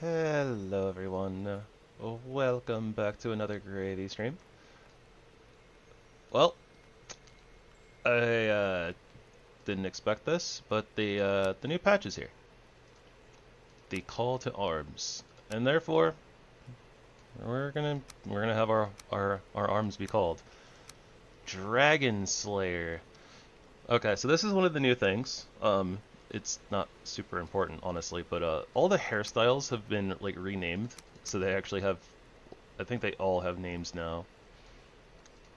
Hello everyone, welcome back to another gravy stream. Well, I didn't expect this, but the new patch is here. The call to arms. And therefore, we're gonna have our arms be called. Dragon Slayer. Okay, so this is one of the new things. It's not super important honestly, but all the hairstyles have been like renamed. So they actually have, I think they all have names now.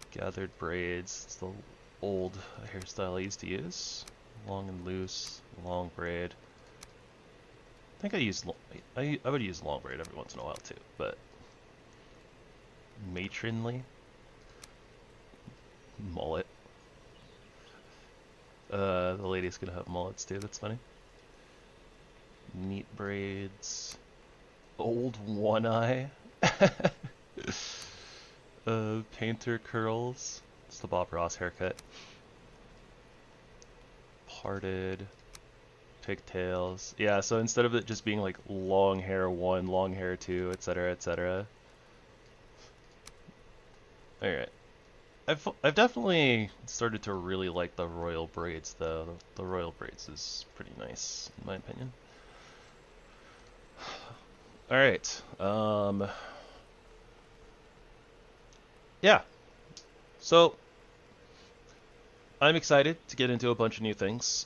Gathered braids. It's the old hairstyle I used to use. Long and loose, long braid. I think I would use long braid every once in a while too, but matronly mullet. The lady's gonna have mullets too. That's funny. Neat braids. Old one eye. Painter curls. It's the Bob Ross haircut. Parted. Pigtails. Yeah, so instead of it just being like long hair 1, long hair 2, etc., etc. Alright. I've definitely started to really like the royal braids though. The royal braids is pretty nice in my opinion. Alright. Yeah. So I'm excited to get into a bunch of new things.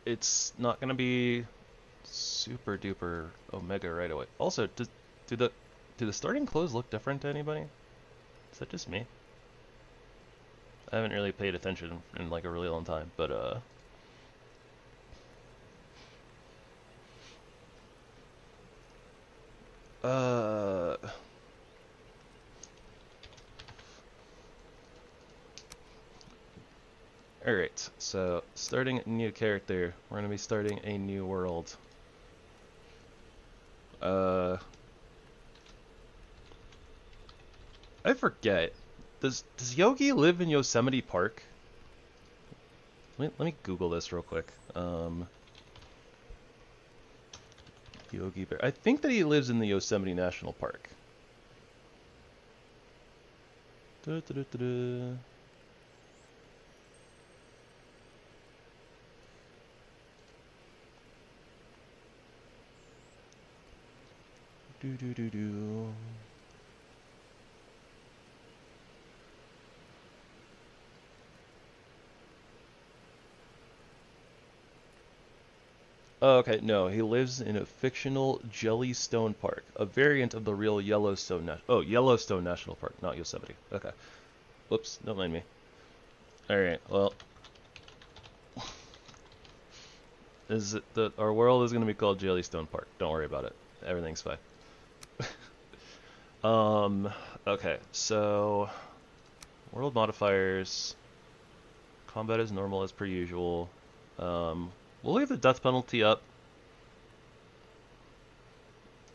It's not gonna be super duper Omega right away. Also, do the starting clothes look different to anybody? Is that just me? I haven't really paid attention in like a really long time, but uh Alright, so starting a new character. We're gonna be starting a new world. Uh I forget. Does Yogi live in Yosemite Park? Let me Google this real quick. Yogi Bear. I think that he lives in the Yosemite National Park. Da, da, da, da, da. Do do do do. Oh, okay, no, he lives in a fictional Jellystone Park, a variant of the real Yellowstone National Park, not Yosemite. Okay. Whoops, don't mind me. Alright, well. Our world is gonna be called Jellystone Park. Don't worry about it. Everything's fine. Okay, so world modifiers. Combat is normal as per usual. We'll leave the death penalty up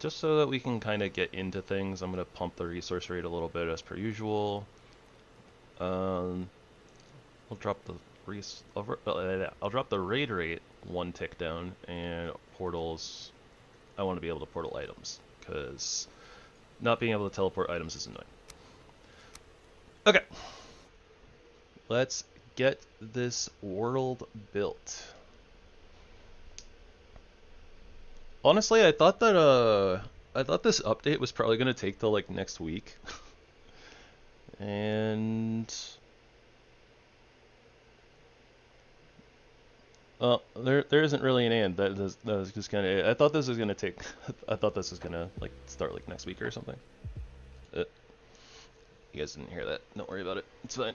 just so that we can kind of get into things. I'm going to pump the resource rate a little bit as per usual. I'll drop the I'll drop the raid rate 1 tick down, and portals, I want to be able to portal items because not being able to teleport items is annoying. Okay, let's get this world built. Honestly, I thought this update was probably gonna take till like next week. And there isn't really an and. That was just kind of. I thought this was gonna take. I thought this was gonna like start like next week or something. You guys didn't hear that. Don't worry about it. It's fine.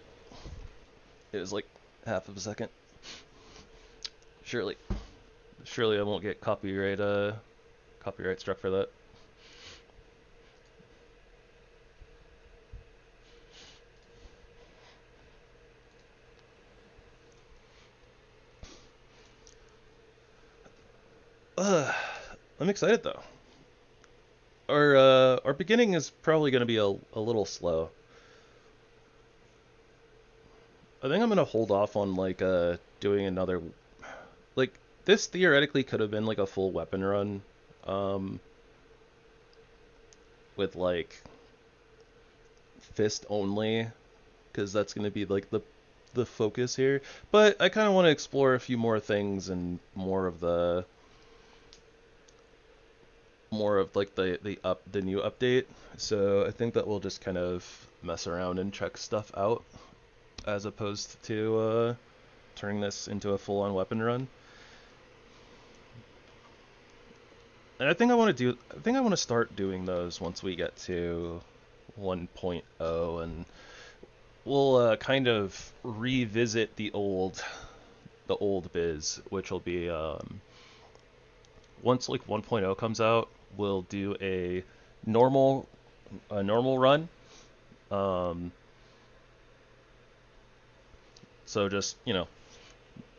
It was like half of a second. Surely I won't get copyright struck for that. I'm excited though. Our beginning is probably going to be a little slow. I think I'm going to hold off on like doing another, like, this theoretically could have been like a full weapon run. with like fist only, because that's going to be like the focus here. But I kind of want to explore a few more things and more of like the new update. So I think that we'll just kind of mess around and check stuff out as opposed to turning this into a full-on weapon run. And I think I want to start doing those once we get to 1.0, and we'll kind of revisit the old biz, which will be once like 1.0 comes out, we'll do normal a normal run. Um, so just,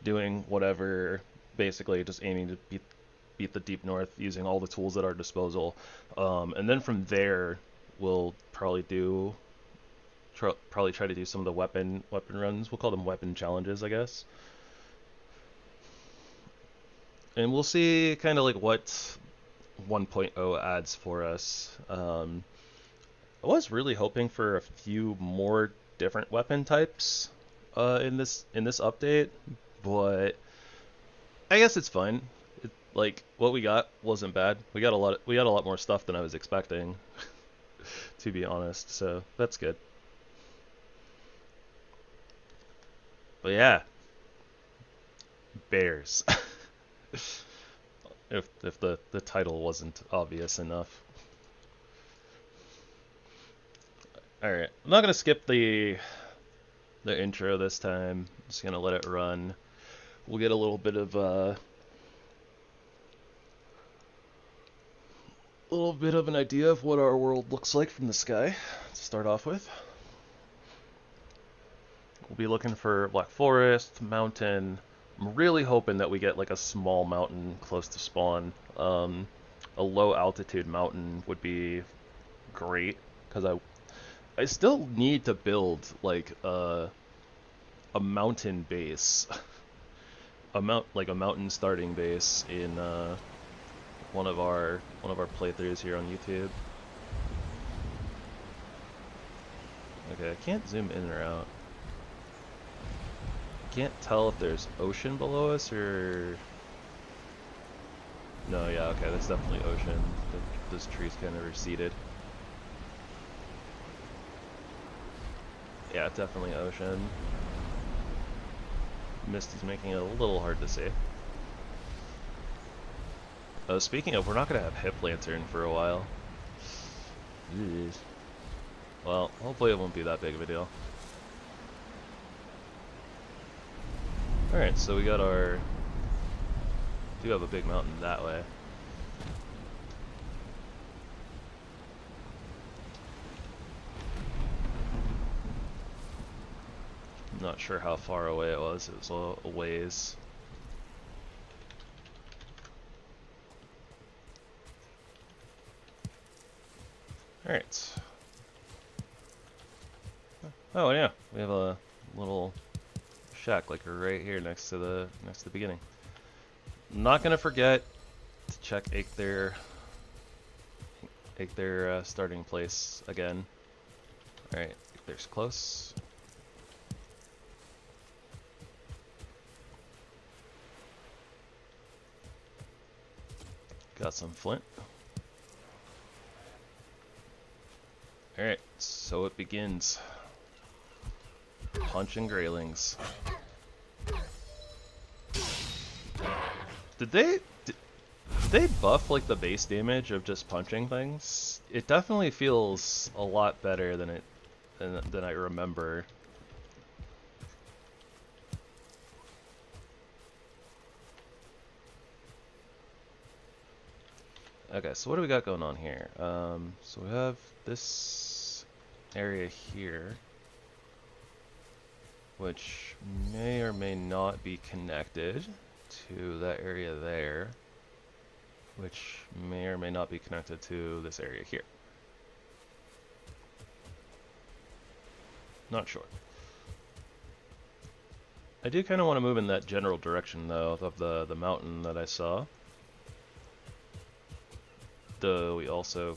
doing whatever, basically just aiming to beat the Deep North using all the tools at our disposal. And then from there, we'll probably try to do some of the weapon runs. We'll call them weapon challenges, I guess. And we'll see kind of like what 1.0 adds for us. I was really hoping for a few more different weapon types in this update, but I guess it's fine. Like what we got wasn't bad. We got a lot more stuff than I was expecting, to be honest. So that's good. But yeah, bears. if the title wasn't obvious enough. All right, I'm not gonna skip the intro this time. I'm just gonna let it run. We'll get a little bit of an idea of what our world looks like from the sky to start off with. We'll be looking for Black Forest, mountain. I'm really hoping that we get like a small mountain close to spawn. A low altitude mountain would be great, because I still need to build like a mountain base, a mountain starting base in one of our playthroughs here on YouTube. Okay, I can't zoom in or out. Can't tell if there's ocean below us or... No, yeah, okay, that's definitely ocean. Those trees kind of receded. Yeah, definitely ocean. Mist is making it a little hard to see. Speaking of, we're not going to have Hip Lantern for a while. Jeez. Well, hopefully it won't be that big of a deal. Alright, so we got do have a big mountain that way. I'm not sure how far away it was. It was a ways. Alright. Oh yeah, we have a little shack like right here next to the beginning. I'm not gonna forget to check Aether starting place again. Alright, Aether's close. Got some flint. Alright, so it begins. Punching Greylings. Did they buff like the base damage of just punching things? It definitely feels a lot better than I remember. Okay, so what do we got going on here? So we have this area here, which may or may not be connected to that area there, which may or may not be connected to this area here. Not sure. I do kind of want to move in that general direction, though, of the mountain that I saw. Though we also,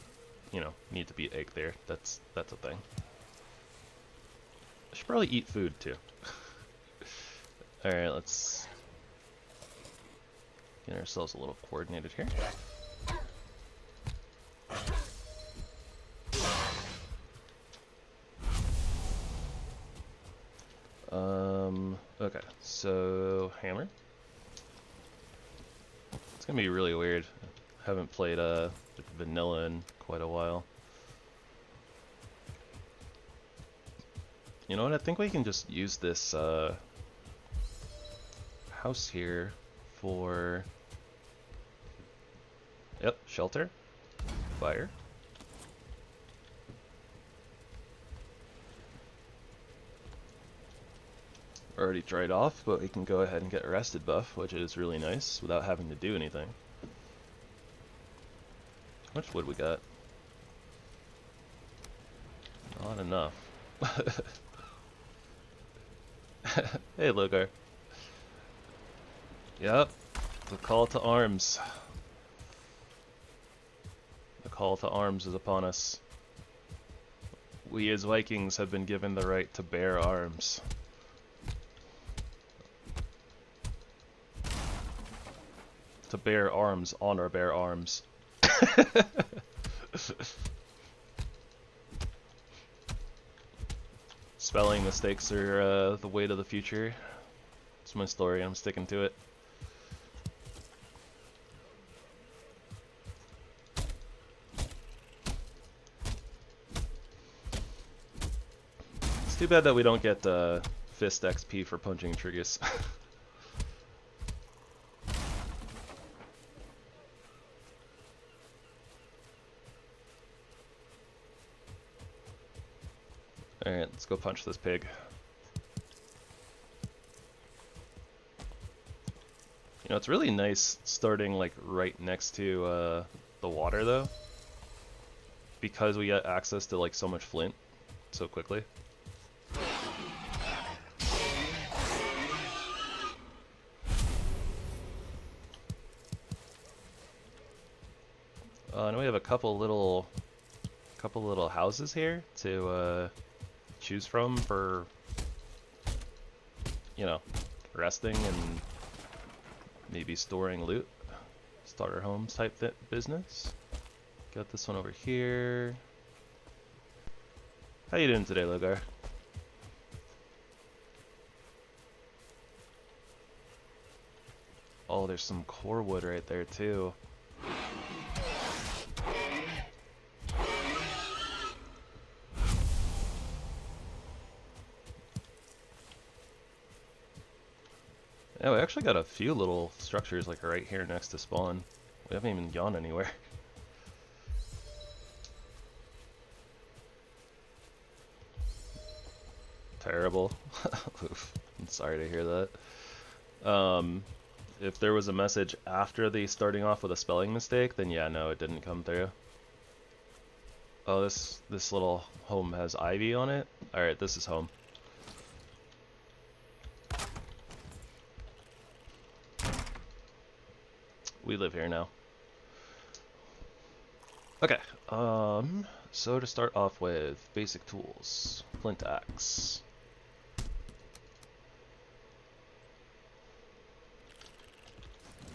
you know, need to be egg there. That's a thing. I should probably eat food too. Alright, let's get ourselves a little coordinated here. Okay, so hammer. It's gonna be really weird. Haven't played vanilla in quite a while. You know what? I think we can just use this house here for, yep, shelter, fire. Already dried off, but we can go ahead and get a rested buff, which is really nice without having to do anything. How much wood we got? Not enough. Hey, Lugar. Yep, the call to arms. The call to arms is upon us. We as Vikings have been given the right to bear arms. To bear arms on our bare arms. Spelling mistakes are the way to the future. It's my story, I'm sticking to it. It's too bad that we don't get fist XP for punching triggers. Alright, let's go punch this pig. You know, it's really nice starting like right next to the water though, because we get access to like so much flint so quickly. And we have a couple little houses here to choose from for, you know, resting and maybe storing loot. Starter homes type business. Got this one over here. How you doing today, Logar? Oh, there's some core wood right there too. Yeah, we actually got a few little structures like right here next to spawn. We haven't even gone anywhere. Terrible. I'm sorry to hear that. If there was a message after the starting off with a spelling mistake, then yeah, no, it didn't come through. Oh, this little home has ivy on it? Alright, this is home. We live here now. Okay, so to start off with, basic tools. Flint axe.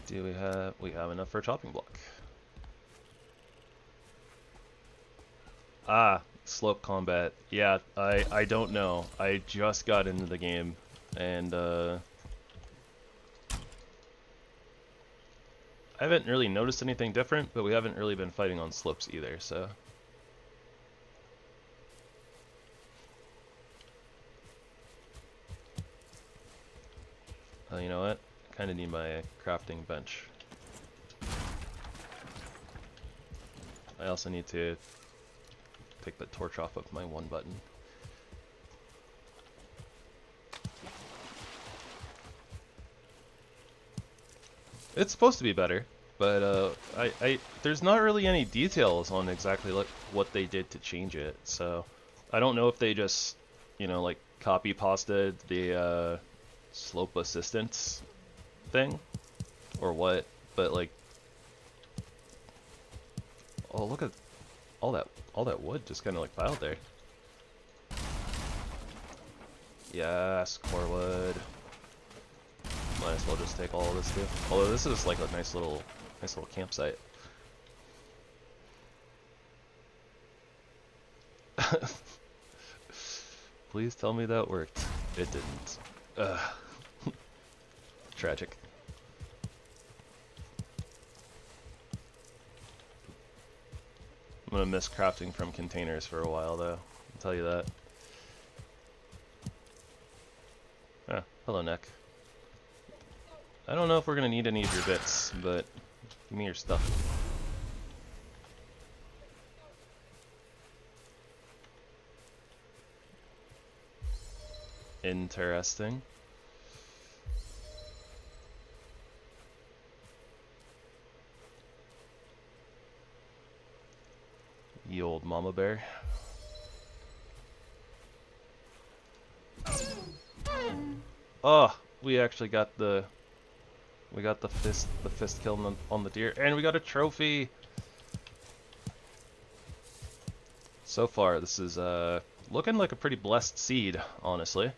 Do we have enough for a chopping block? Ah, slope combat. Yeah, I don't know. I just got into the game, and I haven't really noticed anything different, but we haven't really been fighting on slopes either, so. You know what? I kind of need my crafting bench. I also need to take the torch off of my one button. It's supposed to be better, but there's not really any details on exactly what they did to change it. So I don't know if they just, you know, like copy pasted the slope assistance thing or what. But like, oh look at all that wood just kind of like piled there. Yes, core wood. Might as well just take all of this too. Although this is like a nice little campsite. Please tell me that worked. It didn't. Ugh. Tragic. I'm gonna miss crafting from containers for a while though. I'll tell you that. Ah, hello Neck. I don't know if we're gonna need any of your bits, but give me your stuff. Interesting. Ye old mama bear. Oh, we actually got the fist kill on the deer, and we got a trophy. So far, this is looking like a pretty blessed seed, honestly.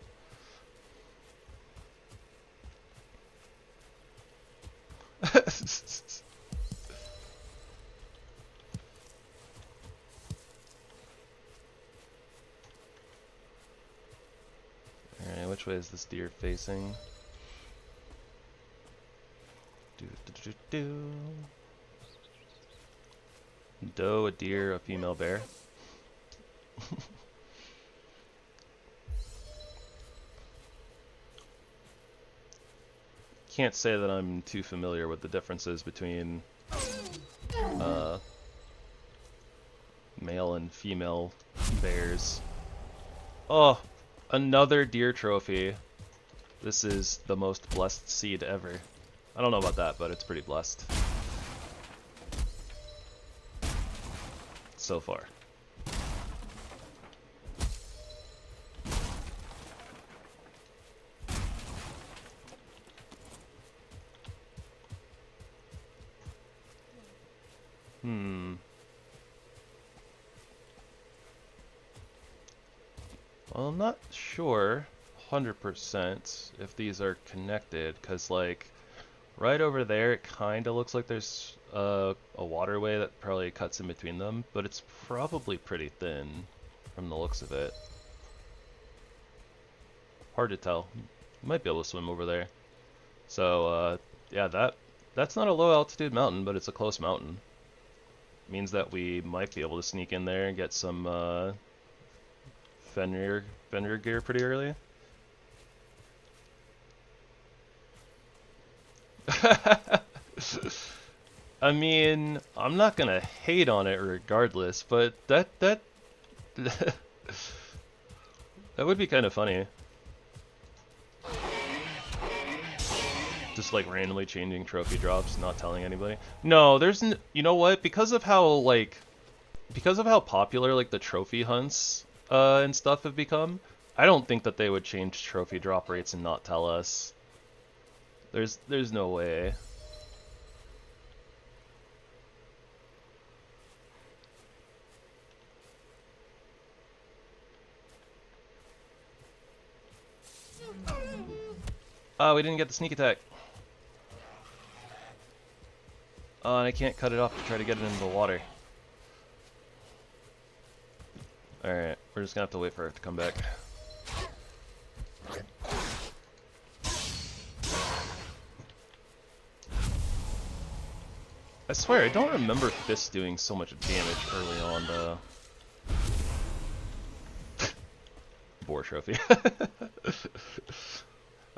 Alright, which way is this deer facing? Doe, a deer, a female bear. Can't say that I'm too familiar with the differences between male and female bears. Oh, another deer trophy. This is the most blessed seed ever. I don't know about that, but it's pretty blessed. So far. Well, I'm not sure 100% if these are connected, because like right over there it kind of looks like there's a waterway that probably cuts in between them, but it's probably pretty thin from the looks of it. Hard to tell. You might be able to swim over there. So yeah, that's not a low altitude mountain, but it's a close mountain. Means that we might be able to sneak in there and get some Fenrir gear pretty early. I mean, I'm not gonna hate on it regardless, but that that would be kind of funny. Just like randomly changing trophy drops, not telling anybody. No, there's you know what? Because of how popular like the trophy hunts and stuff have become, I don't think that they would change trophy drop rates and not tell us. There's no way. Oh, we didn't get the sneak attack. Oh, and I can't cut it off to try to get it into the water. Alright, we're just gonna have to wait for it to come back. I swear, I don't remember Fist doing so much damage early on, though. Boar trophy.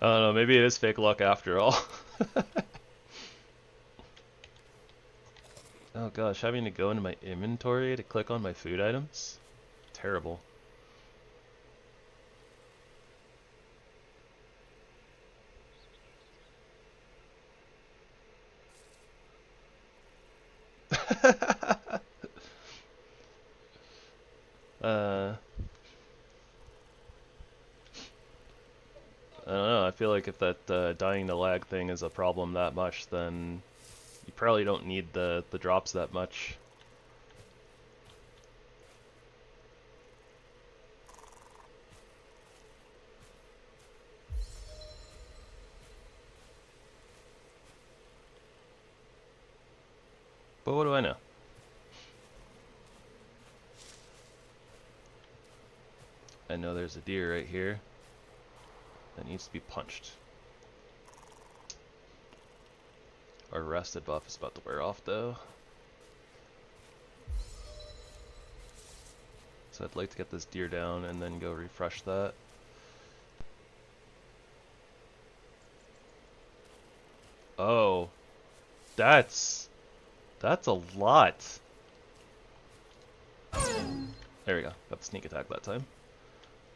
I don't know, maybe it is fake luck after all. Oh gosh, having to go into my inventory to click on my food items? Terrible. I don't know, I feel like if that dying to lag thing is a problem that much, then you probably don't need the drops that much. But what do I know? I know there's a deer right here that needs to be punched. Our rested buff is about to wear off though. So I'd like to get this deer down and then go refresh that. Oh, that's a lot. There we go. Got the sneak attack that time.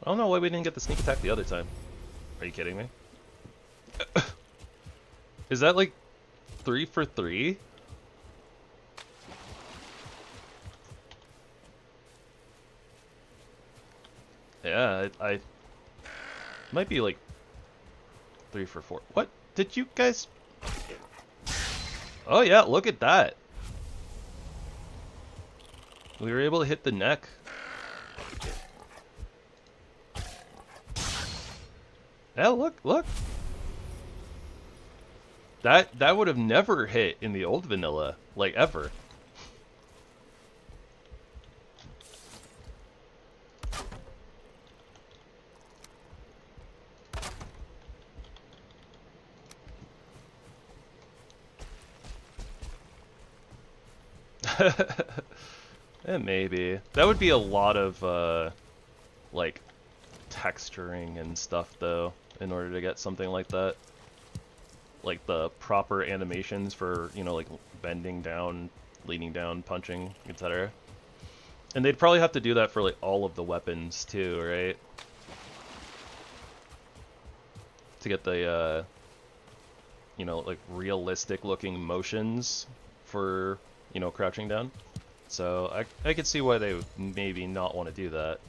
I don't know why we didn't get the sneak attack the other time. Are you kidding me? Is that like 3 for 3? Yeah, I might be like 3 for 4. What? Did you guys? Oh yeah, look at that. We were able to hit the neck. Yeah, look. That would have never hit in the old vanilla, like ever. Maybe. That would be a lot of like texturing and stuff though, in order to get something like that. Like the proper animations for, you know, like bending down, leaning down, punching, etc. And they'd probably have to do that for like all of the weapons too, right? To get the you know, like realistic looking motions for, you know, crouching down. So I could see why they would maybe not want to do that.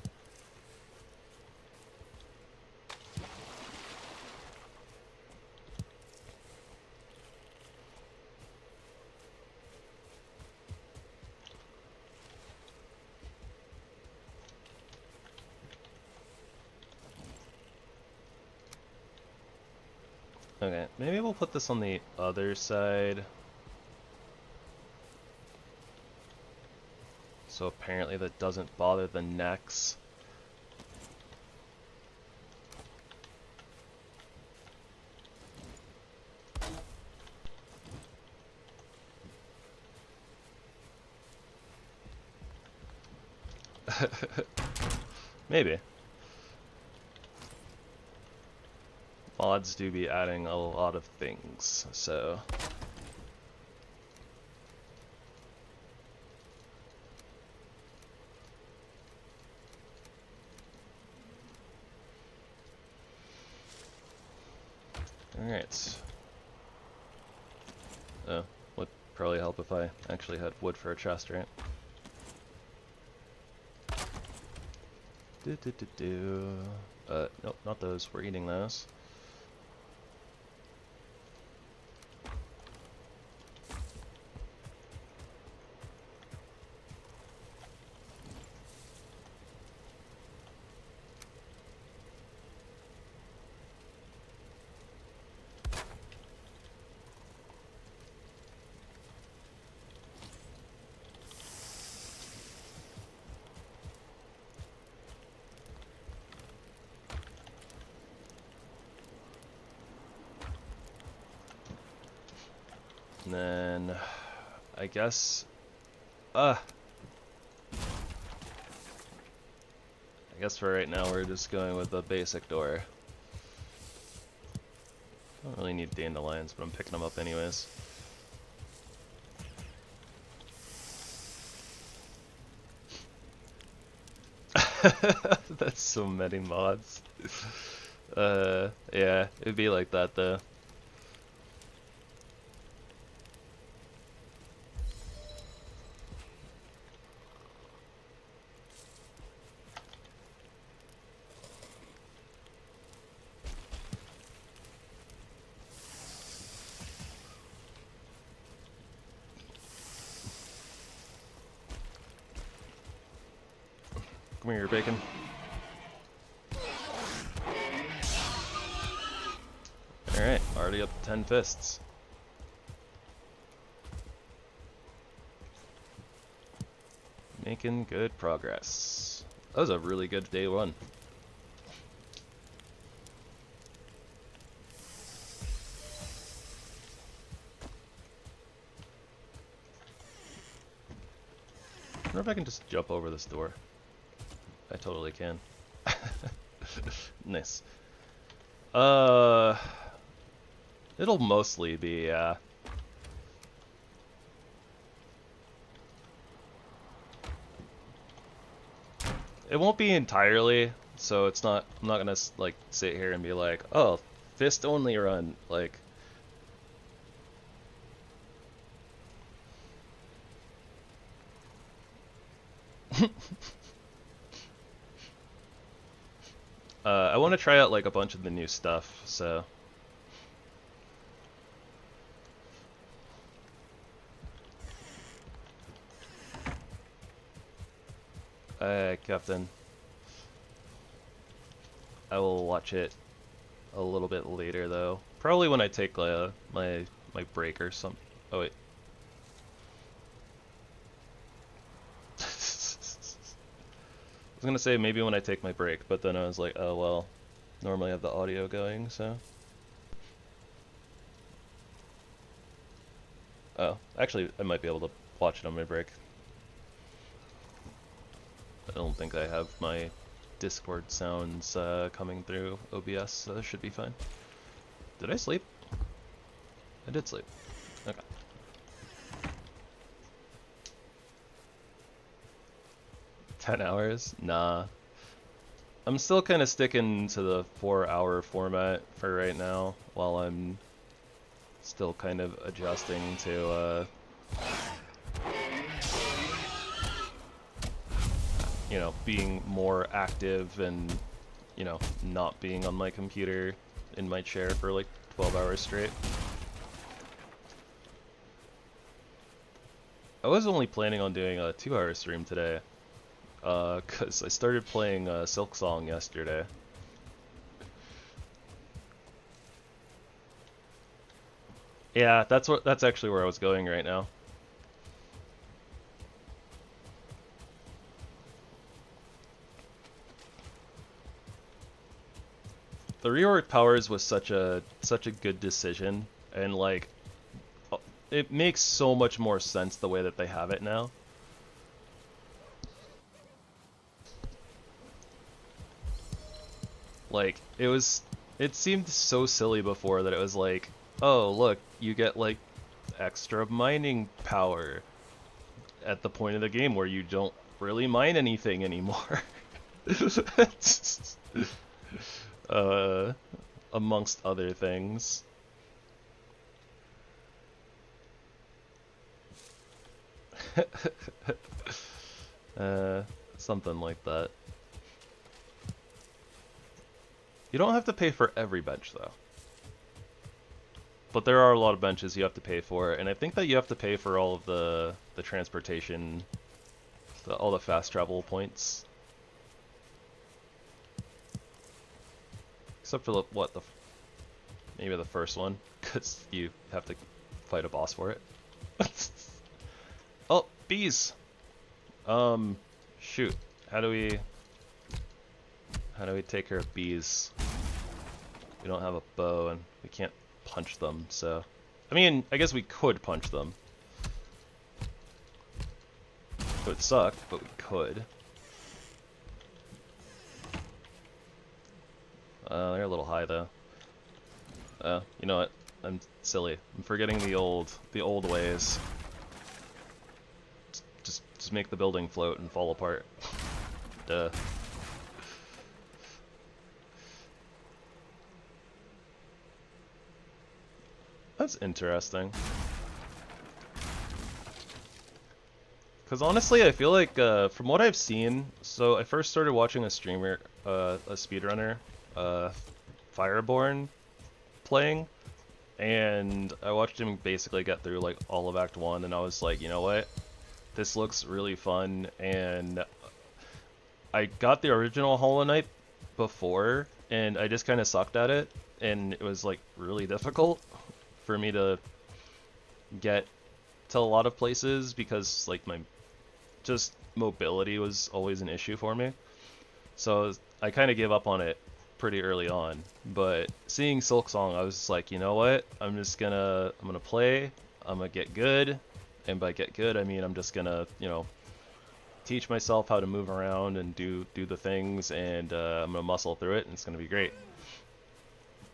Okay, maybe we'll put this on the other side. So apparently that doesn't bother the necks. Maybe. Mods do be adding a lot of things, so... Alright. Oh, would probably help if I actually had wood for a chest, right? Nope, not those. We're eating those. And then, I guess, I guess for right now we're just going with the basic door. Don't really need dandelions, but I'm picking them up anyways. That's so many mods. Yeah, it'd be like that though. Come here, bacon. Alright, already up to 10 fists. Making good progress. That was a really good day one. I wonder if I can just jump over this door. I totally can. Nice. It'll mostly be, it won't be entirely, so it's not, I'm not gonna, like, sit here and be like, oh, fist only run, like... I want to try out, like, a bunch of the new stuff, so... Captain. I will watch it a little bit later, though. Probably when I take my break or something. Oh wait. I was gonna say maybe when I take my break, but then I was like, oh well. Normally I have the audio going, so. Oh, actually, I might be able to watch it on my break. I don't think I have my Discord sounds coming through OBS, so this should be fine. Did I sleep? I did sleep. Okay. $10? Nah. I'm still kind of sticking to the 4-hour format for right now, while I'm still kind of adjusting to, you know, being more active and, you know, not being on my computer in my chair for like 12 hours straight. I was only planning on doing a 2-hour stream today, cause I started playing Silk Song yesterday. Yeah, that's actually where I was going right now. The rework powers was such a good decision, and like it makes so much more sense the way that they have it now. Like it seemed so silly before that it was like, oh look, you get like extra mining power at the point of the game where you don't really mine anything anymore. Amongst other things. Something like that. You don't have to pay for every bench, though. But there are a lot of benches you have to pay for, and I think that you have to pay for all of the transportation, all the fast travel points. Except for maybe the first one, because you have to fight a boss for it. Oh, bees! Shoot. How do we take care of bees? We don't have a bow and we can't punch them, so... I mean, I guess we could punch them. It would suck, but we could. They're a little high though. You know what? I'm silly. I'm forgetting the old ways. Just make the building float and fall apart. Duh. That's interesting. Because honestly, I feel like, from what I've seen, so I first started watching a streamer, a speedrunner, Fireborn, playing, and I watched him basically get through like all of Act 1, and I was like, you know what? This looks really fun, and I got the original Hollow Knight before, and I just kind of sucked at it, and it was like really difficult for me to get to a lot of places because like mobility was always an issue for me. So I kind of gave up on it pretty early on. But seeing Silksong, I was just like, you know what? I'm gonna play. I'm gonna get good, and by get good, I mean I'm just gonna, teach myself how to move around and do the things, and I'm gonna muscle through it, and it's gonna be great.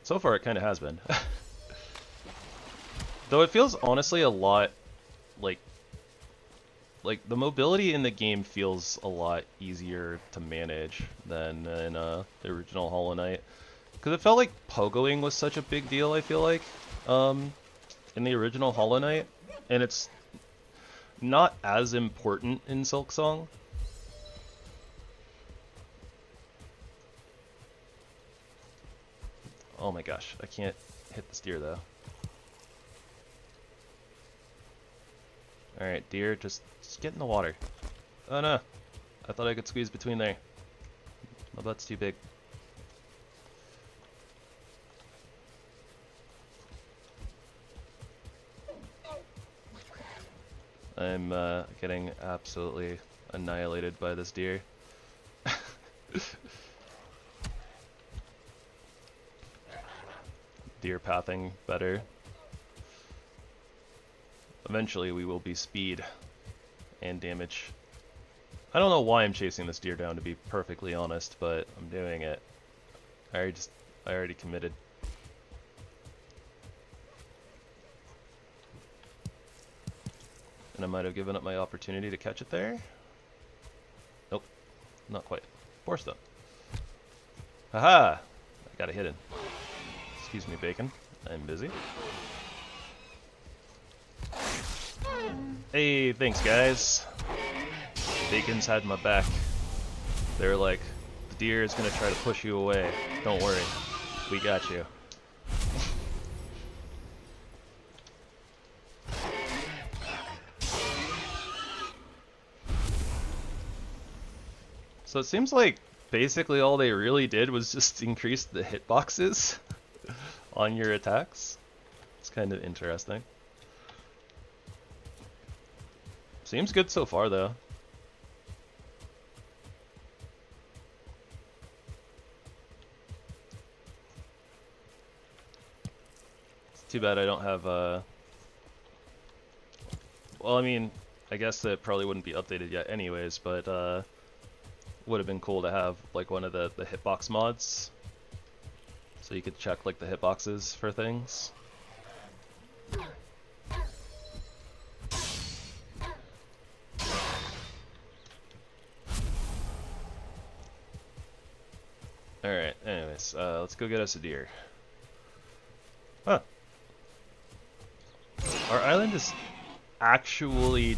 So far, it kind of has been. Though it feels honestly a lot like the mobility in the game feels a lot easier to manage than in the original Hollow Knight, because it felt like pogoing was such a big deal. I feel like in the original Hollow Knight, and it's not as important in Silksong. Oh my gosh, I can't hit this deer though. Alright, deer, just get in the water. Oh no, I thought I could squeeze between there. My butt's too big. I'm getting absolutely annihilated by this deer. Deer pathing better. Eventually we will be speed and damage. I don't know why I'm chasing this deer down, to be perfectly honest, but I'm doing it. I already committed. And I might have given up my opportunity to catch it there. Nope, not quite. Force though. Haha! I got it hidden. Excuse me, bacon. I'm busy. Hey, thanks guys. Bacon's had my back. They're like, the deer is gonna try to push you away. Don't worry, we got you. So it seems like basically all they really did was just increase the hitboxes on your attacks. It's kind of interesting. Seems good so far though. It's too bad I don't have well, I mean, I guess that probably wouldn't be updated yet anyways, but would have been cool to have like one of the hitbox mods, so you could check like the hitboxes for things. Alright, anyways, let's go get us a deer. Huh. Our island is actually...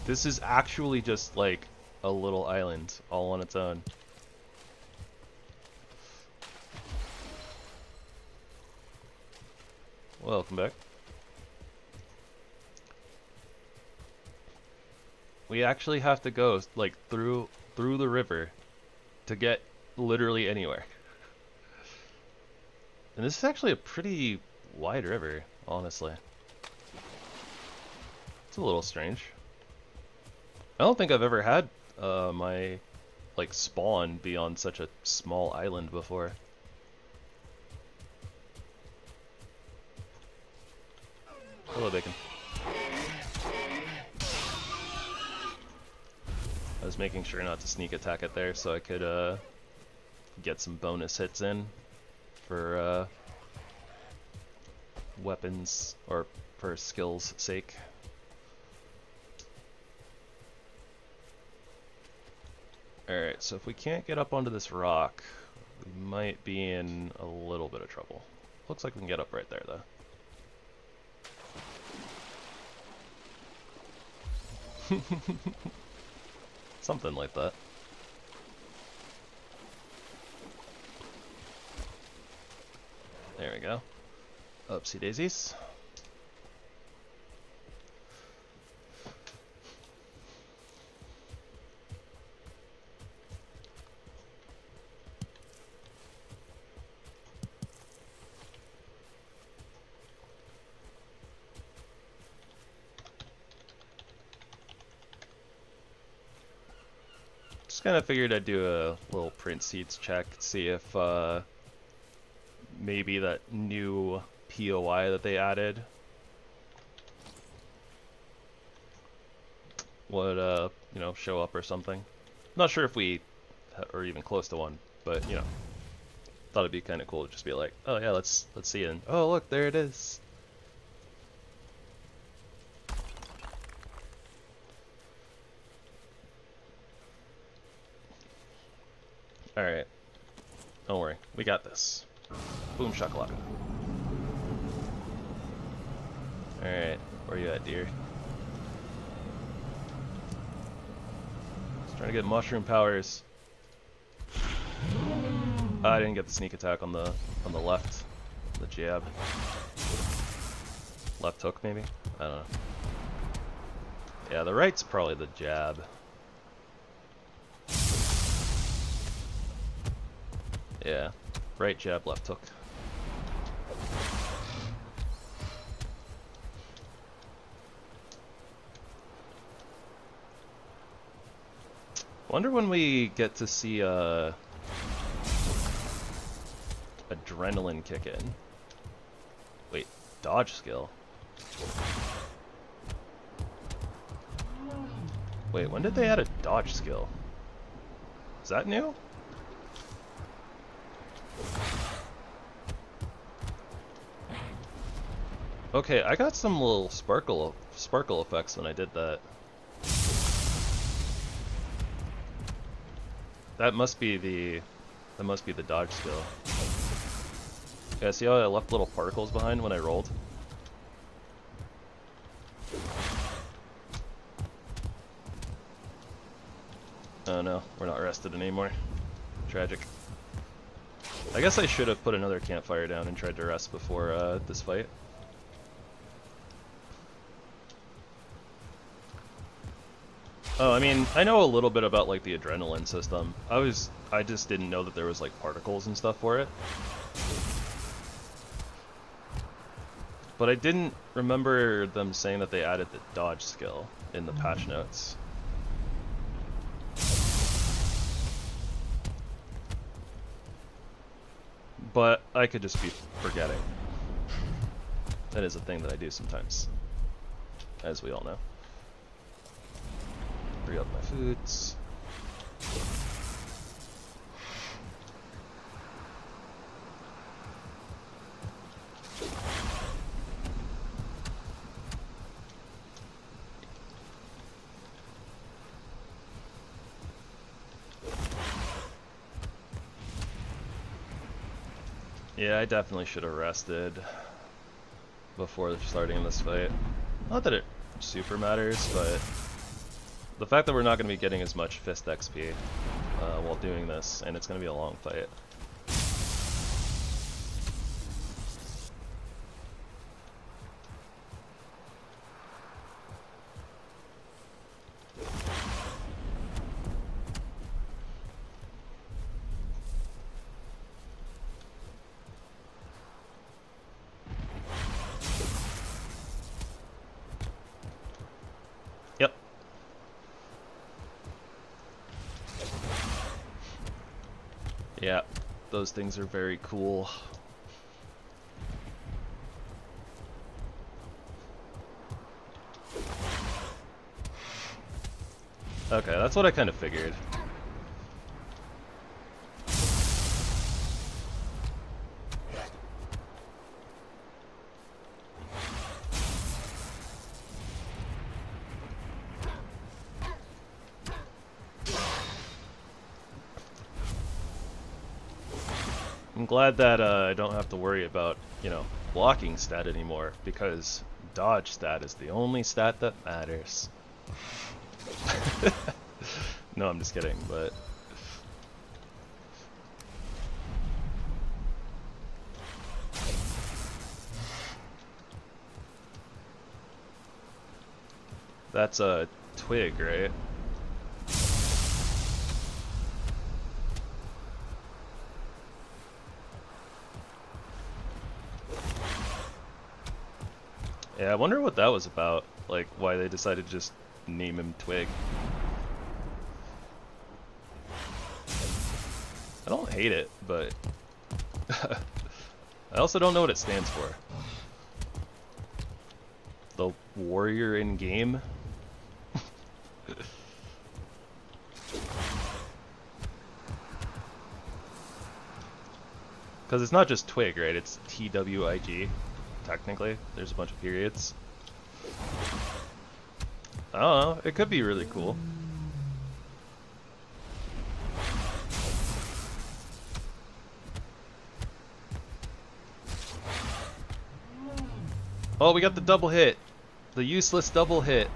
This is actually just like a little island all on its own. Welcome back. We actually have to go like through the river to get literally anywhere. And this is actually a pretty wide river, honestly. It's a little strange. I don't think I've ever had my like spawn be on such a small island before. Hello, bacon. I was making sure not to sneak attack it there so I could get some bonus hits in for weapons or for skills' sake. Alright, so if we can't get up onto this rock, we might be in a little bit of trouble. Looks like we can get up right there though. Something like that. There we go. Oopsie daisies. Just kind of figured I'd do a little print seeds check, see if maybe that new POI that they added would, you know, show up or something. Not sure if we are even close to one, but you know, thought it'd be kind of cool to just be like, oh yeah, let's see it. And, oh look, there it is. All right, don't worry, we got this. Boom shakalaka. All right, where you at, dear? Just trying to get mushroom powers. I didn't get the sneak attack on the left, the jab. Left hook maybe? I don't know. Yeah, the right's probably the jab. Yeah, right jab, left hook. Wonder when we get to see adrenaline kick in. Wait, dodge skill. Wait, when did they add a dodge skill? Is that new? Okay, I got some little sparkle effects when I did that. That must be the dodge skill. Yeah, see how I left little particles behind when I rolled? Oh no, we're not rested anymore. Tragic. I guess I should have put another campfire down and tried to rest before this fight. Oh, I mean, I know a little bit about like the adrenaline system. I just didn't know that there was like particles and stuff for it. But I didn't remember them saying that they added the dodge skill in the patch notes. But I could just be forgetting. That is a thing that I do sometimes, as we all know. Bring up my foods. Yeah, I definitely should have rested before starting this fight. Not that it super matters, but the fact that we're not going to be getting as much fist XP while doing this, and it's going to be a long fight. Yep. Yeah, those things are very cool. Okay, that's what I kind of figured. I'm glad that I don't have to worry about, you know, blocking stat anymore, because dodge stat is the only stat that matters. No, I'm just kidding, but... That's a twig, right? Yeah, I wonder what that was about, like why they decided to just name him Twig. don't hate it, but I also don't know what it stands for. The warrior in game? Because it's not just twig, right? It's TWIG, technically. There's a bunch of periods. I don't know. It could be really cool. Oh, we got the double hit. The useless double hit.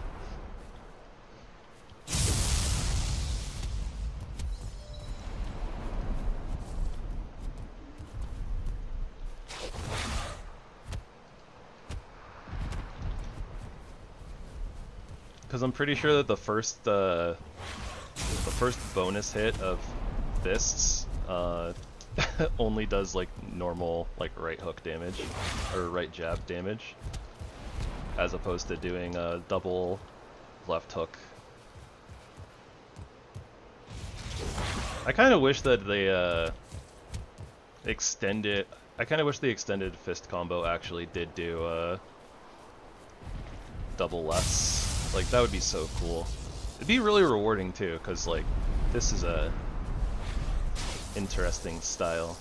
Because I'm pretty sure that the first bonus hit of fists only does like normal like right hook damage or right jab damage, as opposed to doing a double left hook. I kind of wish that they extended. I kind of wish the extended fist combo actually did do double lefts. Like, that would be so cool. It'd be really rewarding too, because like this is a interesting style.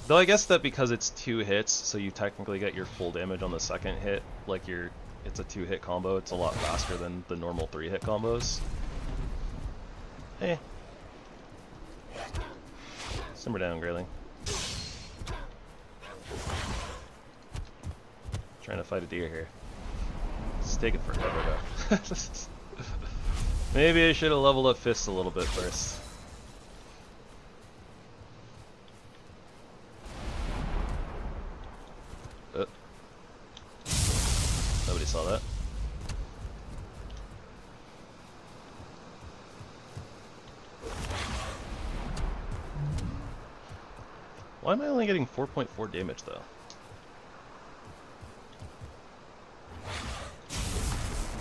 Though I guess that because it's 2 hits, so you technically get your full damage on the second hit, like it's a 2-hit combo, it's a lot faster than the normal 3-hit combos. Eh. Simmer down, Grayling. Trying to fight a deer here. It's taking forever though. Maybe I should have leveled up fists a little bit first. Nobody saw that. Why am I only getting 4.4 damage though?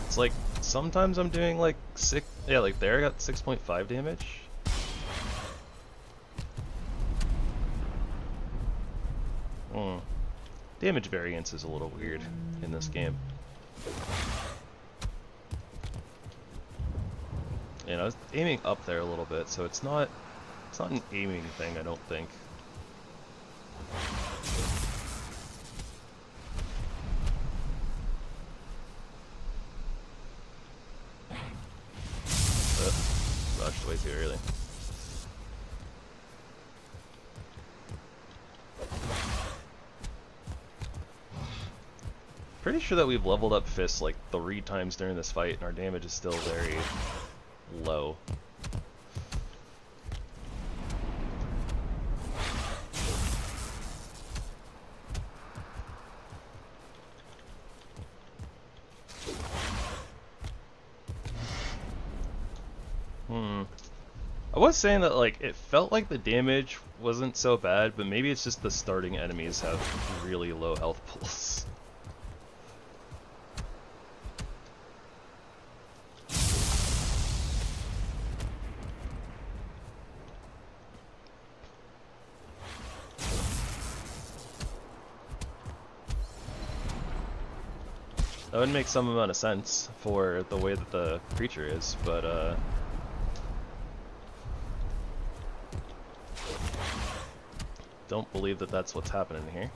It's like sometimes I'm doing like 6. Yeah, like there I got 6.5 damage. Damage variance is a little weird in this game. And I was aiming up there a little bit, so it's not an aiming thing, I don't think. Rushed way too early. Pretty sure that we've leveled up fists like 3 times during this fight, and our damage is still very low. I was saying that like it felt like the damage wasn't so bad, but maybe it's just the starting enemies have really low health pools. That would make some amount of sense for the way that the creature is, but don't believe that that's what's happening here.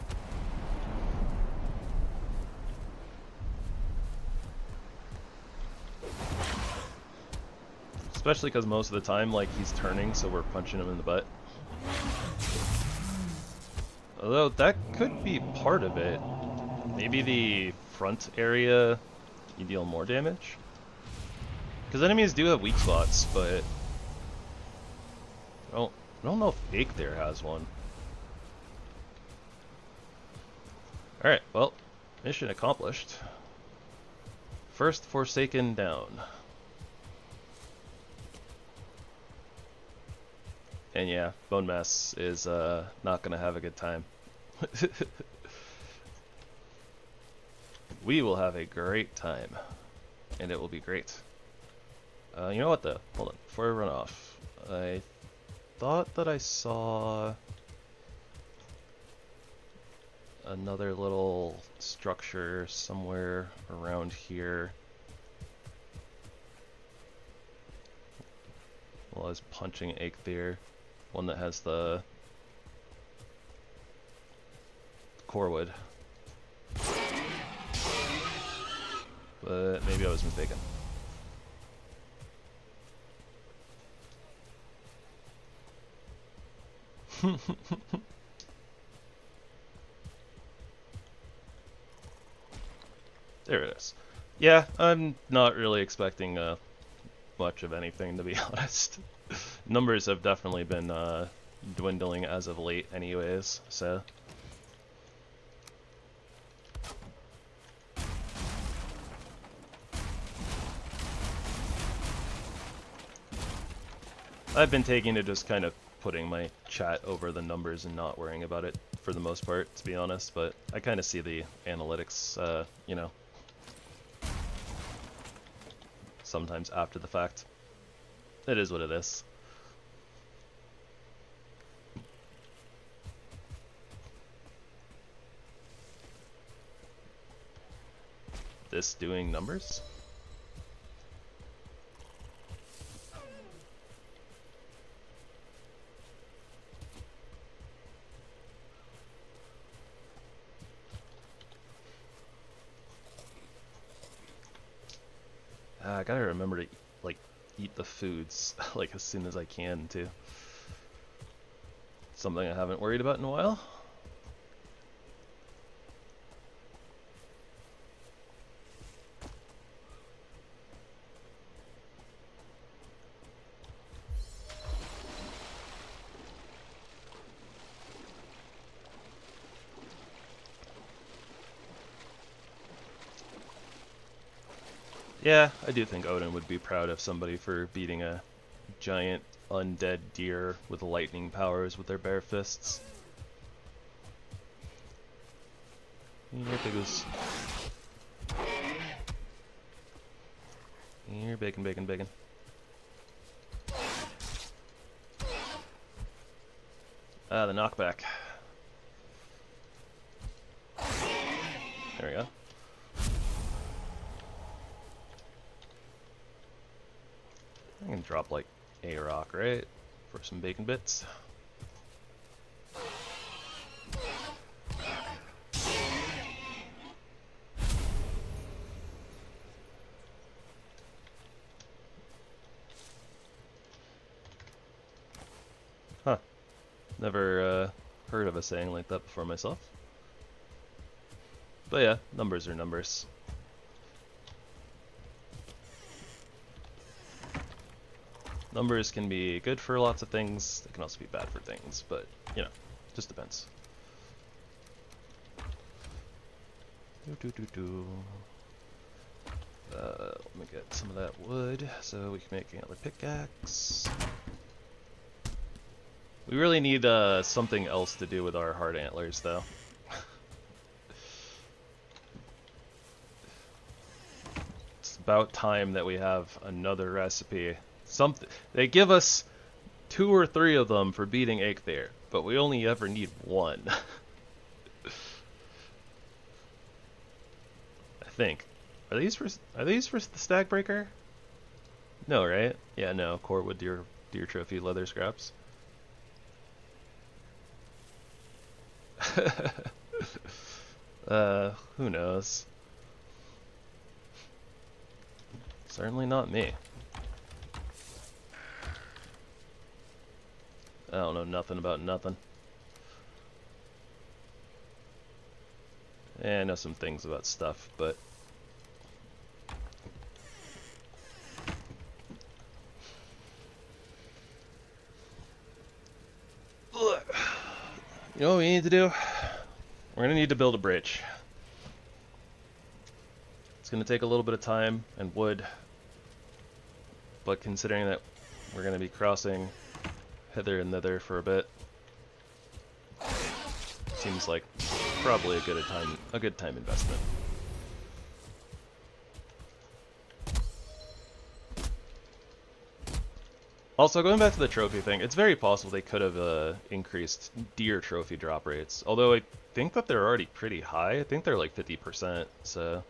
Especially because most of the time, like, he's turning, so we're punching him in the butt. Although that could be part of it. Maybe the front area you deal more damage? Because enemies do have weak spots, but I don't know if Ache there has one. Alright, well, mission accomplished. First Forsaken down. And yeah, Bone Mass is not gonna have a good time. We will have a great time. And it will be great. You know what though? Hold on, before I run off. I thought that I saw another little structure somewhere around here while I was punching Eikthyr. One that has the core wood. But maybe I was mistaken. There it is. Yeah, I'm not really expecting much of anything, to be honest. Numbers have definitely been dwindling as of late anyways, so... I've been taking to just kind of putting my chat over the numbers and not worrying about it for the most part, to be honest, but I kind of see the analytics, you know, sometimes after the fact. It is what it is. This doing numbers? I gotta remember to, like, eat the foods, like, as soon as I can, too. Something I haven't worried about in a while. Yeah, I do think Odin would be proud of somebody for beating a giant undead deer with lightning powers with their bare fists. Here, Biggles. Here, bacon, bacon, bacon. Ah, the knockback. There we go. I can drop like a rock, right? For some bacon bits. Huh. Never heard of a saying like that before myself. But yeah, numbers are numbers. Numbers can be good for lots of things, they can also be bad for things, but, you know, just depends. Let me get some of that wood so we can make another pickaxe. We really need something else to do with our hard antlers, though. It's about time that we have another recipe. They give us 2 or 3 of them for beating Eikthyr, but we only ever need 1. I think. Are these for the Stag Breaker? No, right? Yeah, no. Corewood, deer trophy, leather scraps. Who knows? Certainly not me. I don't know nothing about nothing. I know some things about stuff, but... You know what we need to do? We're gonna need to build a bridge. It's gonna take a little bit of time and wood, but considering that we're gonna be crossing hither and thither for a bit, seems like probably a good time investment. Also, going back to the trophy thing, it's very possible they could have increased deer trophy drop rates. Although I think that they're already pretty high. I think they're like 50%, so...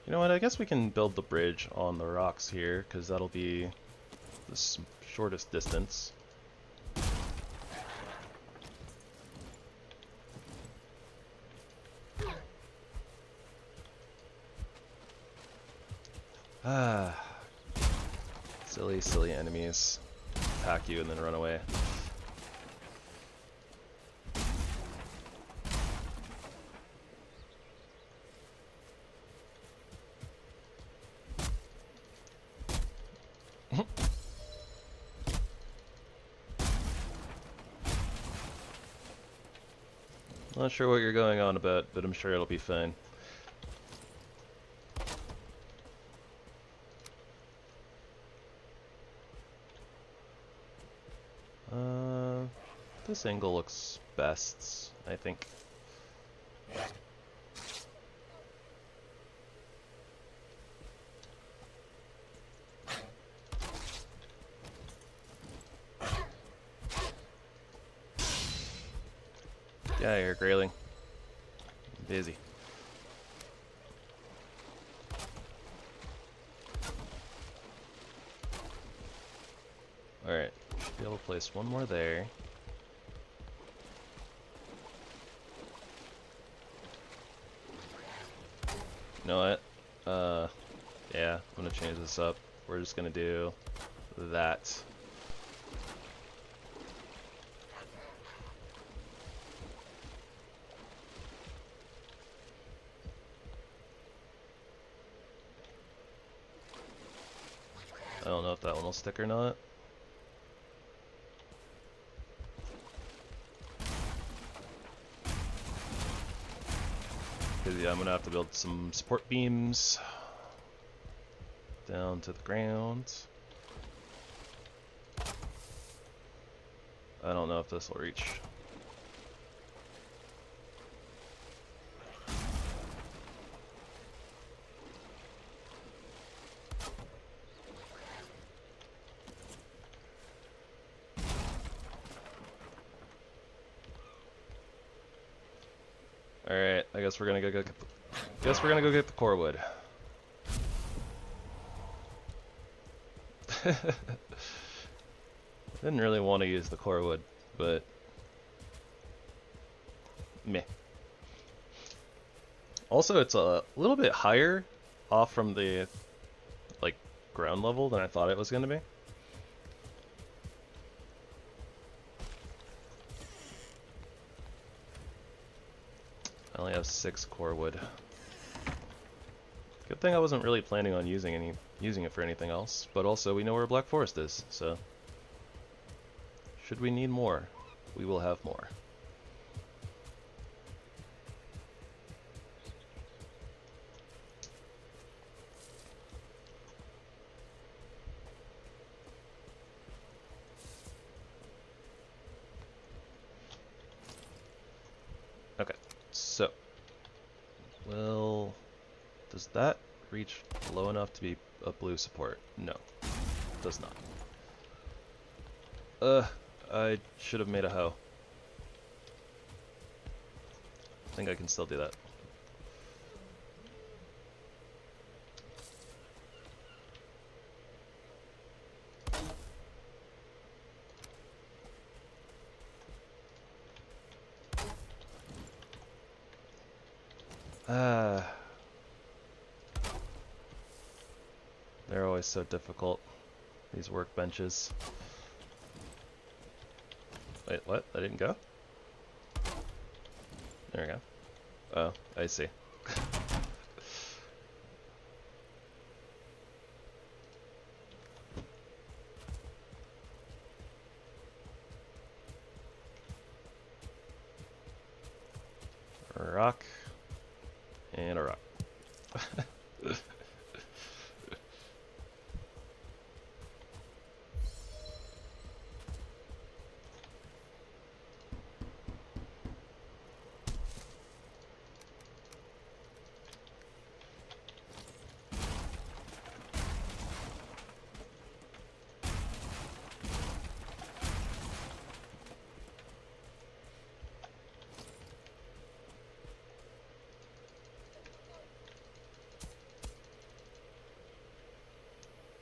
You know what, I guess we can build the bridge on the rocks here, because that'll be the shortest distance. Ah, silly, silly enemies. Attack you and then run away. Not sure what you're going on about, but I'm sure it'll be fine. This angle looks best, I think. Yeah, you're grayling. Busy. Alright, should be able to place one more there. You know what? Yeah, I'm gonna change this up. We're just gonna do that. I don't know if that one will stick or not. Because yeah, I'm gonna have to build some support beams down to the ground. I don't know if this will reach. Alright, I guess we're gonna go get the core wood. Didn't really want to use the core wood, but meh. Also, it's a little bit higher off from the like ground level than I thought it was gonna be. I only have 6 core wood. Good thing I wasn't really planning on using it for anything else, but also we know where Black Forest is, so should we need more, we will have more. Okay, so does that reach low enough to be a blue support? No, it does not. I should have made a hoe. I think I can still do that. They're always so difficult, these workbenches. Wait, what? That didn't go? There we go. Oh, I see. A rock and a rock.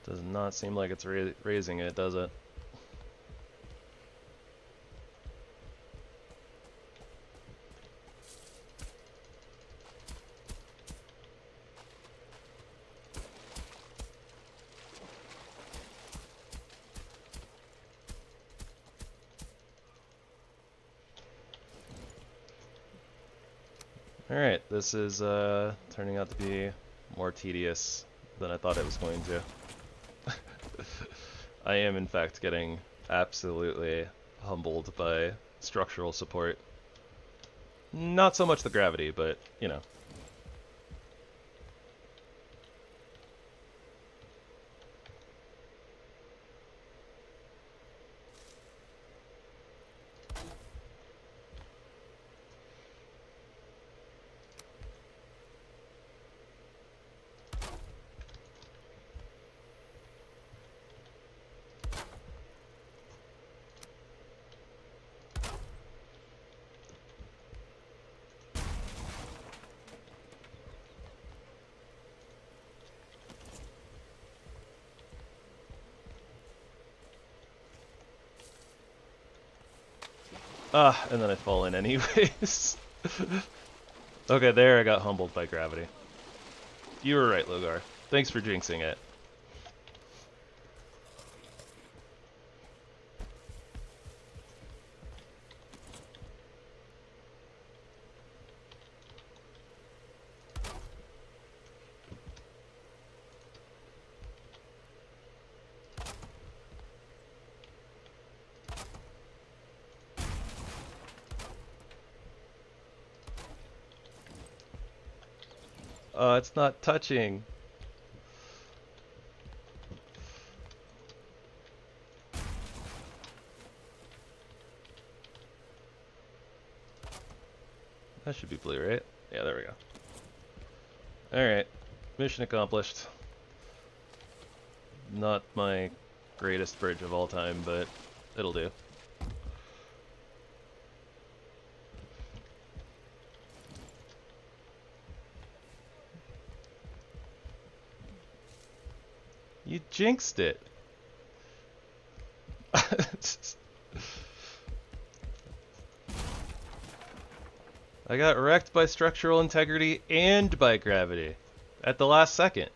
Does not seem like it's raising it, does it? Alright, this is turning out to be more tedious than I thought it was going to. I am in fact getting absolutely humbled by structural support. Not so much the gravity, but, you know. And then I fall in anyways. Okay, there I got humbled by gravity. You were right, Logar. Thanks for jinxing it. It's not touching. That should be blue, right? Yeah, there we go. Alright. Mission accomplished. Not my greatest bridge of all time, but it'll do. You jinxed it. I got wrecked by structural integrity and by gravity at the last second.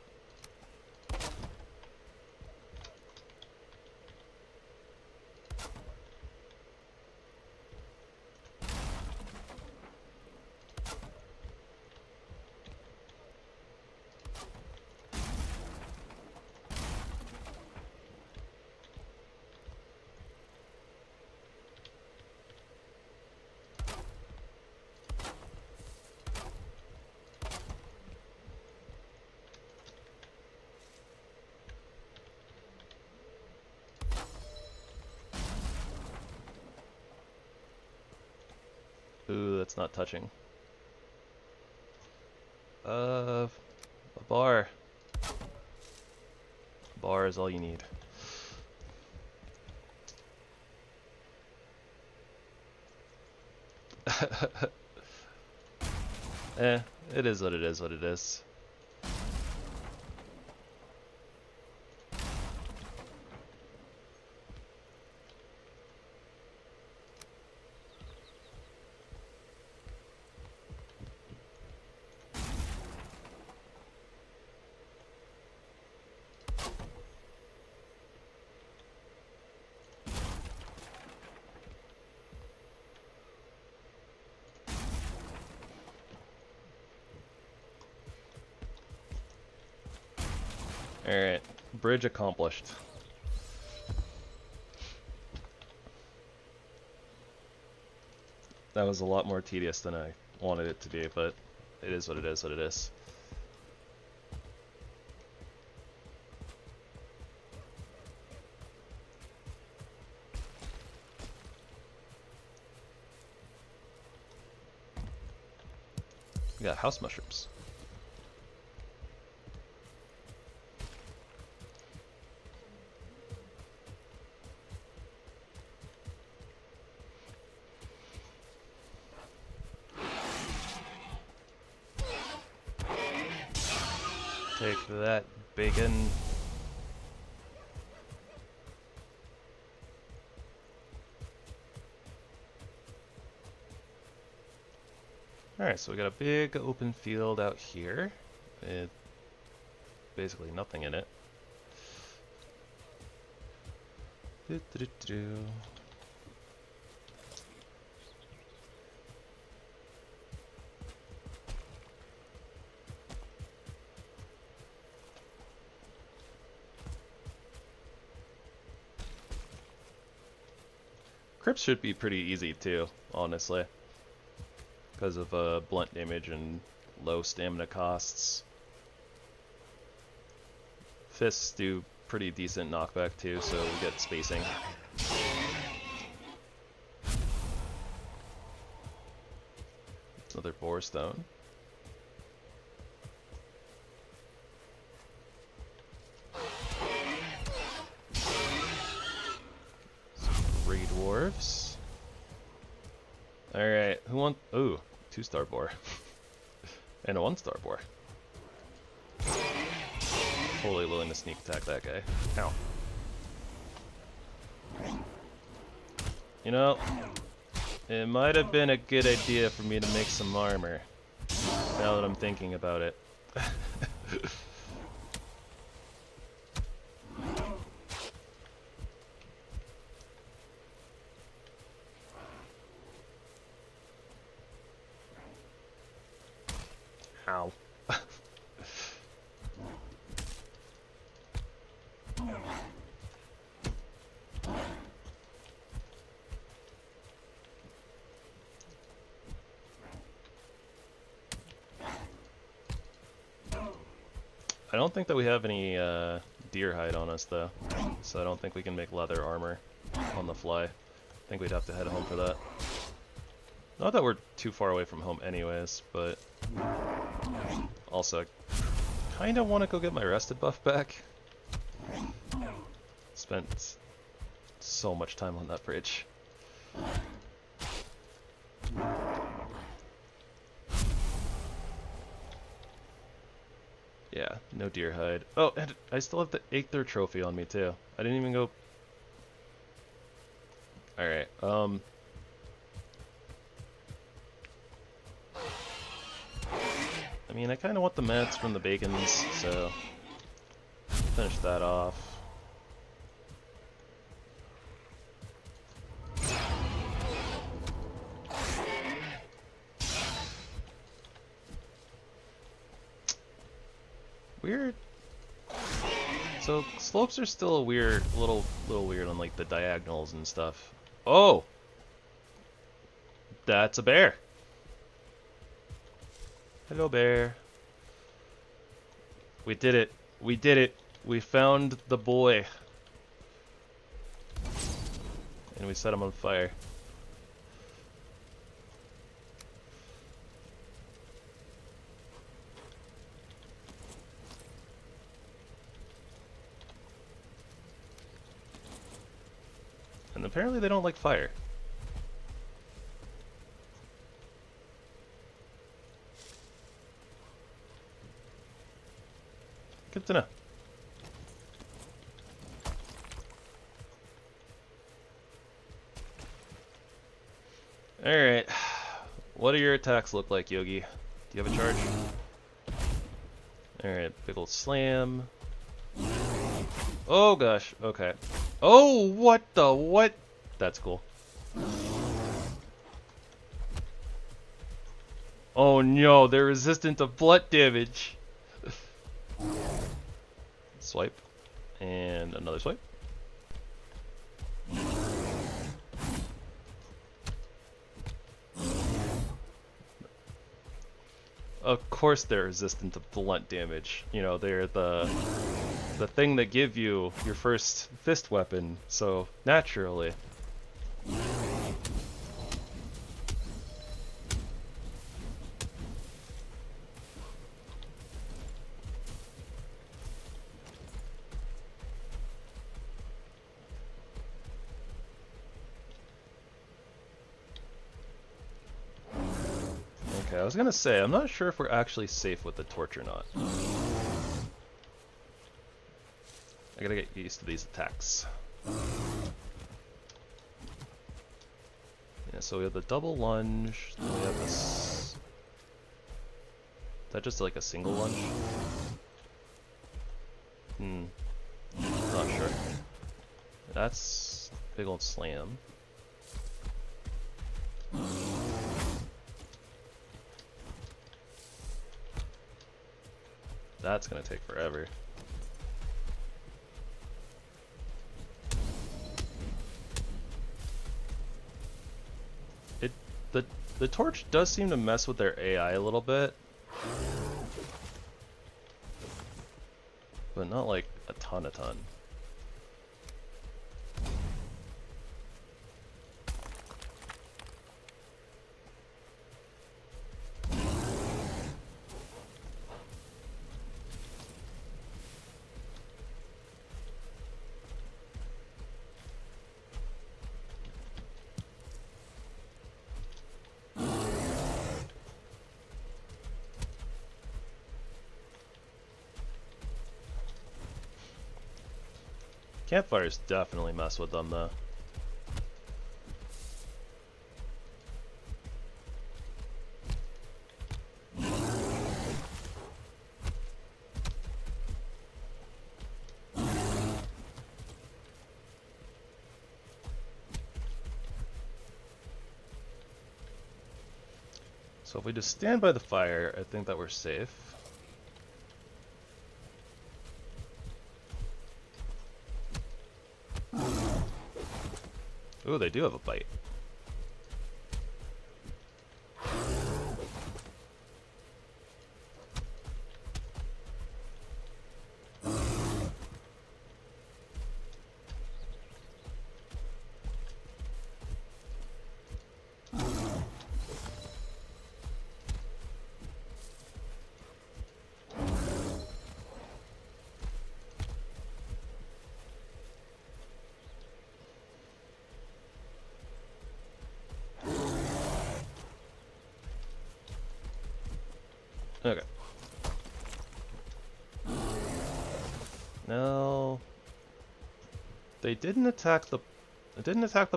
Ooh, that's not touching. A bar. A bar is all you need. It is what it is, what it is. Alright, bridge accomplished. That was a lot more tedious than I wanted it to be, but it is what it is, what it is. We got house mushrooms. Take that, bacon. Alright, so we got a big open field out here. With basically nothing in it. Crypts should be pretty easy too, honestly. Because of blunt damage and low stamina costs. Fists do pretty decent knockback too, so we get spacing. Another boar stone. Three dwarves. Alright, who wants... Ooh, 2-star boar. And a 1-star boar. Totally willing to sneak attack that guy. Ow. You know, it might have been a good idea for me to make some armor. Now that I'm thinking about it. Ow. I don't think that we have any deer hide on us though, so I don't think we can make leather armor on the fly. I think we'd have to head home for that. Not that we're too far away from home anyways, but also I kind of want to go get my rested buff back. Spent so much time on that bridge. Yeah, no deer hide. Oh, and I still have the Aether trophy on me too. I didn't even go... Alright, I mean, I kind of want the mats from the bacons, so... Finish that off. Weird. So slopes are still a weird, little weird on like the diagonals and stuff. Oh, that's a bear. Hello, bear. We did it. We did it. We found the boy, and we set him on fire. And apparently they don't like fire. Good to know. Alright. What do your attacks look like, Yogi? Do you have a charge? Alright, big ol' slam. Oh gosh, okay. Oh, what the what? That's cool. Oh no, they're resistant to blunt damage. Swipe. And another swipe. Of course they're resistant to blunt damage. You know, they're the thing that give you your first fist weapon, so naturally. Okay, I was gonna say, I'm not sure if we're actually safe with the torch or not. I gotta get used to these attacks. Yeah, so we have the double lunge, then we have this that just like a single lunge? Not sure. That's big old slam. That's gonna take forever. The torch does seem to mess with their AI a little bit, but not like a ton. Campfires definitely mess with them though. So if we just stand by the fire, I think that we're safe. Ooh, they do have a bite. Okay. Now they didn't attack the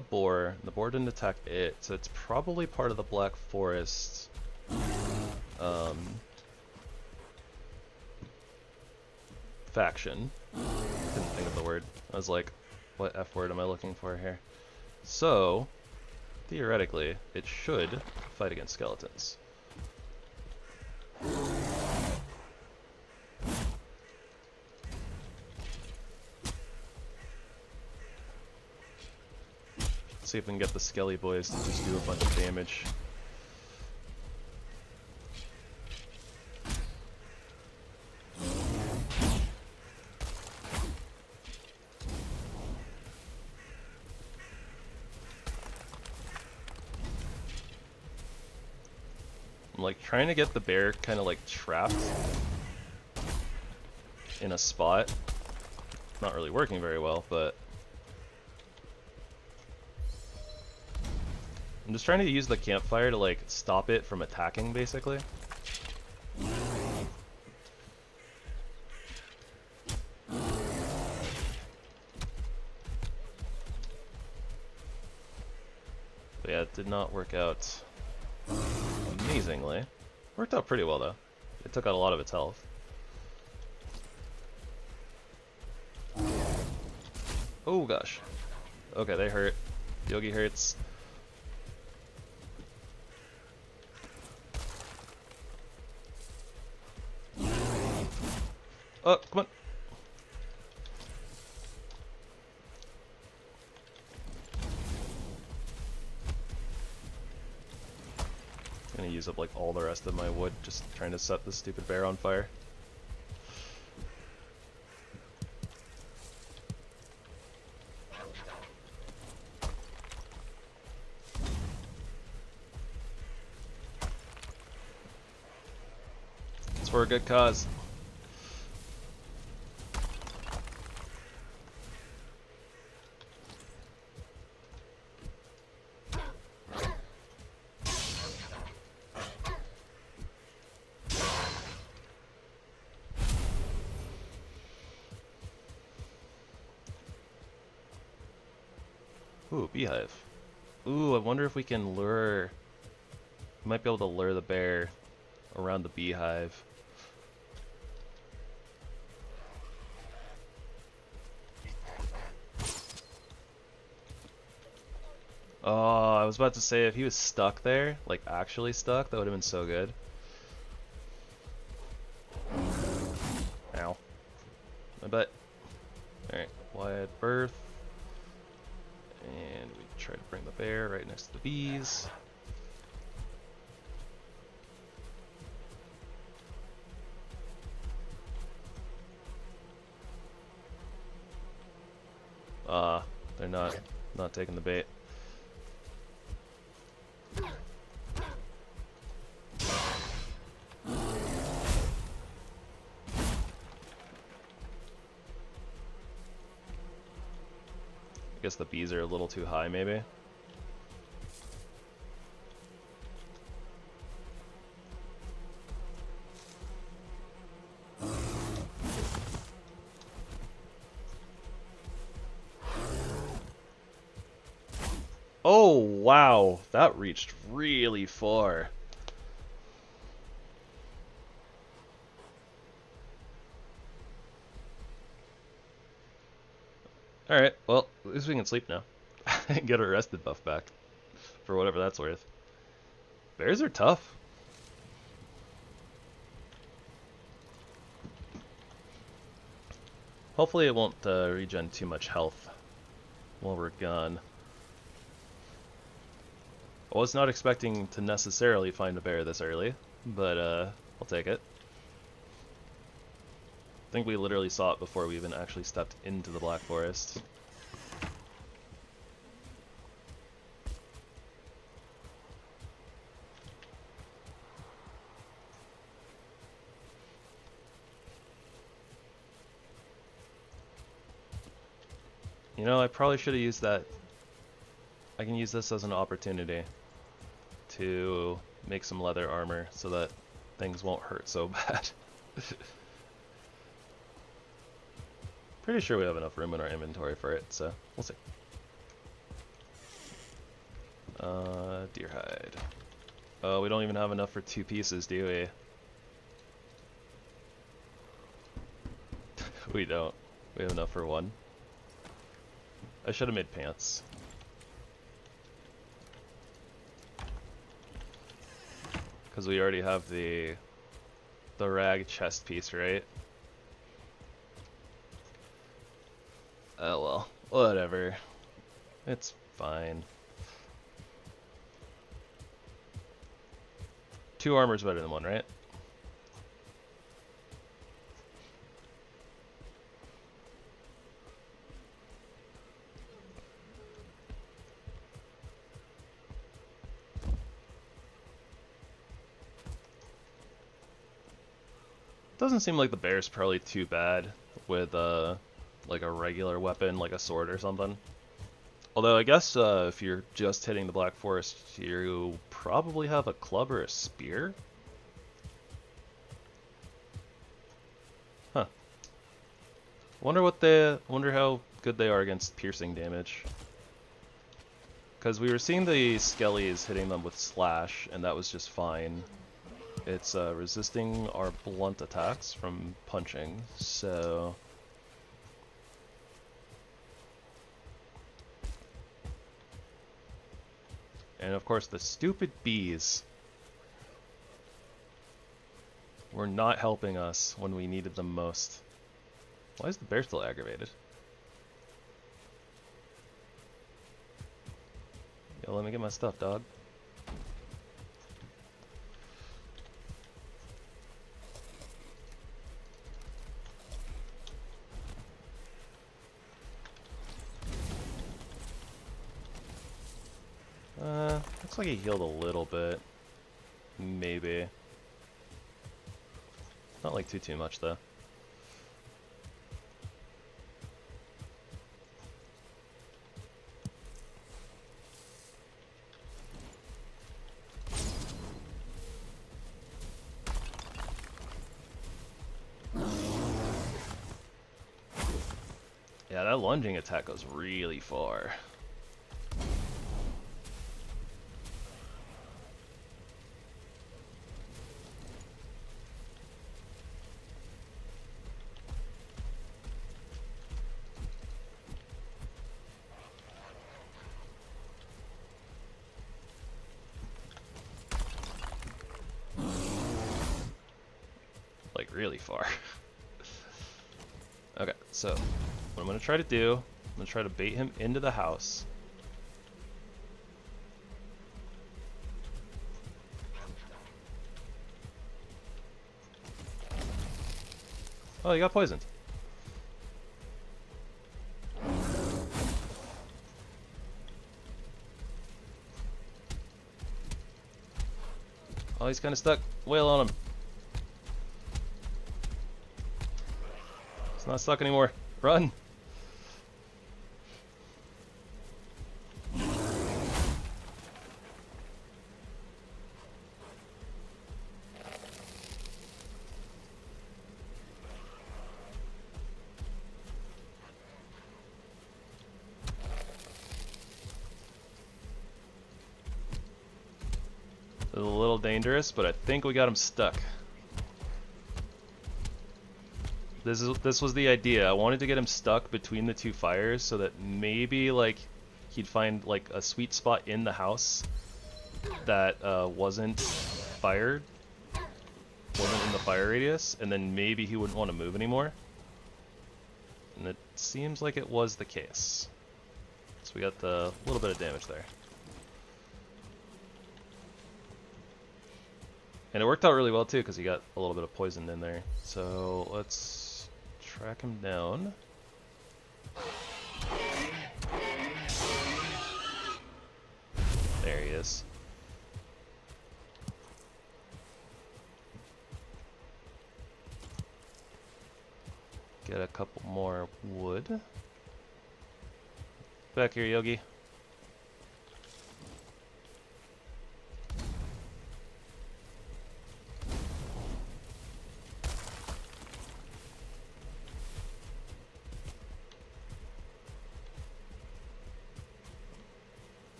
boar. The boar didn't attack it, so it's probably part of the Black Forest. Faction. Couldn't think of the word. I was like, what F word am I looking for here? So, theoretically, it should fight against skeletons. Let's see if we can get the Skelly boys to just do a bunch of damage. I'm like trying to get the bear kind of like trapped in a spot. Not really working very well, but I'm just trying to use the campfire to like stop it from attacking, basically. But yeah, it did not work out amazingly. Worked out pretty well though. It took out a lot of its health. Oh gosh. Okay, they hurt. Yogi hurts. Oh, come on. I'm gonna use up like all the rest of my wood just trying to set this stupid bear on fire. It's for a good cause. Ooh, beehive. Ooh, I wonder if we can lure... We might be able to lure the bear around the beehive. Oh, I was about to say if he was stuck there, like actually stuck, that would have been so good. Ow. My butt. Alright, wide berth. And we try to bring the bear right next to the bees. They're not taking the bait. I guess the bees are a little too high, maybe. Oh, wow. That reached really far. Alright, well, at least we can sleep now. And get our rested buff back. For whatever that's worth. Bears are tough. Hopefully it won't regen too much health while we're gone. I was not expecting to necessarily find a bear this early, but I'll take it. I think we literally saw it before we even actually stepped into the Black Forest. You know, I probably should have used that. I can use this as an opportunity to make some leather armor so that things won't hurt so bad. Pretty sure we have enough room in our inventory for it, so we'll see. Deer hide. Oh, we don't even have enough for 2 pieces, do we? We don't. We have enough for 1. I should have made pants. Because we already have the rag chest piece, right? Oh well, whatever. It's fine. 2 armor's better than 1, right? Doesn't seem like the bear's probably too bad with like a regular weapon, like a sword or something. Although I guess if you're just hitting the Black Forest, you probably have a club or a spear. Huh. Wonder how good they are against piercing damage. Because we were seeing the skellies hitting them with slash, and that was just fine. It's resisting our blunt attacks from punching, so... And of course the stupid bees were not helping us when we needed them most. Why is the bear still aggravated? Yo, let me get my stuff, dog. Looks like he healed a little bit. Maybe. Not like too much though. Yeah, that lunging attack goes really far. really far. Okay, so what I'm gonna try to do, I'm gonna try to bait him into the house. Oh, he got poisoned. Oh, he's kind of stuck. Wail on him. It's not stuck anymore. Run! A little dangerous, but I think we got him stuck. This was the idea. I wanted to get him stuck between the two fires so that maybe like he'd find like a sweet spot in the house that wasn't fired, wasn't in the fire radius, and then maybe he wouldn't want to move anymore. And it seems like it was the case. So we got the little bit of damage there. And it worked out really well too because he got a little bit of poison in there. So let's track him down. There he is. Get a couple more wood. Back here, Yogi.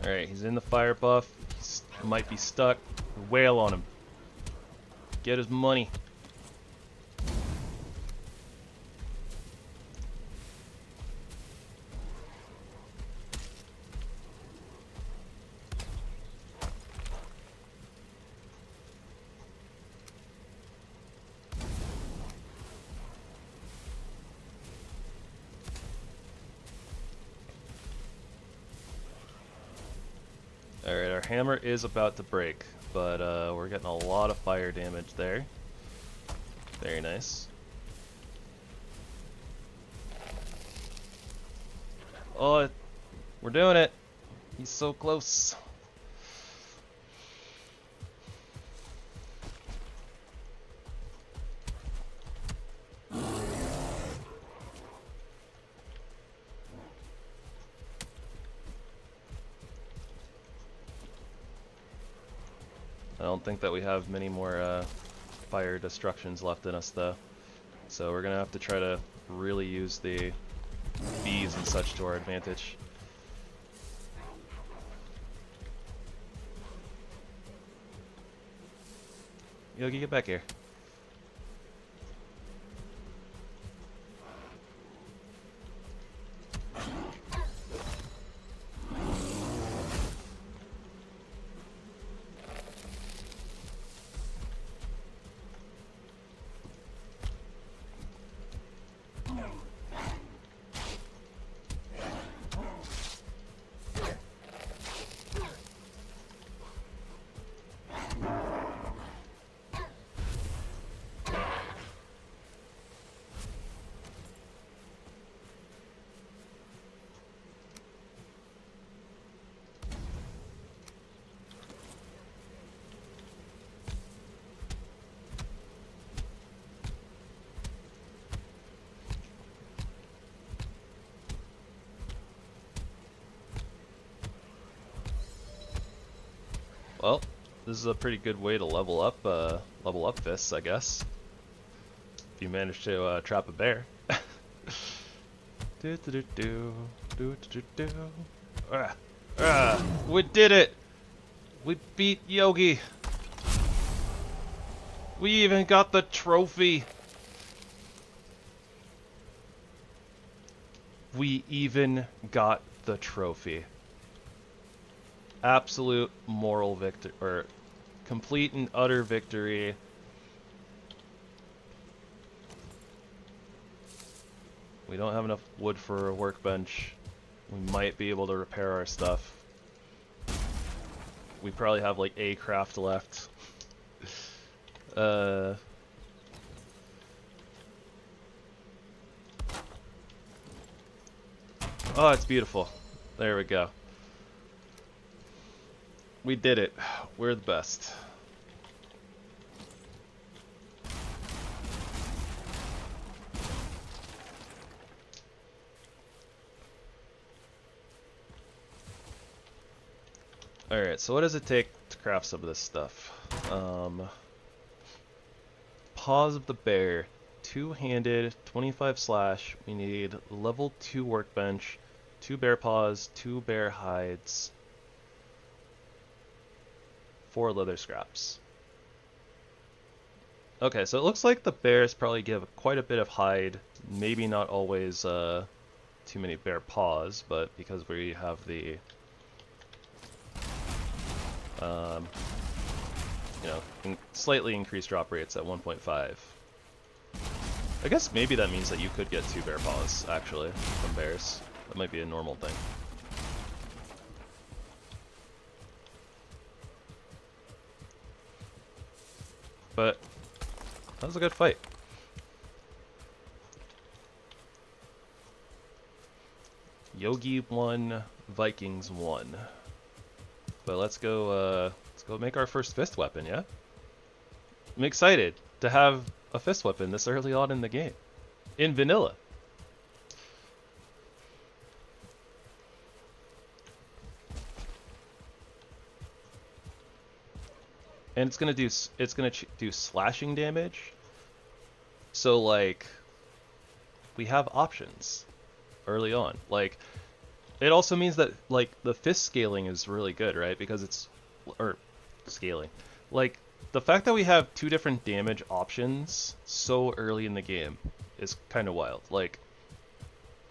Alright, he's in the fire buff. He might be stuck. Wail on him. Get his money. Alright, our hammer is about to break, but we're getting a lot of fire damage there. Very nice. Oh, we're doing it! He's so close. I don't think that we have many more fire destructions left in us though. So we're gonna have to try to really use the bees and such to our advantage. Yogi, get back here. Well, This is a pretty good way to level up fists, I guess. If you manage to trap a bear. Do do do do do do do. We did it! We beat Yogi. We even got the trophy. We even got the trophy. Absolute moral victory, or complete and utter victory. We don't have enough wood for a workbench. We might be able to repair our stuff. We probably have like a craft left. Oh, it's beautiful. There we go. We did it. We're the best. Alright, so what does it take to craft some of this stuff? Paws of the bear. Two-handed, 25 slash. We need level 2 workbench, 2 bear paws, 2 bear hides, 4 leather scraps. Okay, so it looks like the bears probably give quite a bit of hide. Maybe not always too many bear paws, but because we have the you know, slightly increased drop rates at 1.5. I guess maybe that means that you could get 2 bear paws, actually, from bears. That might be a normal thing. But that was a good fight. Yogi won, Vikings won. But let's go make our first fist weapon, yeah? I'm excited to have a fist weapon this early on in the game. In vanilla. And it's gonna do slashing damage. So like we have options early on. Like it also means that like the fist scaling is really good, right? Because it's scaling. Like the fact that we have 2 different damage options so early in the game is kind of wild. Like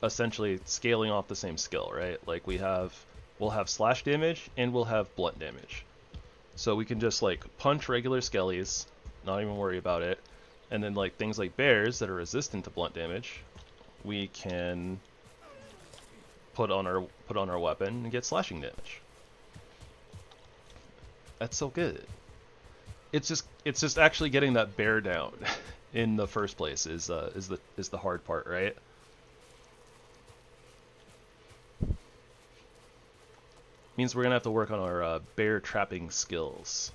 essentially scaling off the same skill, right? Like we'll have slash damage and we'll have blunt damage. So we can just like punch regular skellies, not even worry about it. And then like things like bears that are resistant to blunt damage, we can put on our weapon and get slashing damage. That's so good. It's just actually getting that bear down in the first place is the hard part, right? Means we're gonna have to work on our bear trapping skills.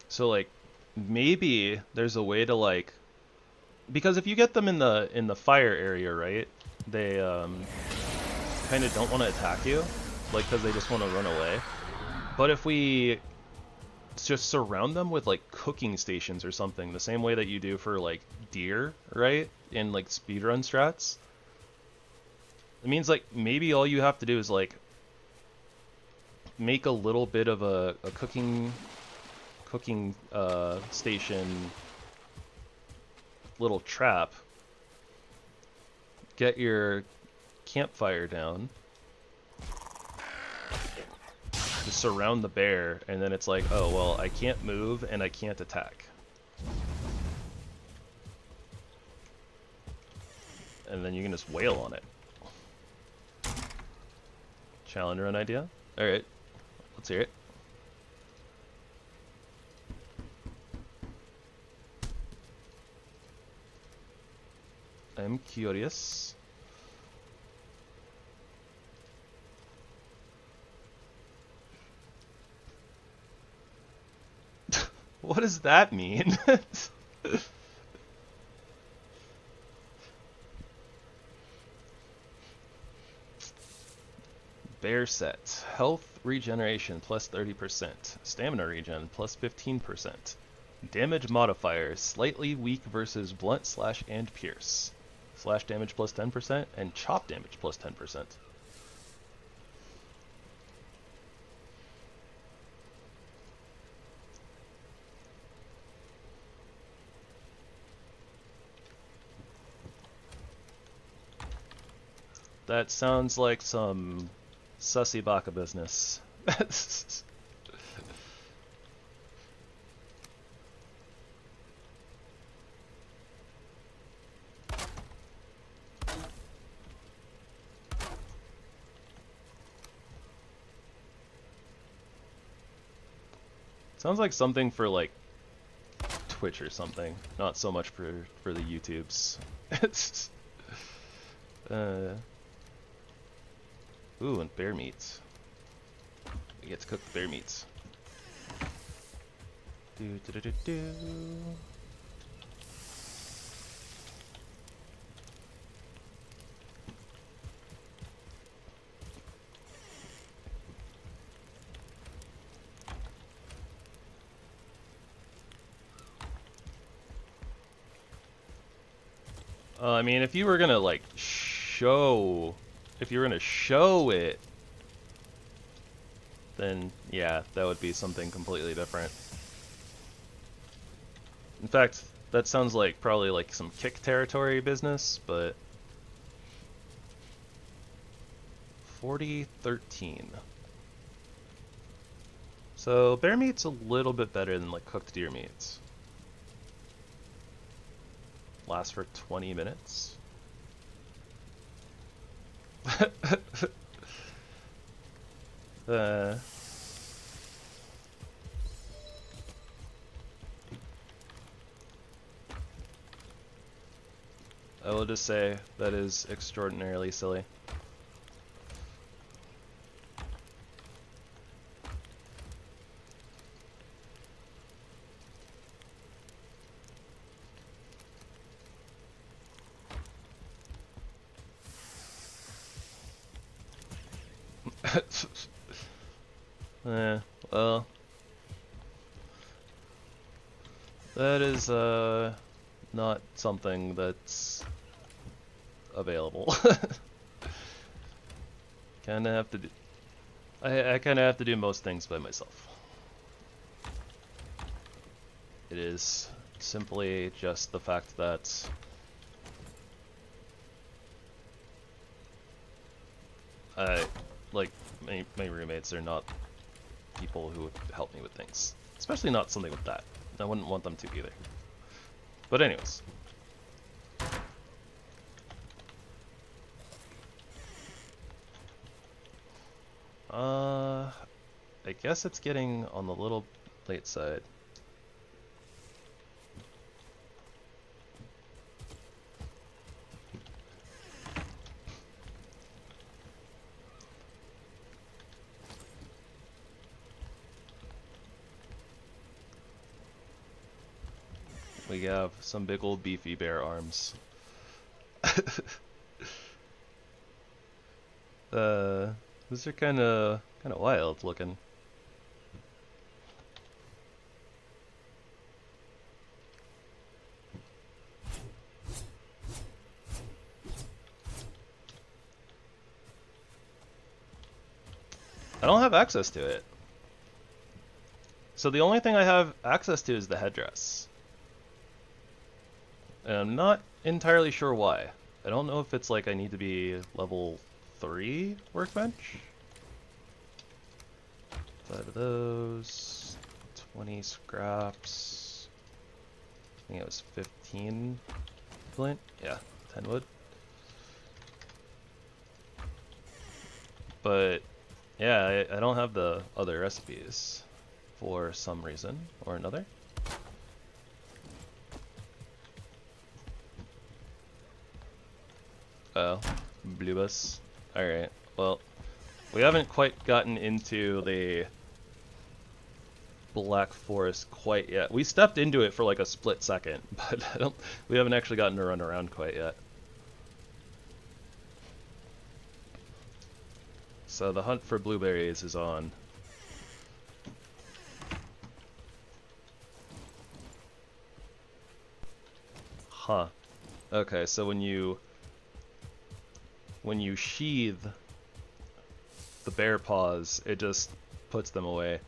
So like maybe there's a way to like, because if you get them in the fire area, right? They kind of don't want to attack you, like because they just want to run away. But if we just surround them with like cooking stations or something, the same way that you do for like deer, right? In like speedrun strats. It means like maybe all you have to do is like make a little bit of a cooking station little trap, get your campfire down, just surround the bear, and then it's like, oh well, I can't move and I can't attack. And then you can just wail on it. Challenger an idea? Alright, let's hear it. I'm curious. What does that mean? Care Set. Health regeneration plus 30%. Stamina regen plus 15%. Damage modifier, slightly weak versus blunt, slash, and pierce. Slash damage plus 10%, and chop damage plus 10%. That sounds like some sussy baka business. Sounds like something for like Twitch or something, not so much for the YouTubes. Ooh, and bear meats. We get to cook the bear meats. Do do do do do. I mean, if you were gonna like show, if you were gonna show it, then yeah, that would be something completely different. In fact, that sounds like probably like some kick territory business, but 4013. So bear meat's a little bit better than like cooked deer meats. Lasts for 20 minutes. I will just say that is extraordinarily silly. Well, that is not something that's available. Kinda have to do. I kinda have to do most things by myself. It is simply just the fact that like my roommates are not people who would help me with things, especially not something with that. I wouldn't want them to either. But anyways. I guess it's getting on the little late side. We have some big old beefy bear arms. Those are kind of wild looking. I don't have access to it. So the only thing I have access to is the headdress. And I'm not entirely sure why. I don't know if it's like I need to be level 3 workbench. 5 of those. 20 scraps. I think it was 15 flint. Yeah, 10 wood. But yeah, I don't have the other recipes for some reason or another. Oh, blue bus. Alright, well, we haven't quite gotten into the Black Forest quite yet. We stepped into it for like a split second, but we haven't actually gotten to run around quite yet. So the hunt for blueberries is on. Huh. Okay, so when you sheathe the bear paws, it just puts them away.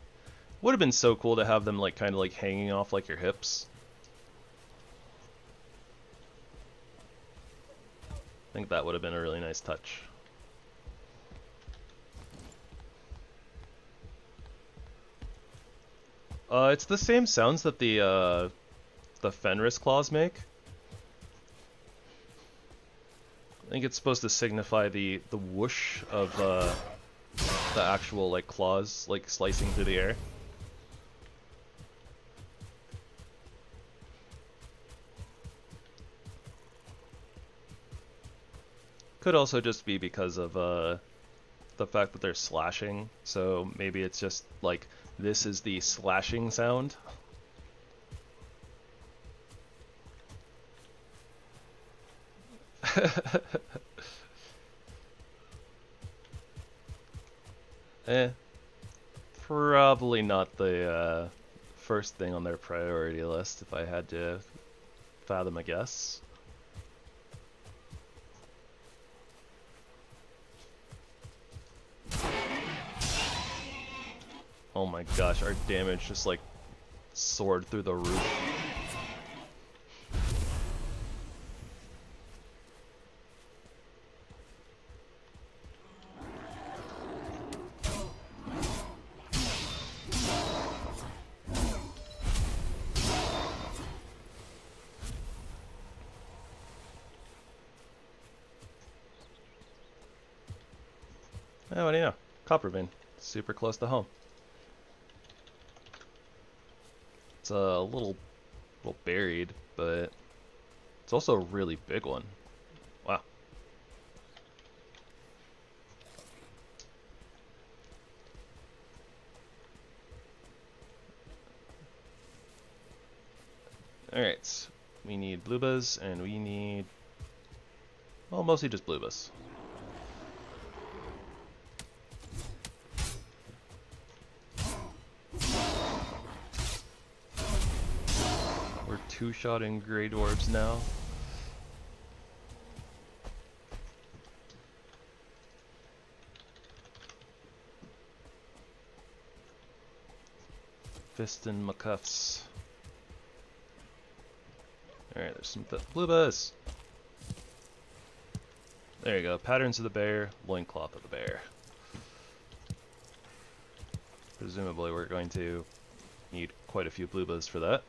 Would have been so cool to have them like kind of like hanging off like your hips. I think that would have been a really nice touch. It's the same sounds that the Fenris claws make. I think it's supposed to signify the whoosh of the actual like claws like slicing through the air. Could also just be because of the fact that they're slashing, so maybe it's just like this is the slashing sound. Probably not the first thing on their priority list if I had to fathom a guess. Oh my gosh, our damage just like soared through the roof. Oh, what do you know? Copper vein. Super close to home. It's a little buried, but it's also a really big one. Wow. Alright. We need bluebas, and we need... well, mostly just bluebas. We're two-shotting Grey Dwarves now. Fist and McCuffs. Alright, there's some bluebas. There you go. Patterns of the bear, loincloth of the bear. Presumably we're going to need quite a few bluebas for that.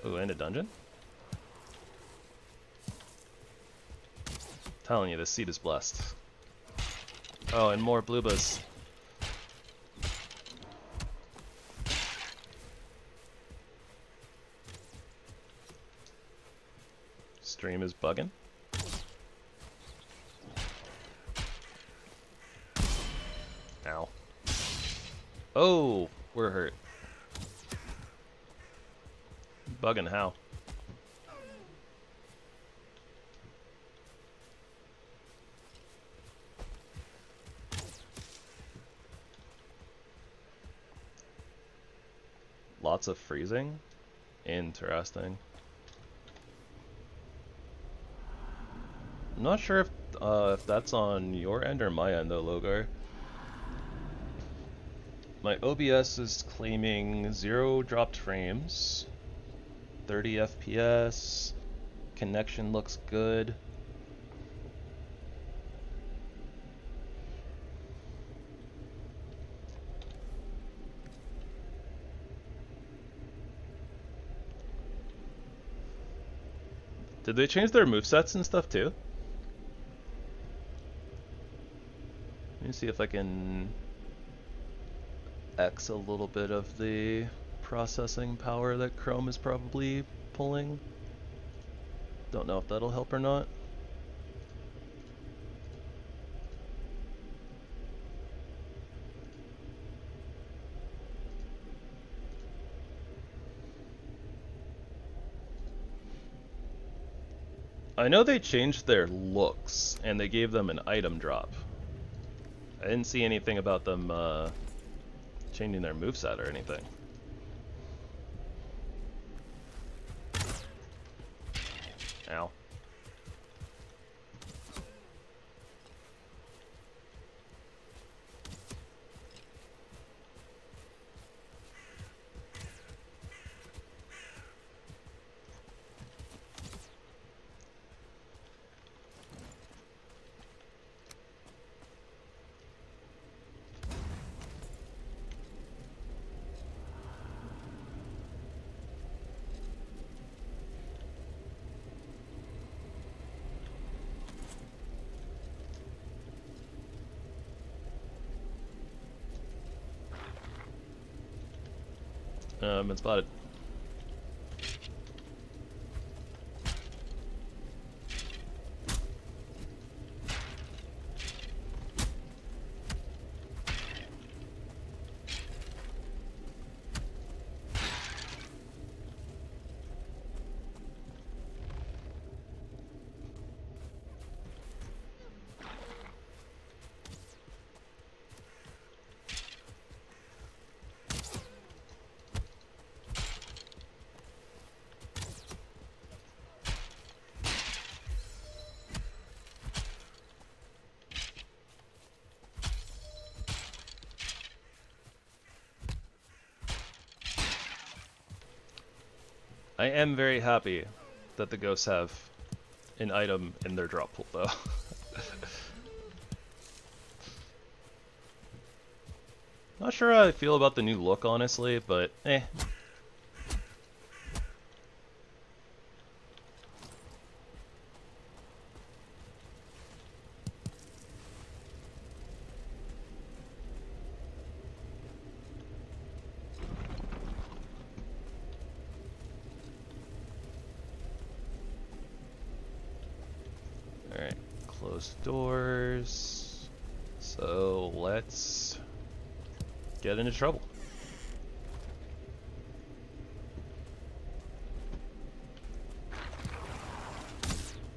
Ooh, and a dungeon? Telling you, this seed is blessed. Oh, and more bluebas. Stream is bugging. Ow. Oh, we're hurt. Bugging how? Lots of freezing? Interesting. I'm not sure if that's on your end or my end though, Logar. My OBS is claiming 0 dropped frames, 30 FPS, connection looks good. Did they change their movesets and stuff too? Let me see if I can X a little bit of the processing power that Chrome is probably pulling. Don't know if that'll help or not. I know they changed their looks, and they gave them an item drop. I didn't see anything about them changing their moveset or anything. Ow. Been spotted. I am very happy that the ghosts have an item in their drop pool, though. Not sure how I feel about the new look, honestly, but eh. Alright, close doors. So let's get into trouble.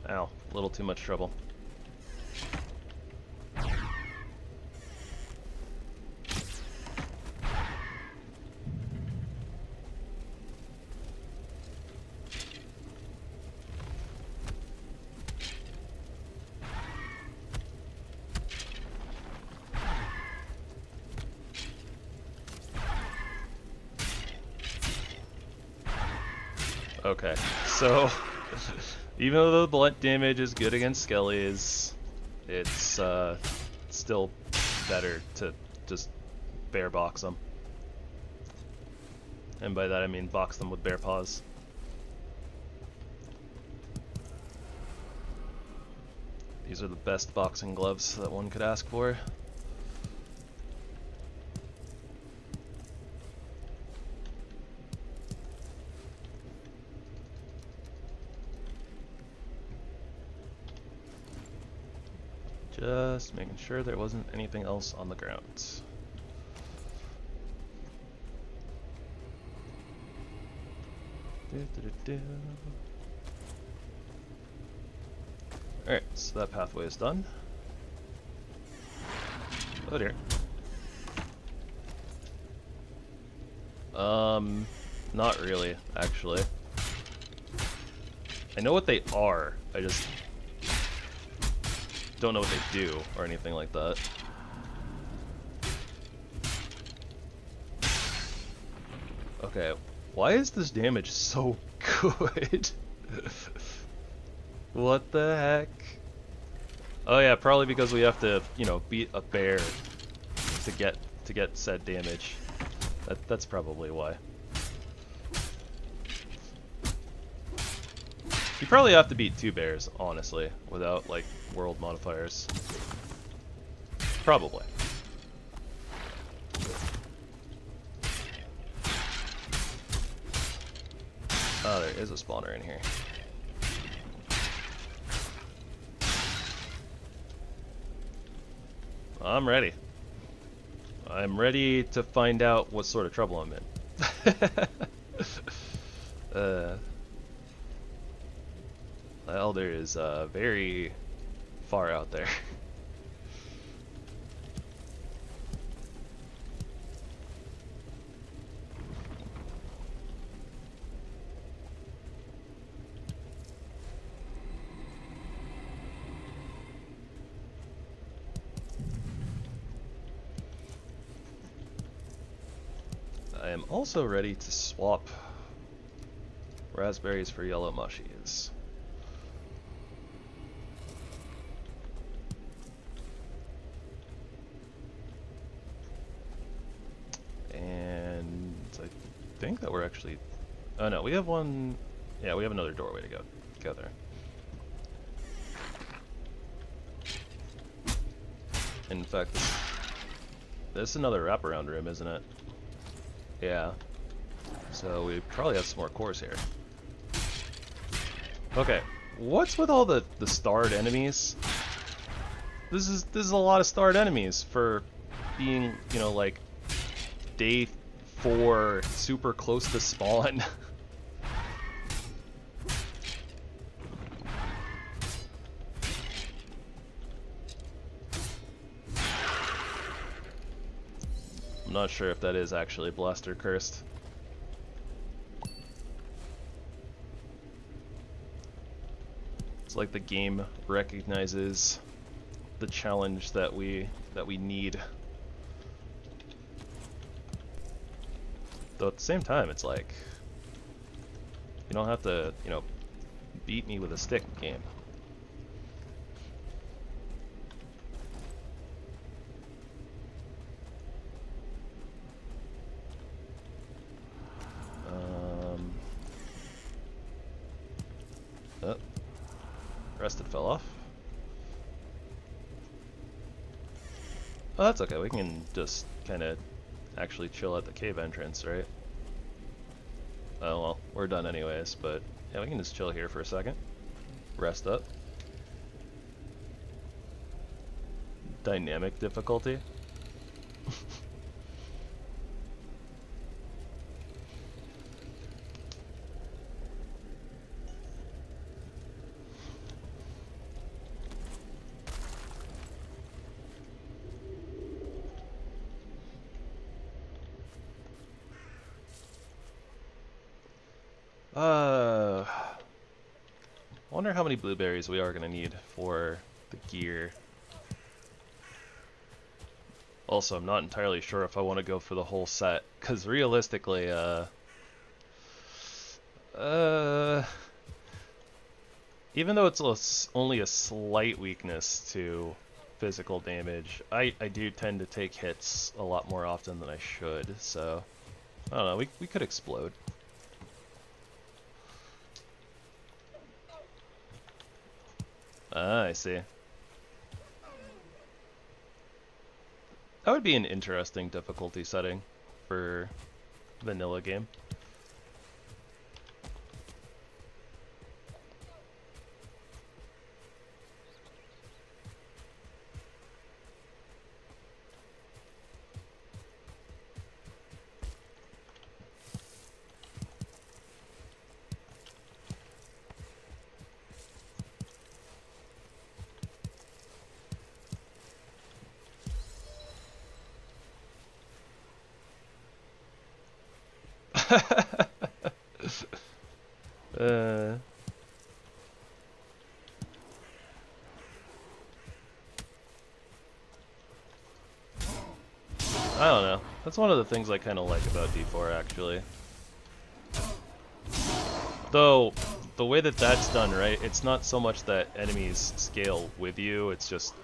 Ow, a little too much trouble. Okay, so even though the blunt damage is good against skellies, it's still better to just bear box them. And by that I mean box them with bear paws. These are the best boxing gloves that one could ask for. Just making sure there wasn't anything else on the ground. Alright, so that pathway is done. Oh dear. Not really, actually. I know what they are, I just don't know what they do or anything like that. Okay, why is this damage so good? What the heck? Oh yeah, probably because we have to, you know, beat a bear to get said damage. That's probably why. You probably have to beat 2 bears, honestly, without, like, world modifiers. Probably. Oh, there is a spawner in here. I'm ready. I'm ready to find out what sort of trouble I'm in. The Elder is very far out there. I am also ready to swap raspberries for yellow mushies. And I think that we're actually... Oh no, we have one... Yeah, we have another doorway to go there. In fact, this is another wraparound room, isn't it? Yeah. So we probably have some more cores here. Okay, what's with all the starred enemies? This is a lot of starred enemies for being, you know, like day 4, super close to spawn. I'm not sure if that is actually blaster cursed. It's like the game recognizes the challenge that we need. Though at the same time, it's like you don't have to, you know, beat me with a stick game. Oh, rested fell off. Oh, that's okay. We can just kind of actually chill at the cave entrance, right? Oh, well, we're done anyways, but yeah, we can just chill here for a second. Rest up. Dynamic difficulty. Wonder how many blueberries we are gonna need for the gear. Also, I'm not entirely sure if I want to go for the whole set, because realistically, even though it's only a slight weakness to physical damage, I do tend to take hits a lot more often than I should, so I don't know, we could explode. Ah, I see. That would be an interesting difficulty setting for vanilla game. I don't know. That's one of the things I kind of like about D4, actually. Though, the way that that's done, right, it's not so much that enemies scale with you, it's just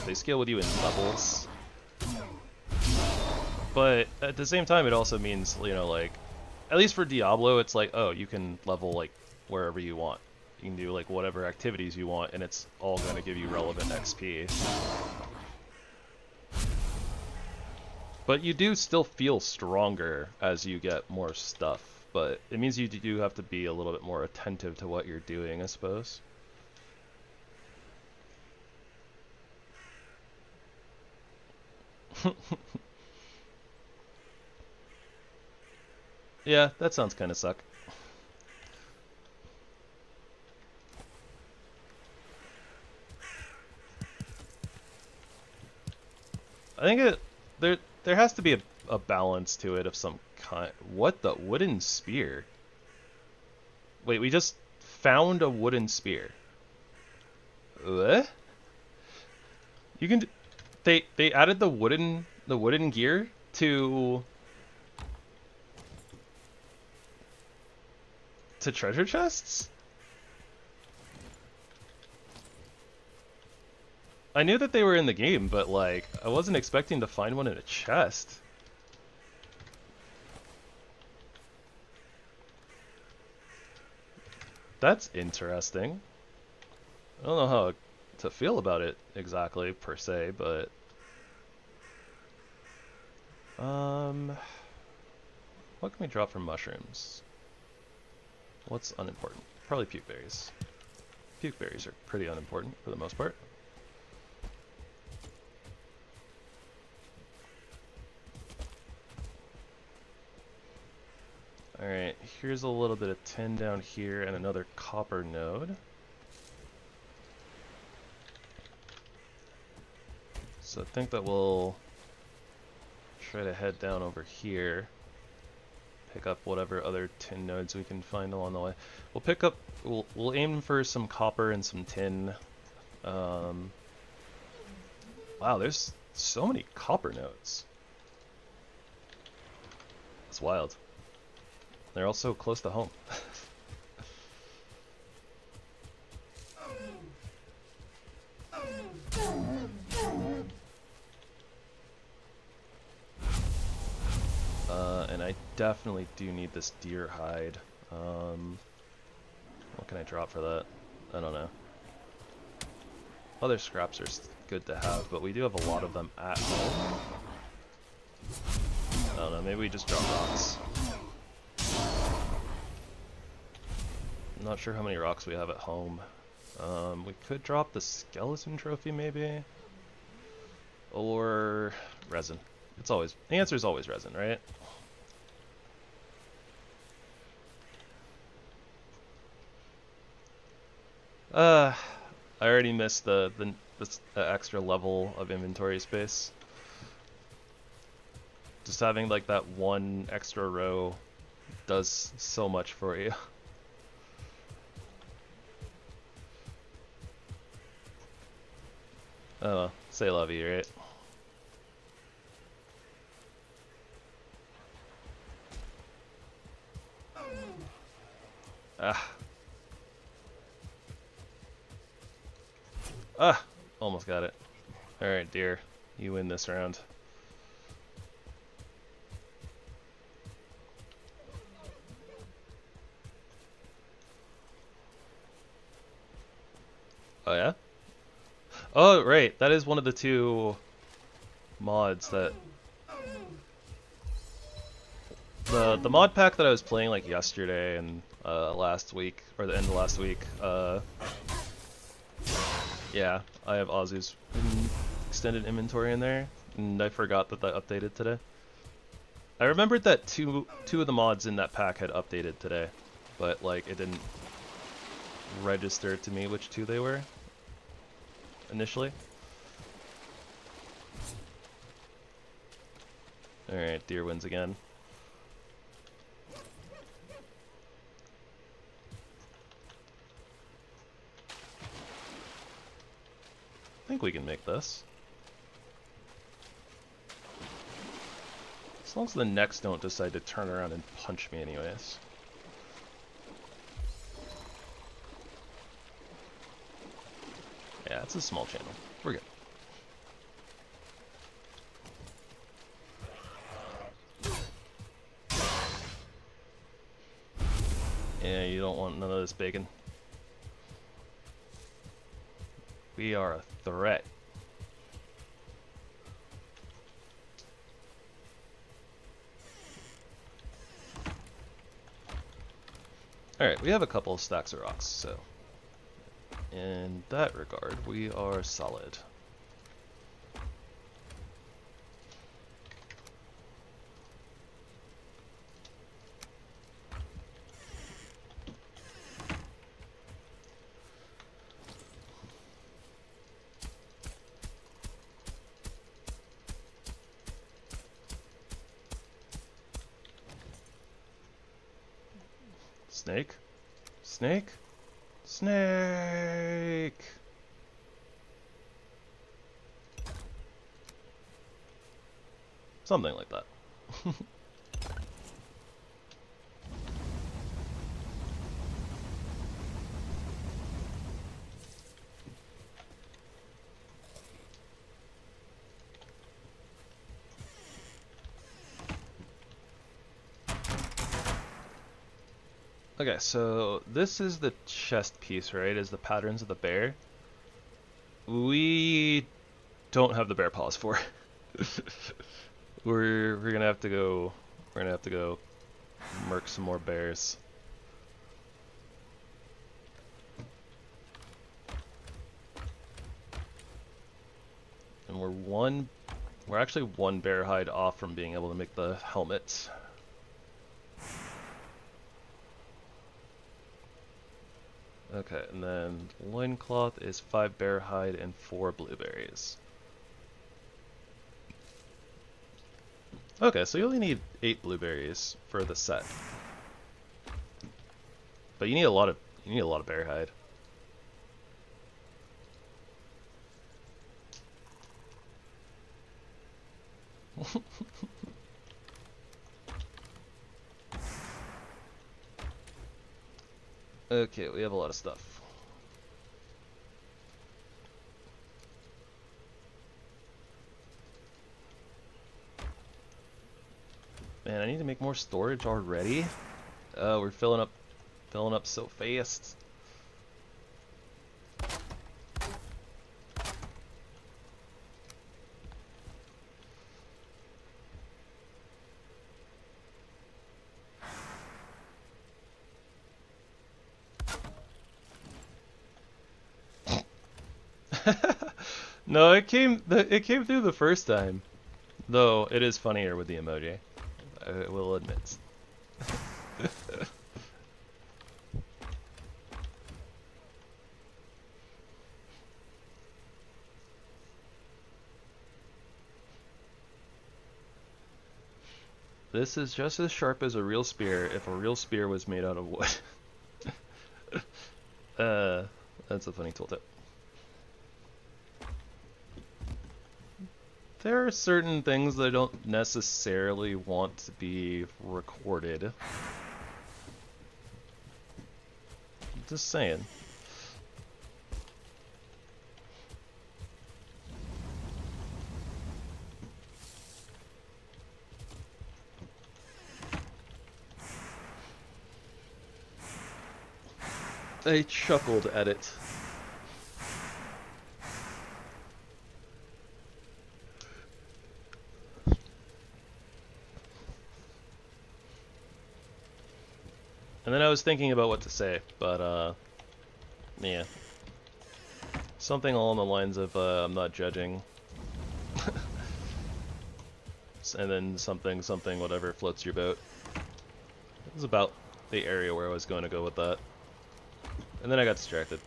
they scale with you in levels. But at the same time, it also means, you know, like, at least for Diablo, it's like, oh, you can level, like, wherever you want. You can do, like, whatever activities you want, and it's all going to give you relevant XP. But you do still feel stronger as you get more stuff. But it means you do have to be a little bit more attentive to what you're doing, I suppose. Yeah, that sounds kind of suck. I think there has to be a balance to it of some kind. What the wooden spear? Wait, we just found a wooden spear. What? You can. They added the wooden gear to treasure chests? I knew that they were in the game, but like I wasn't expecting to find one in a chest. That's interesting. I don't know how to feel about it exactly per se, but what can we drop from mushrooms? What's unimportant? Probably puke berries. Puke berries are pretty unimportant for the most part. Alright, here's a little bit of tin down here and another copper node. So I think that we'll try to head down over here. Pick up whatever other tin nodes we can find along the way. We'll aim for some copper and some tin. Wow, there's so many copper nodes. It's wild. They're also close to home. And I definitely do need this deer hide. What can I drop for that? I don't know. Other scraps are good to have, but we do have a lot of them at home. I don't know, maybe we just drop rocks. I'm not sure how many rocks we have at home. We could drop the skeleton trophy maybe? Or resin. The answer is always resin, right? I already missed the extra level of inventory space. Just having like that one extra row does so much for you. Oh, say la vie, right? Almost got it. Alright, dear. You win this round. Oh yeah? Oh, right. That is one of the two mods that... The mod pack that I was playing like yesterday and last week, or the end of last week, yeah, I have Azu's extended inventory in there, and I forgot that updated today. I remembered that two of the mods in that pack had updated today, but like it didn't register to me which two they were initially. Alright, deer wins again. I think we can make this. As long as the necks don't decide to turn around and punch me anyways. Yeah, it's a small channel. We're good. Yeah, you don't want none of this bacon. We are a threat. Alright, we have a couple of stacks of rocks, so in that regard, we are solid. Snake? Snake? Snake! Something like that. Okay, so this is the chest piece, right? Is the patterns of the bear. We don't have the bear paws for. we're gonna have to go. We're gonna have to go murk some more bears. And we're actually one bear hide off from being able to make the helmet. Okay, and then loincloth is 5 bear hide and 4 blueberries. Okay, so you only need 8 blueberries for the set. But you need a lot of bear hide. Okay, we have a lot of stuff. Man, I need to make more storage already. We're filling up so fast. No, it came through the first time. Though it is funnier with the emoji. I will admit. This is just as sharp as a real spear if a real spear was made out of wood. That's a funny tooltip. There are certain things that I don't necessarily want to be recorded. Just saying. I chuckled at it. And then I was thinking about what to say, but yeah. Something along the lines of, I'm not judging. And then something, whatever floats your boat. It was about the area where I was going to go with that. And then I got distracted.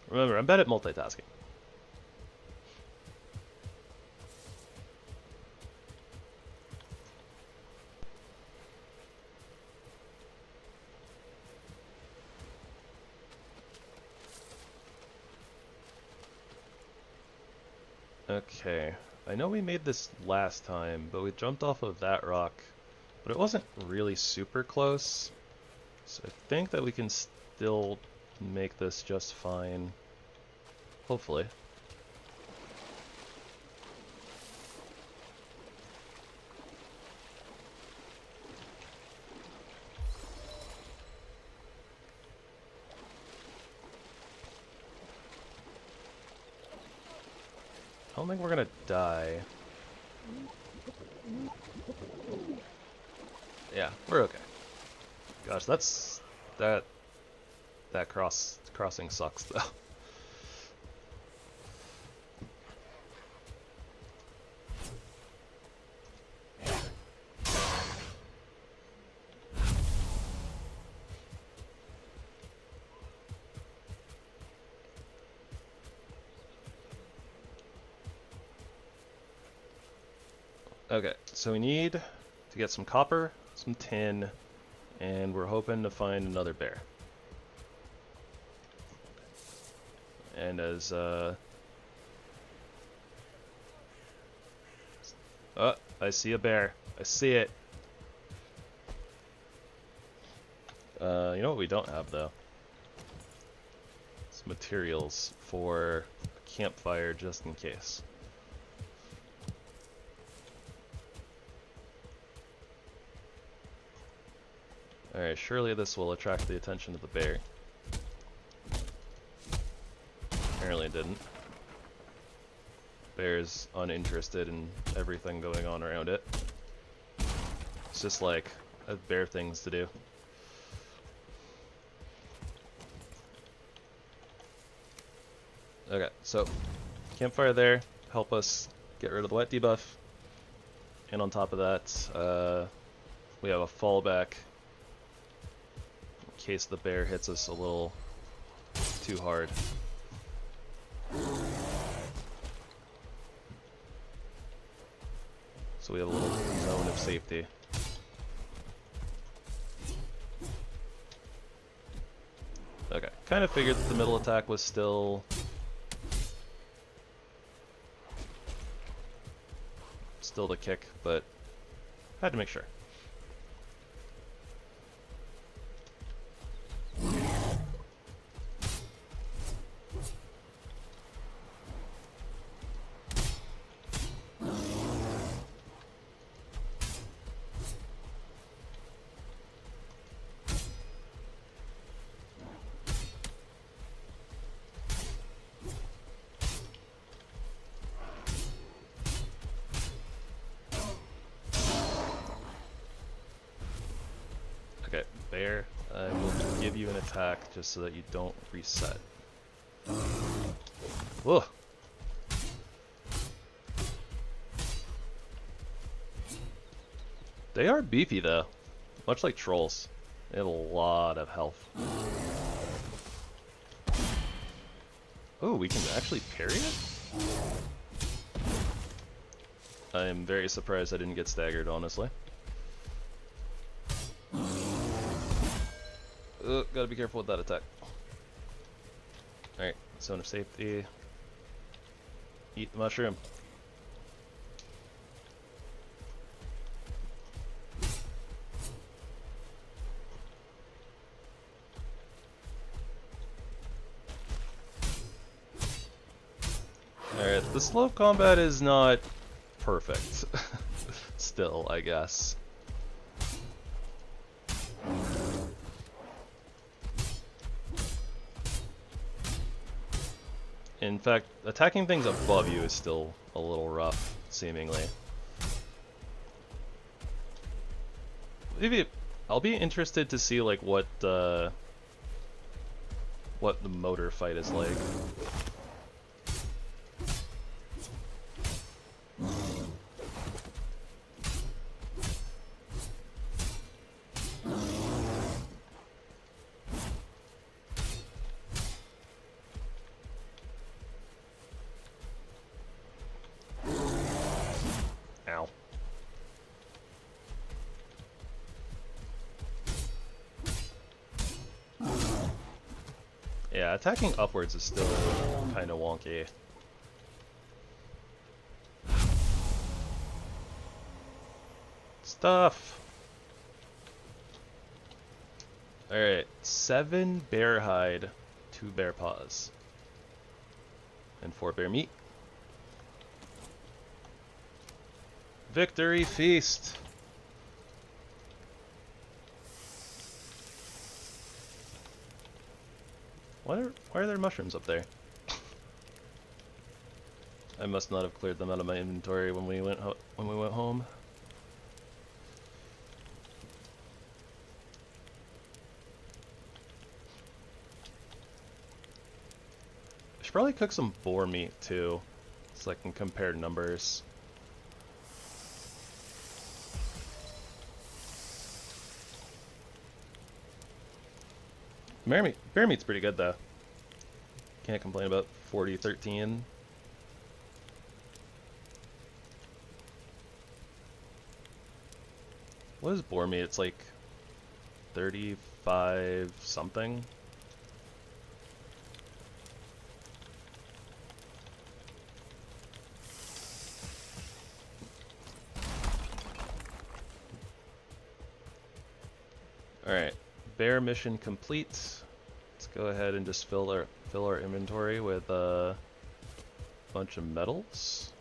Remember, I'm bad at multitasking. Okay, I know we made this last time, but we jumped off of that rock, but it wasn't really super close, so I think that we can still make this just fine, hopefully. I don't think we're gonna die. Yeah, we're okay. Gosh, that crossing sucks though. Okay, so we need to get some copper, some tin, and we're hoping to find another bear. And as oh, I see a bear. I see it. You know what we don't have though? It's materials for a campfire just in case. Alright, surely this will attract the attention of the bear. Apparently it didn't. Bear's uninterested in everything going on around it. It's just like, I have bear things to do. Okay, so campfire there, help us get rid of the wet debuff. And on top of that, we have a fallback in case the bear hits us a little too hard. So we have a little zone of safety. Okay, kind of figured that the middle attack was still the kick, but had to make sure. Okay, bear, I will give you an attack just so that you don't reset. Whoa! They are beefy though, much like trolls. They have a lot of health. Oh, we can actually parry it? I am very surprised I didn't get staggered, honestly. Gotta be careful with that attack. Alright, zone of safety. Eat the mushroom. Alright, the slow combat is not perfect. Still, I guess. In fact, attacking things above you is still a little rough, seemingly. Maybe I'll be interested to see like what the motor fight is like. Ow. Yeah, attacking upwards is still kind of wonky. Stuff! Alright, 7 bear hide, 2 bear paws, and 4 bear meat. Victory feast! Why are there mushrooms up there? I must not have cleared them out of my inventory when we went home. I should probably cook some boar meat too, so I can compare numbers. Bear meat's pretty good though. Can't complain about 40-13. What is boar meat? It's like 35 something. Alright, bear mission complete. Let's go ahead and just fill our inventory with a bunch of metals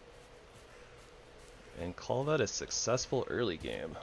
and call that a successful early game.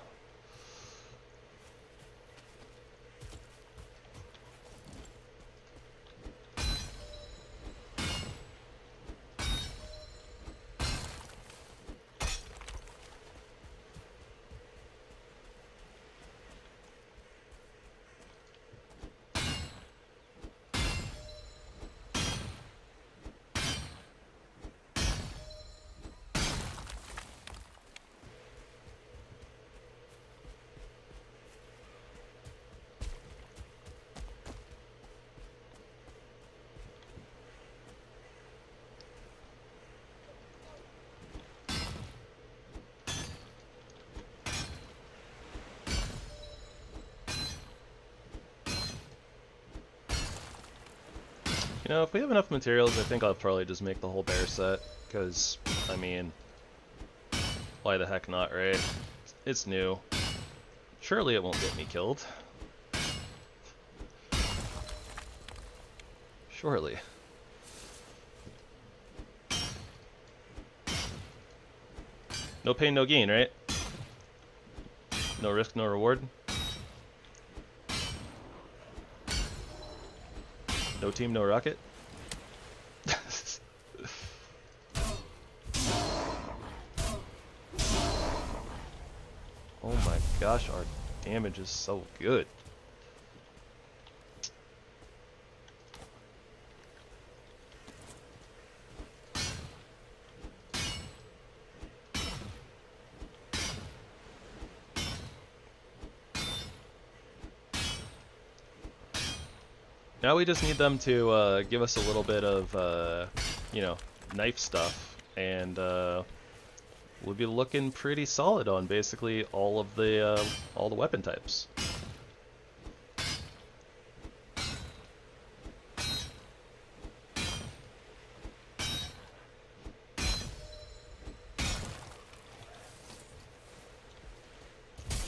You know, if we have enough materials, I think I'll probably just make the whole bear set, because, I mean, why the heck not, right? It's new. Surely it won't get me killed. Surely. No pain, no gain, right? No risk, no reward. No team, no rocket. Oh my gosh, our damage is so good. Now we just need them to give us a little bit of, you know, knife stuff, and we'll be looking pretty solid on basically all the weapon types.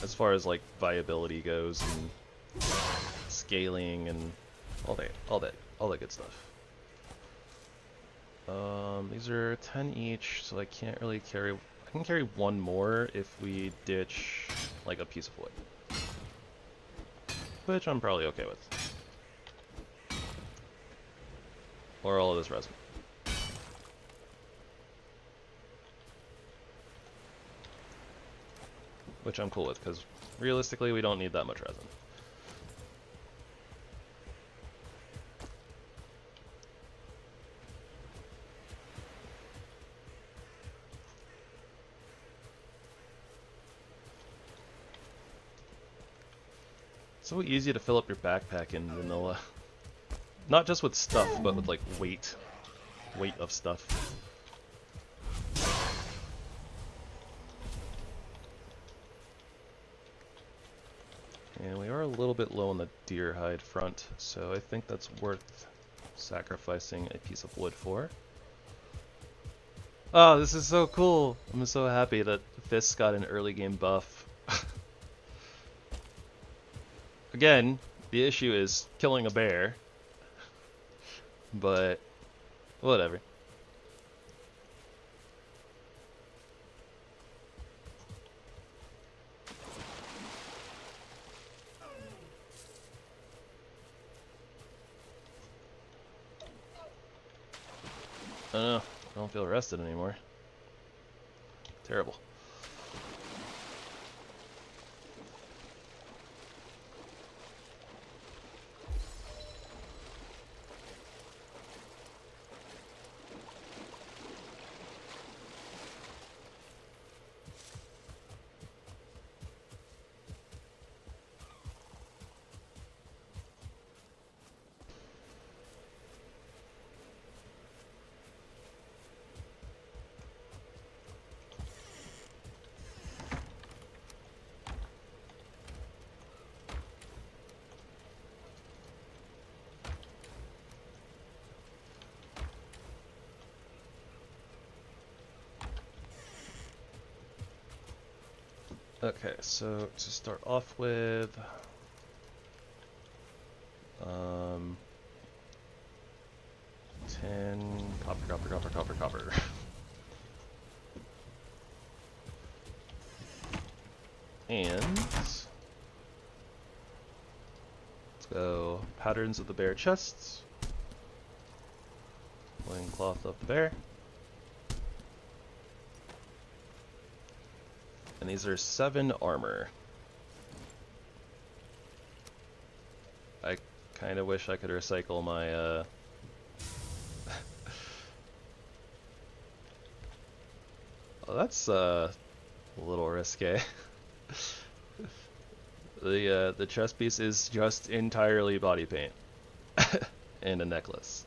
As far as like viability goes and scaling and all that good stuff. These are 10 each, so I can't really carry. I can carry one more if we ditch like a piece of wood, which I'm probably okay with, or all of this resin. Which I'm cool with, because realistically we don't need that much resin. So easy to fill up your backpack in vanilla. Not just with stuff, but with like weight of stuff. And we are a little bit low on the deer hide front, so I think that's worth sacrificing a piece of wood for. Oh, this is so cool! I'm so happy that Fists got an early game buff. Again, the issue is killing a bear, but whatever. I don't know. I don't feel rested anymore. Terrible. Okay, so to start off with, 10 copper. And let's go patterns of the bear chests. Loincloth of the bear. And these are 7 armor. I kind of wish I could recycle my Oh, that's a little risque. The chest piece is just entirely body paint and a necklace.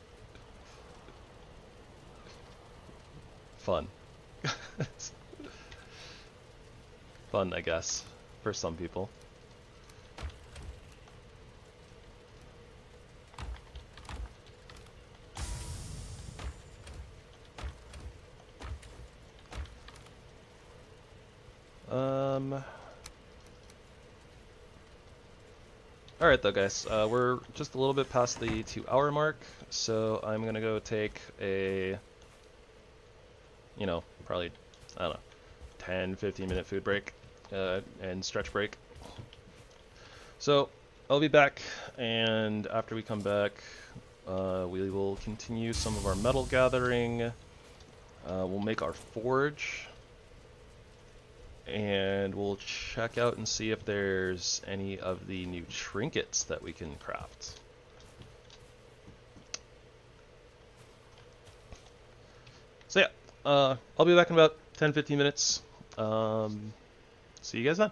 Fun. Fun, I guess, for some people. Alright though, guys, we're just a little bit past the 2-hour mark, so I'm gonna go take a, probably, I don't know, 10-15 minute food break, and stretch break. So, I'll be back, and after we come back, we will continue some of our metal gathering, we'll make our forge, and we'll check out and see if there's any of the new trinkets that we can craft. So yeah, I'll be back in about 10-15 minutes. See you guys then.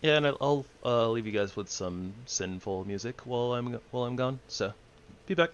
Yeah, and I'll leave you guys with some sinful music while I'm gone. So, be back.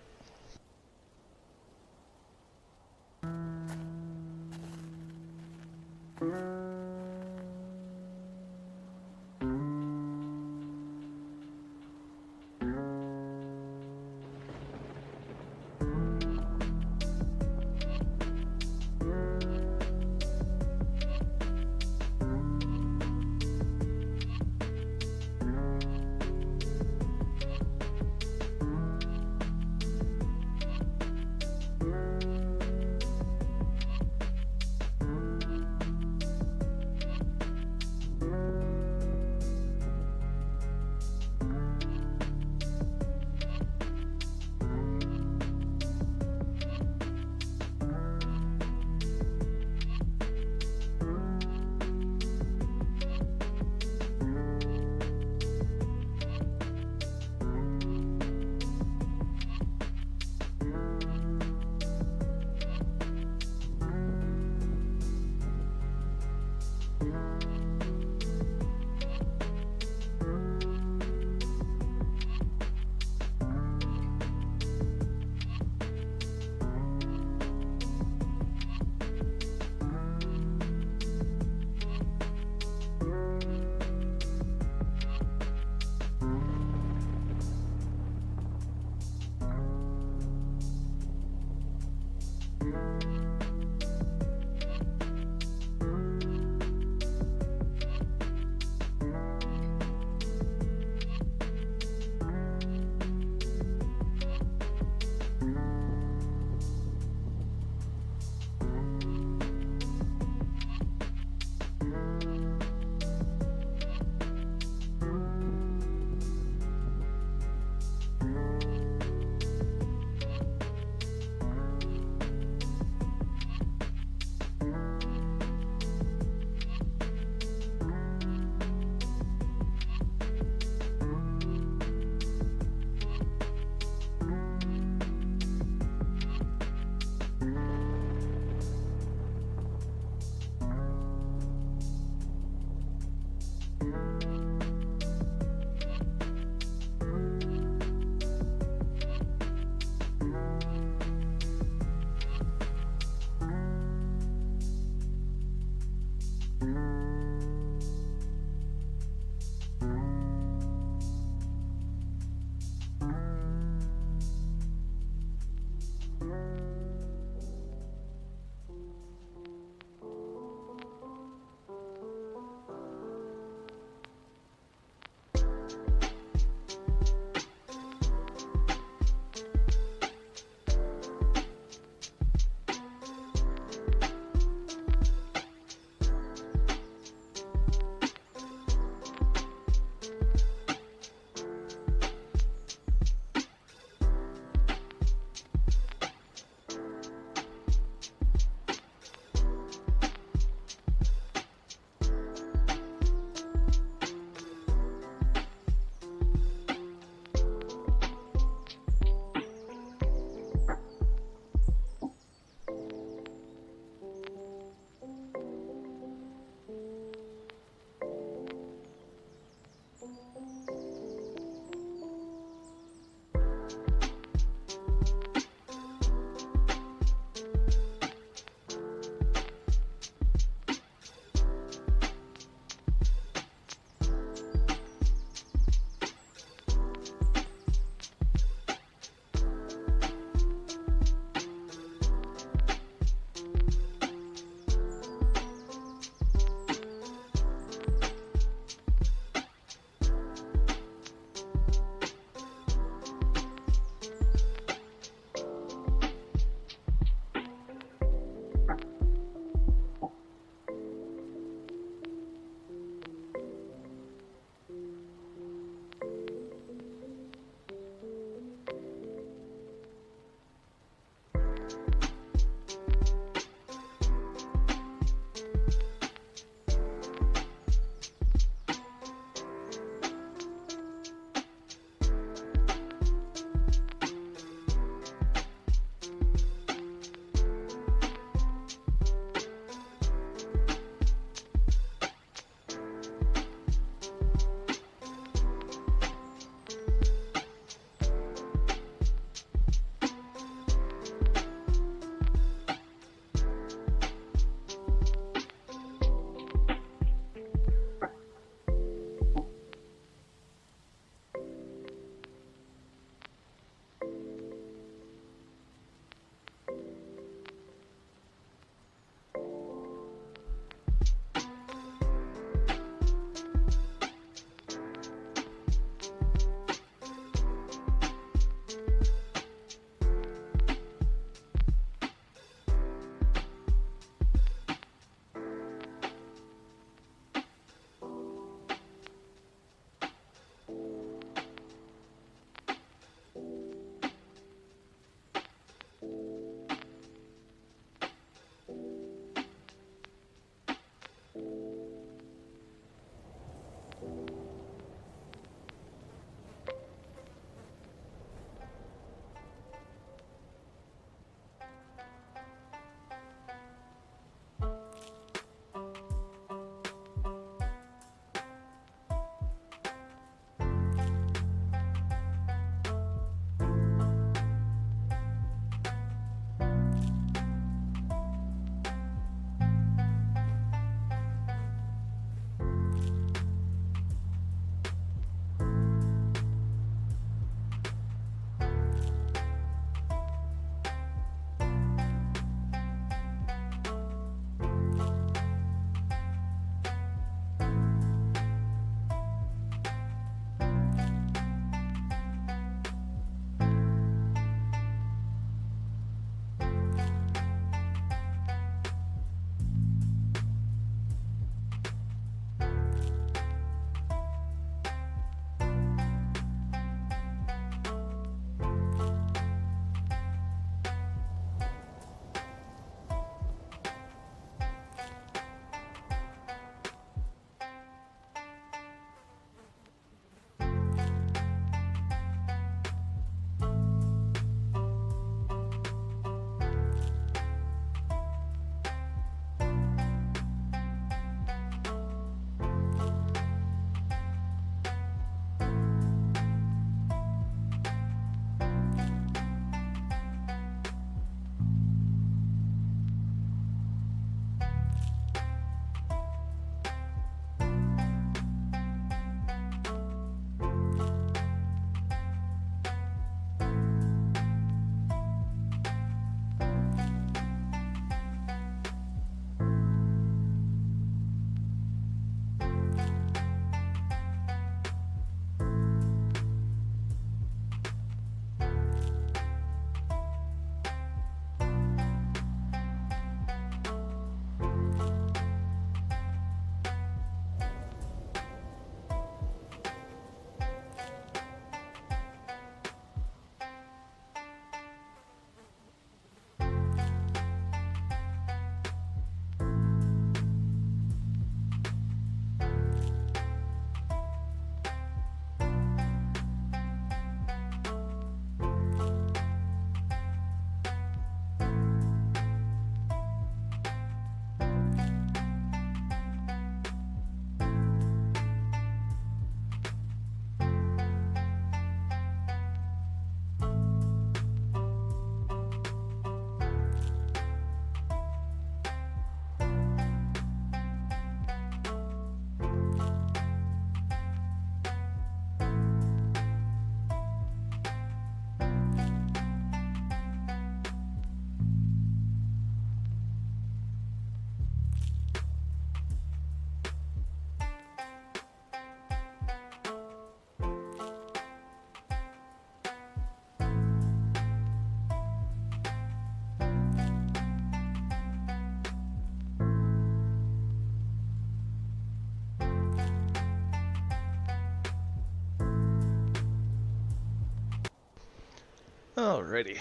Alrighty.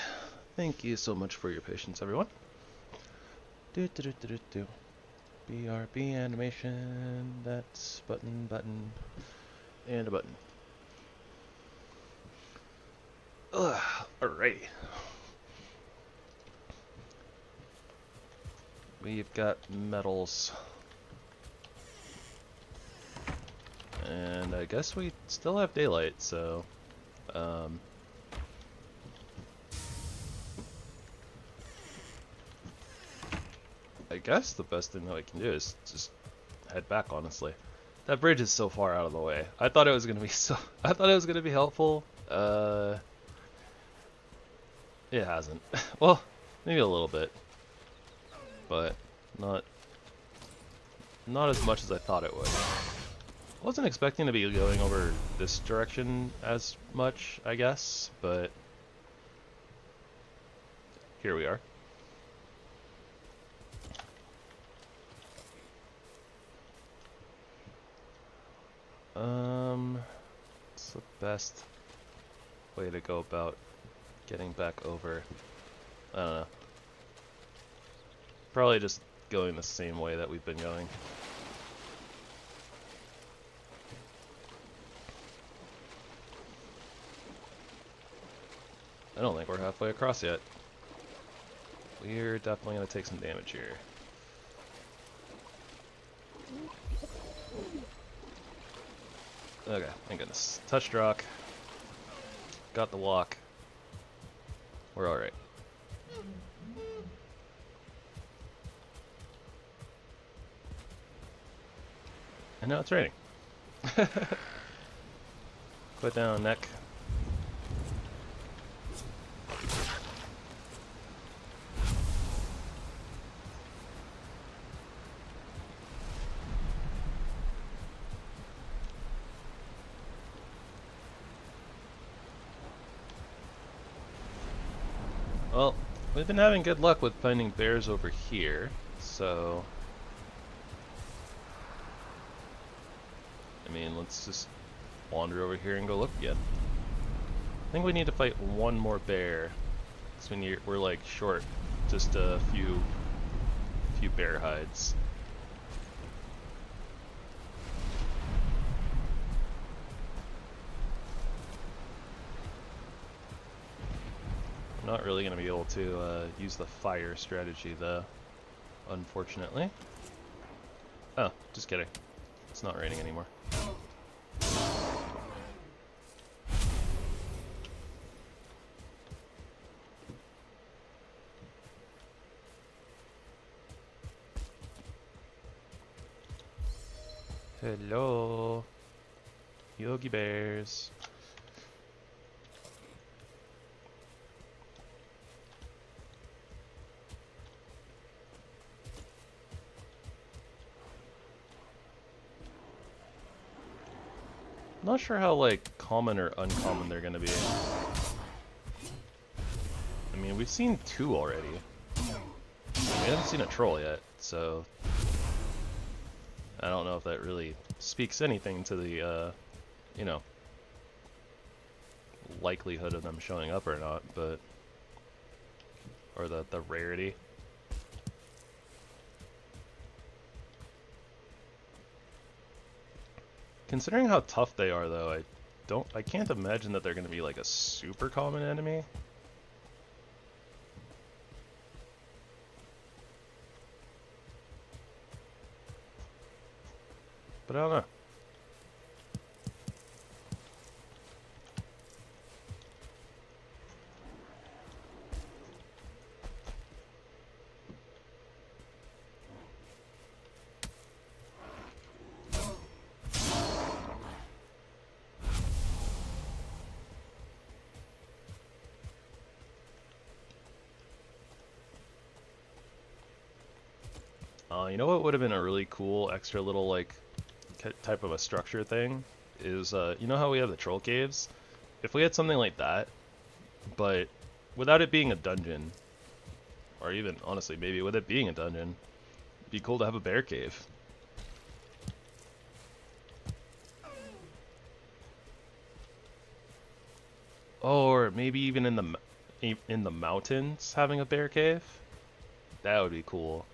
Thank you so much for your patience, everyone. Do do do do do do. BRB animation. That's button, button, and a button. Ugh. Alrighty. We've got metals. And I guess we still have daylight, so I guess the best thing that I can do is just head back, honestly. That bridge is so far out of the way. I thought it was gonna be I thought it was gonna be helpful. It hasn't. Well, maybe a little bit. But not as much as I thought it would. I wasn't expecting to be going over this direction as much, I guess, but here we are. What's the best way to go about getting back over? I don't know. Probably just going the same way that we've been going. I don't think we're halfway across yet. We're definitely going to take some damage here. Okay, thank goodness. Touched rock. Got the walk. We're alright. And now it's raining. Put down, neck. Well, we've been having good luck with finding bears over here, so I mean, let's just wander over here and go look again. I think we need to fight one more bear, because we're like short just a few bear hides. I'm not really going to be able to use the fire strategy though, unfortunately. Oh, just kidding. It's not raining anymore. Hello, Yogi Bears. Not sure how like common or uncommon they're gonna be. I mean, we've seen 2 already. We haven't seen a troll yet, so I don't know if that really speaks anything to the, you know, likelihood of them showing up or not, but or the rarity. Considering how tough they are, though, I can't imagine that they're going to be like a super common enemy. But I don't know. You know what would have been a really cool extra little like type of a structure thing is you know how we have the troll caves? If we had something like that, but without it being a dungeon, or even honestly maybe with it being a dungeon, it'd be cool to have a bear cave. Or maybe even in the in the mountains having a bear cave. That would be cool.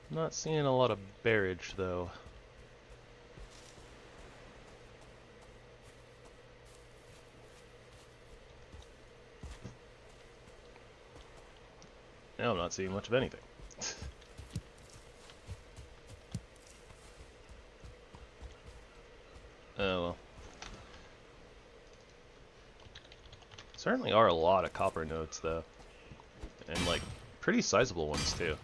Not seeing a lot of bearage though. Now I'm not seeing much of anything. Oh well. Certainly are a lot of copper nodes though. And like pretty sizable ones too.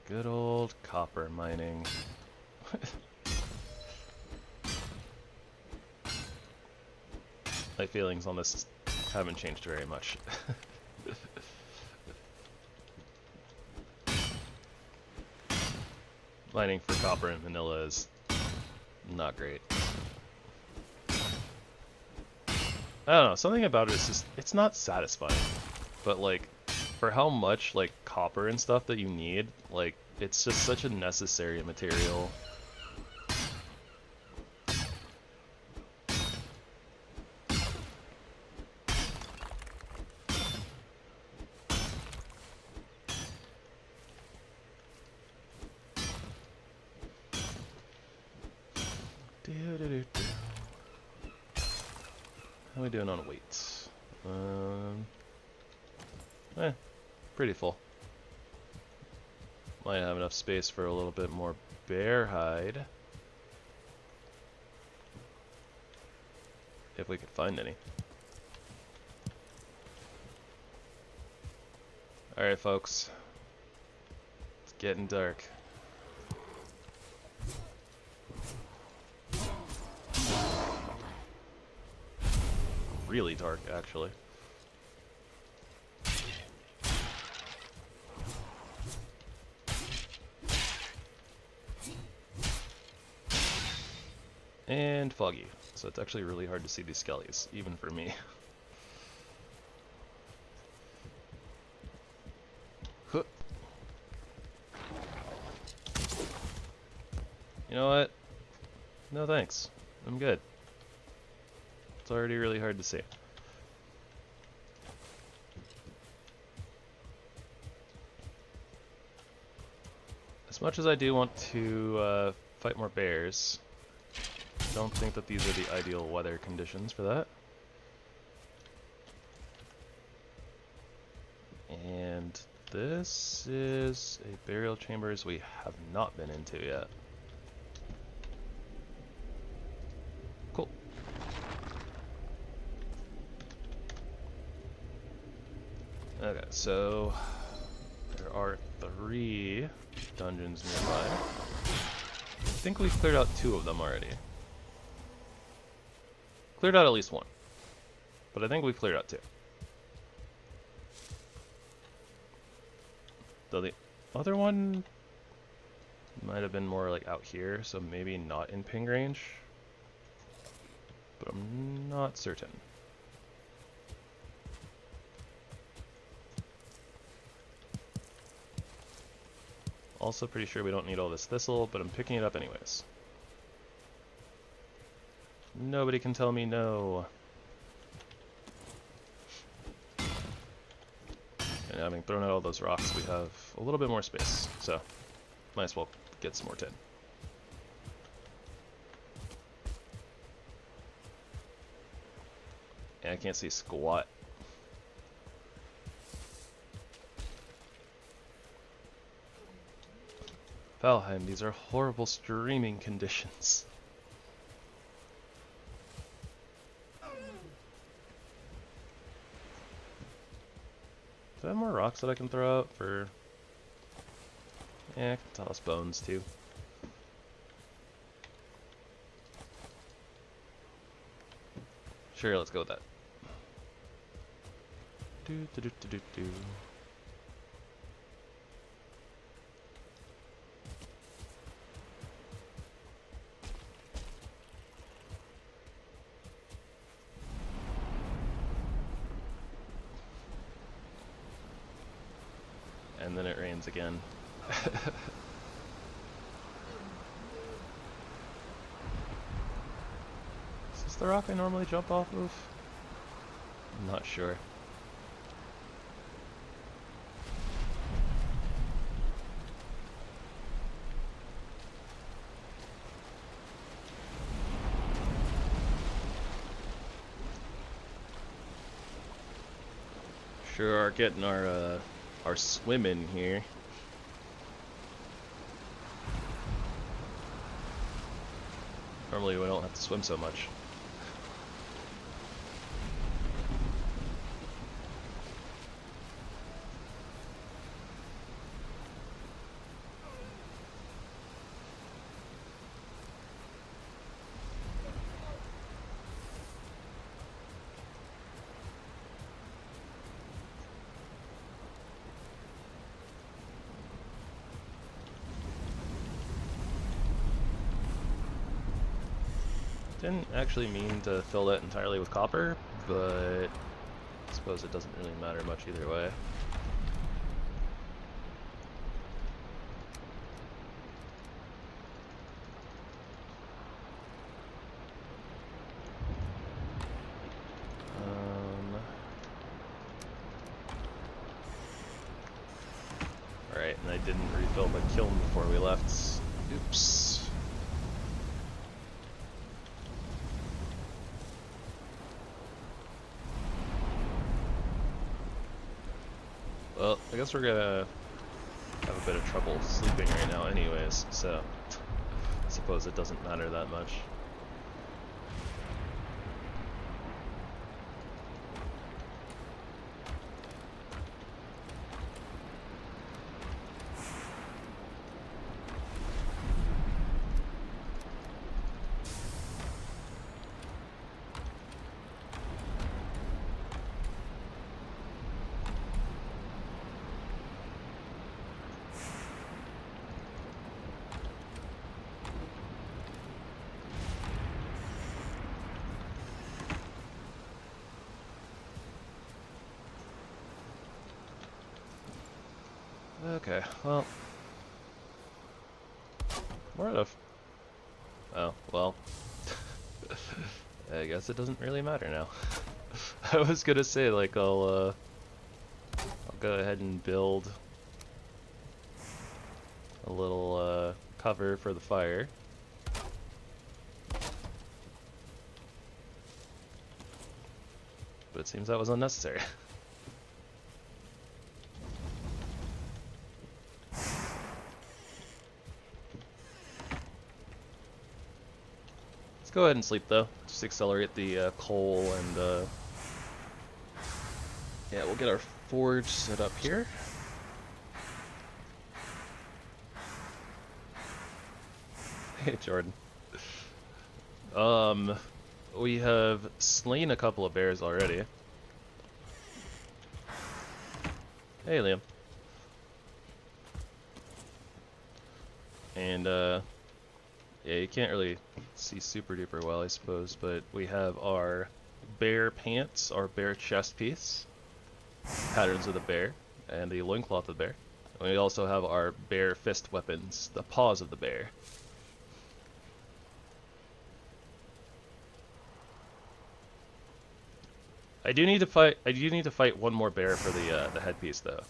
Good old copper mining. My feelings on this haven't changed very much. Mining for copper in vanilla is not great. I don't know, something about it is just, it's not satisfying. But like, for how much like copper and stuff that you need, like, it's just such a necessary material. How are we doing on weights? Pretty full. Might have enough space for a little bit more bear hide. If we could find any. Alright folks. It's getting dark. Really dark, actually. And foggy, so it's actually really hard to see these skellies, even for me. Huh. You know what? No thanks. I'm good. It's already really hard to see. As much as I do want to fight more bears, I don't think that these are the ideal weather conditions for that. And this is a burial chambers we have not been into yet. Cool. Okay, so there are 3 dungeons nearby. I think we've cleared out 2 of them already. Cleared out at least 1. But I think we've cleared out 2. Though the other one might have been more like out here, so maybe not in ping range. But I'm not certain. Also pretty sure we don't need all this thistle, but I'm picking it up anyways. Nobody can tell me no. And having thrown out all those rocks, we have a little bit more space, so might as well get some more tin. And I can't see squat. Valheim, these are horrible streaming conditions. Do I have more rocks that I can throw out for Yeah, I can toss bones too. Sure, let's go with that. Do do do do do do. And then it rains again. Is this the rock I normally jump off of? I'm not sure. Sure are getting our swim in here. Normally we don't have to swim so much. Didn't actually mean to fill that entirely with copper, but I suppose it doesn't really matter much either way. Alright, and I didn't refill the kiln before we left. Oops. Well, I guess we're gonna have a bit of trouble sleeping right now anyways, so I suppose it doesn't matter that much. Okay, well, more of. Oh, well. I guess it doesn't really matter now. I was gonna say, like, I'll go ahead and build a little cover for the fire. But it seems that was unnecessary. Let's go ahead and sleep though. Just accelerate the coal and yeah, we'll get our forge set up here. Hey Jordan. We have slain a couple of bears already. Hey Liam. And yeah, you can't really see super duper well, I suppose, but we have our bear pants, our bear chest piece, patterns of the bear, and the loincloth of the bear. And we also have our bear fist weapons, the paws of the bear. I do need to fight one more bear for the headpiece though.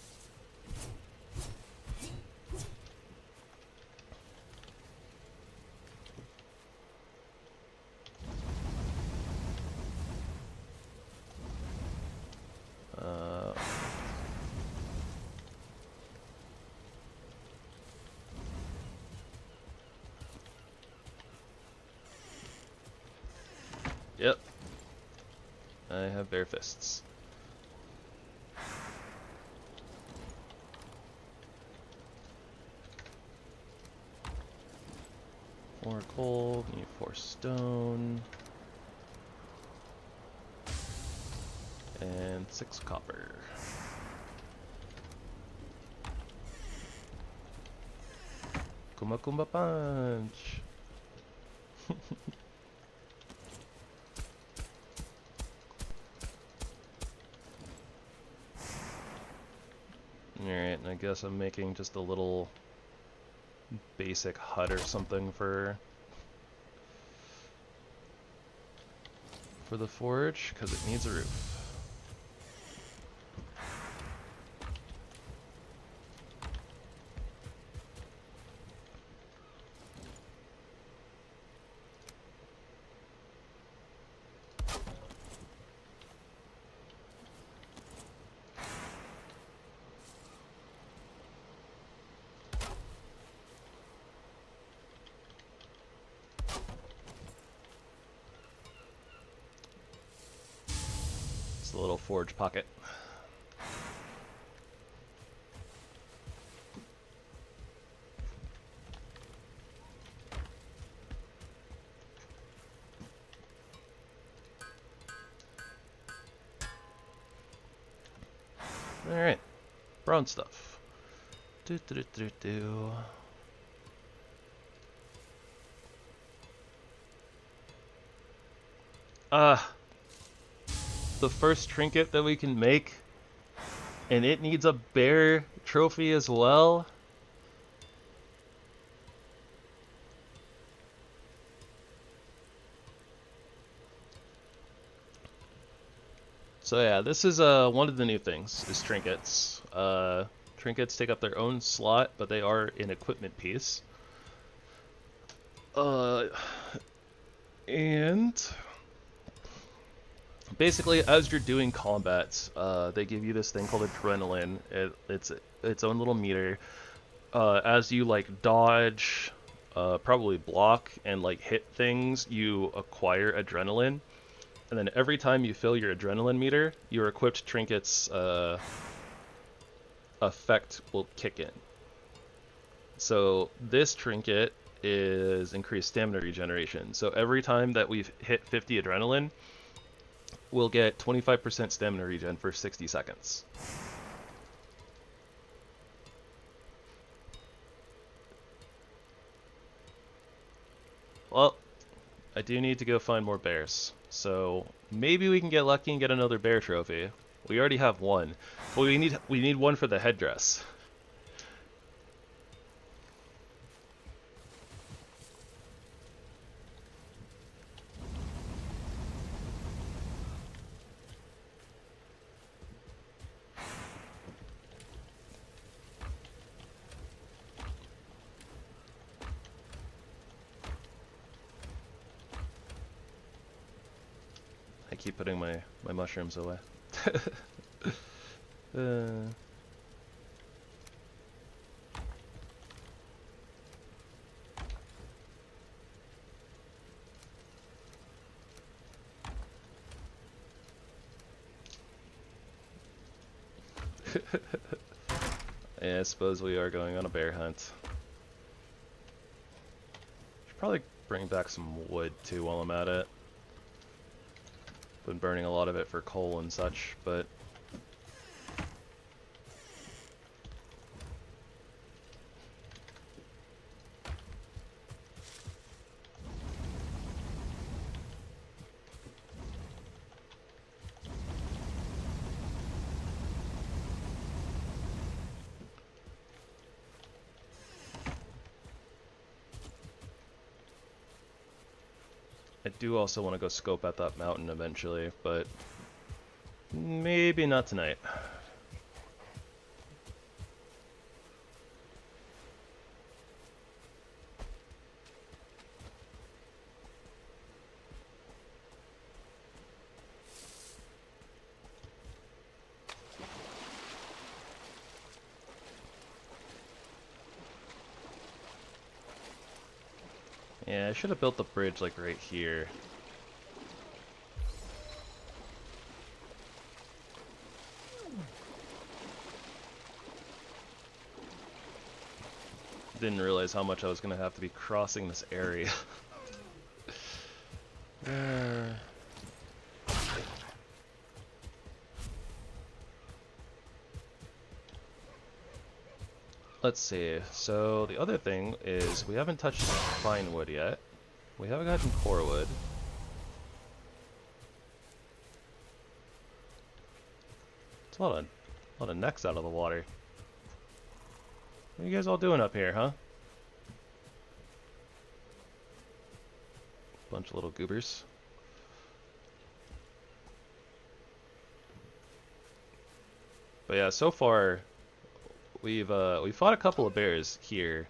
Yep. I have bear fists. 4 coal, need 4 stone, and 6 copper. Kuma Kumba Punch! Alright, I guess I'm making just a little basic hut or something for the forge, because it needs a roof. It's a little forge pocket. Alright, brown stuff. The first trinket that we can make, and it needs a bear trophy as well. So yeah, this is one of the new things, is trinkets. Trinkets take up their own slot, but they are an equipment piece. And basically, as you're doing combats, they give you this thing called adrenaline. It's its own little meter. As you like dodge, probably block, and like hit things, you acquire adrenaline. And then every time you fill your adrenaline meter, your equipped trinkets effect will kick in. So this trinket is increased stamina regeneration. So every time that we've hit 50 adrenaline, we'll get 25% stamina regen for 60 seconds. Well, I do need to go find more bears. So maybe we can get lucky and get another bear trophy. We already have one. But we need one for the headdress. I keep putting my mushrooms away. Yeah, I suppose we are going on a bear hunt. Should probably bring back some wood too while I'm at it. Been burning a lot of it for coal and such, but I do also want to go scope at that mountain eventually, but maybe not tonight. Yeah, I should have built the bridge like right here. Didn't realize how much I was gonna have to be crossing this area. Let's see. So the other thing is we haven't touched fine wood yet. We haven't gotten core wood. It's a lot of necks out of the water. What are you guys all doing up here, huh? Bunch of little goobers. But yeah, so far we've fought a couple of bears here.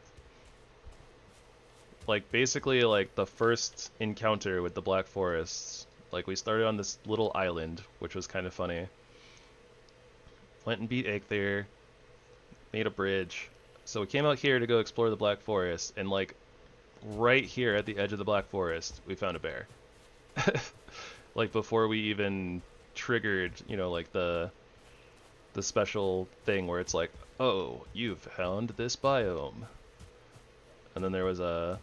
Like basically like the first encounter with the Black Forests. Like we started on this little island, which was kind of funny. Went and beat Aether, made a bridge. So we came out here to go explore the Black Forest, and like right here at the edge of the Black Forest, we found a bear. Like before we even triggered, you know, like the special thing where it's like, oh, you've found this biome. And then there was a...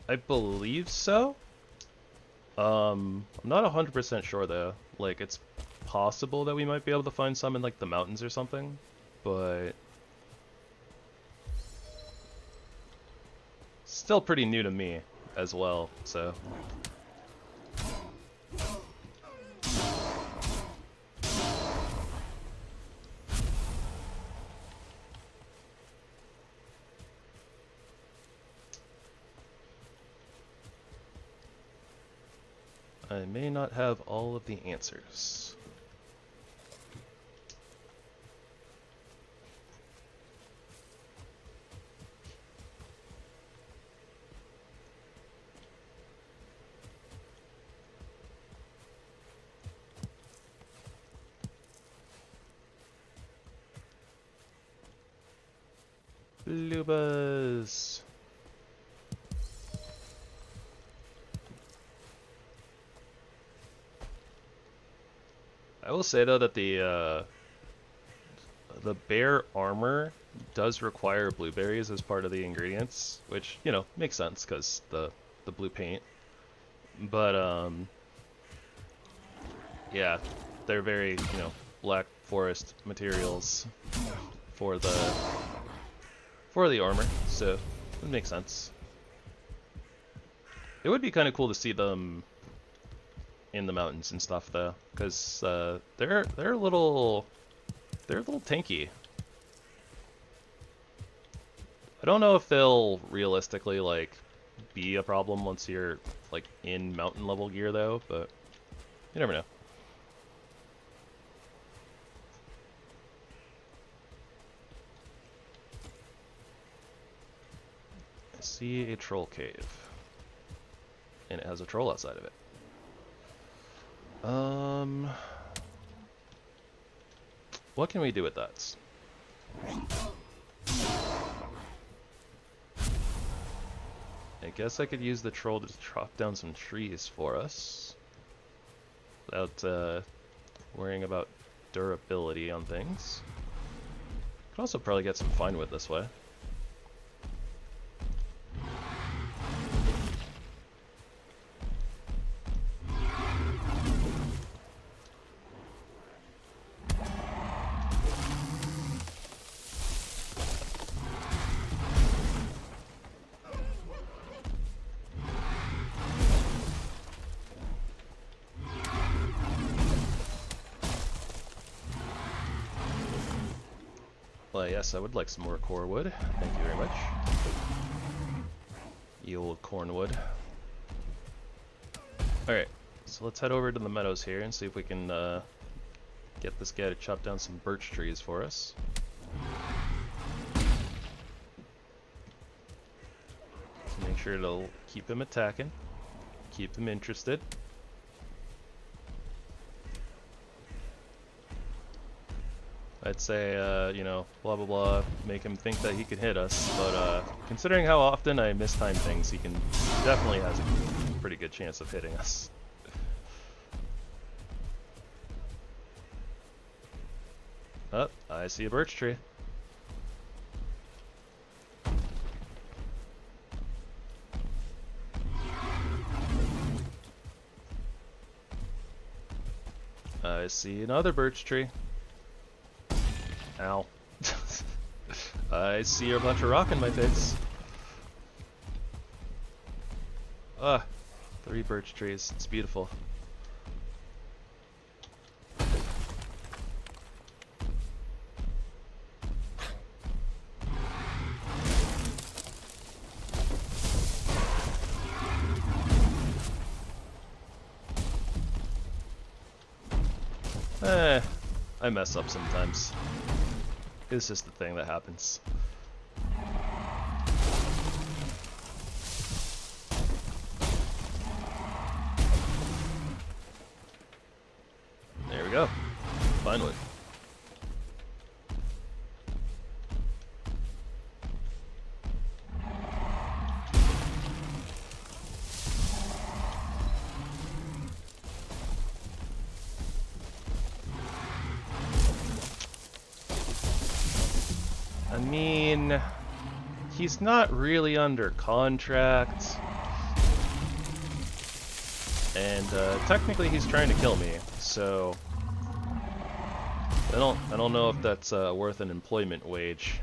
I believe so? I'm not 100% sure though. Like, it's possible that we might be able to find some in like the mountains or something, but... Still pretty new to me as well, so... I may not have all of the answers. Lubas. I will say though that the bear armor does require blueberries as part of the ingredients, which, you know, makes sense because the blue paint. But yeah, they're very, you know, Black Forest materials for the armor, so it makes sense. It would be kind of cool to see them in the mountains and stuff though, because they're a little tanky. I don't know if they'll realistically like be a problem once you're like in mountain level gear though, but you never know. I see a troll cave, and it has a troll outside of it. What can we do with that? I guess I could use the troll to chop down some trees for us without worrying about durability on things. Could also probably get some fine wood this way. Yes, I would like some more core wood. Thank you very much. You old cornwood. Alright, so let's head over to the meadows here and see if we can get this guy to chop down some birch trees for us. So make sure to keep him attacking, keep him interested. I'd say, you know, blah blah blah, make him think that he can hit us, but considering how often I mistime things, he definitely has a pretty good chance of hitting us. Oh, I see a birch tree. I see another birch tree. Ow. I see a bunch of rock in my face. Ah, 3 birch trees. It's beautiful. I mess up sometimes. It's just the thing that happens. There we go. Finally. I mean, he's not really under contract, and technically he's trying to kill me. So I don't know if that's worth an employment wage.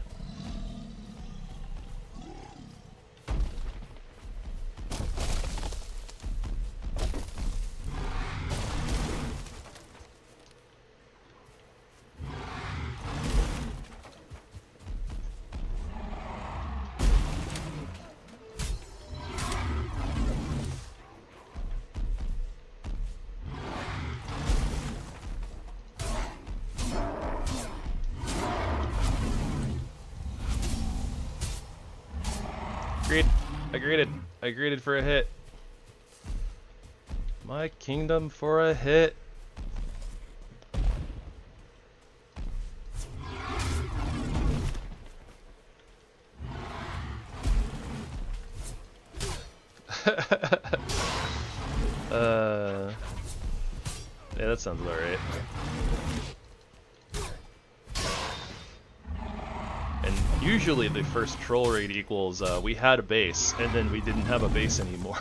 I greeted for a hit. My kingdom for a hit. Yeah, that sounds about right. And usually the first troll raid equals we had a base, and then we didn't have a base anymore.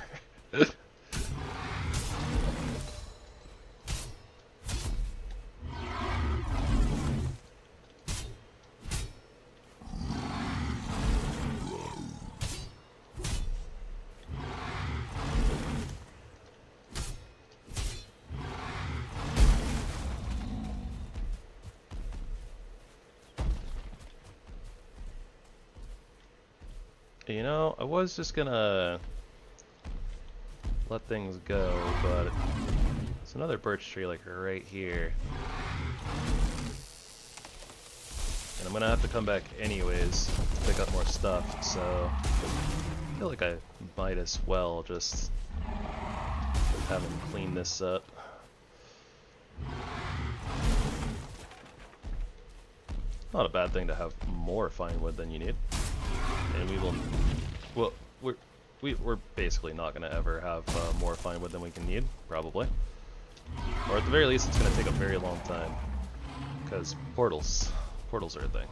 You know, I was just gonna let things go, but there's another birch tree like right here. And I'm gonna have to come back anyways to pick up more stuff, so I feel like I might as well just have him clean this up. Not a bad thing to have more fine wood than you need. And we will, well, we're basically not going to ever have more fine wood than we can need, probably. Or at the very least, it's going to take a very long time, because portals are a thing.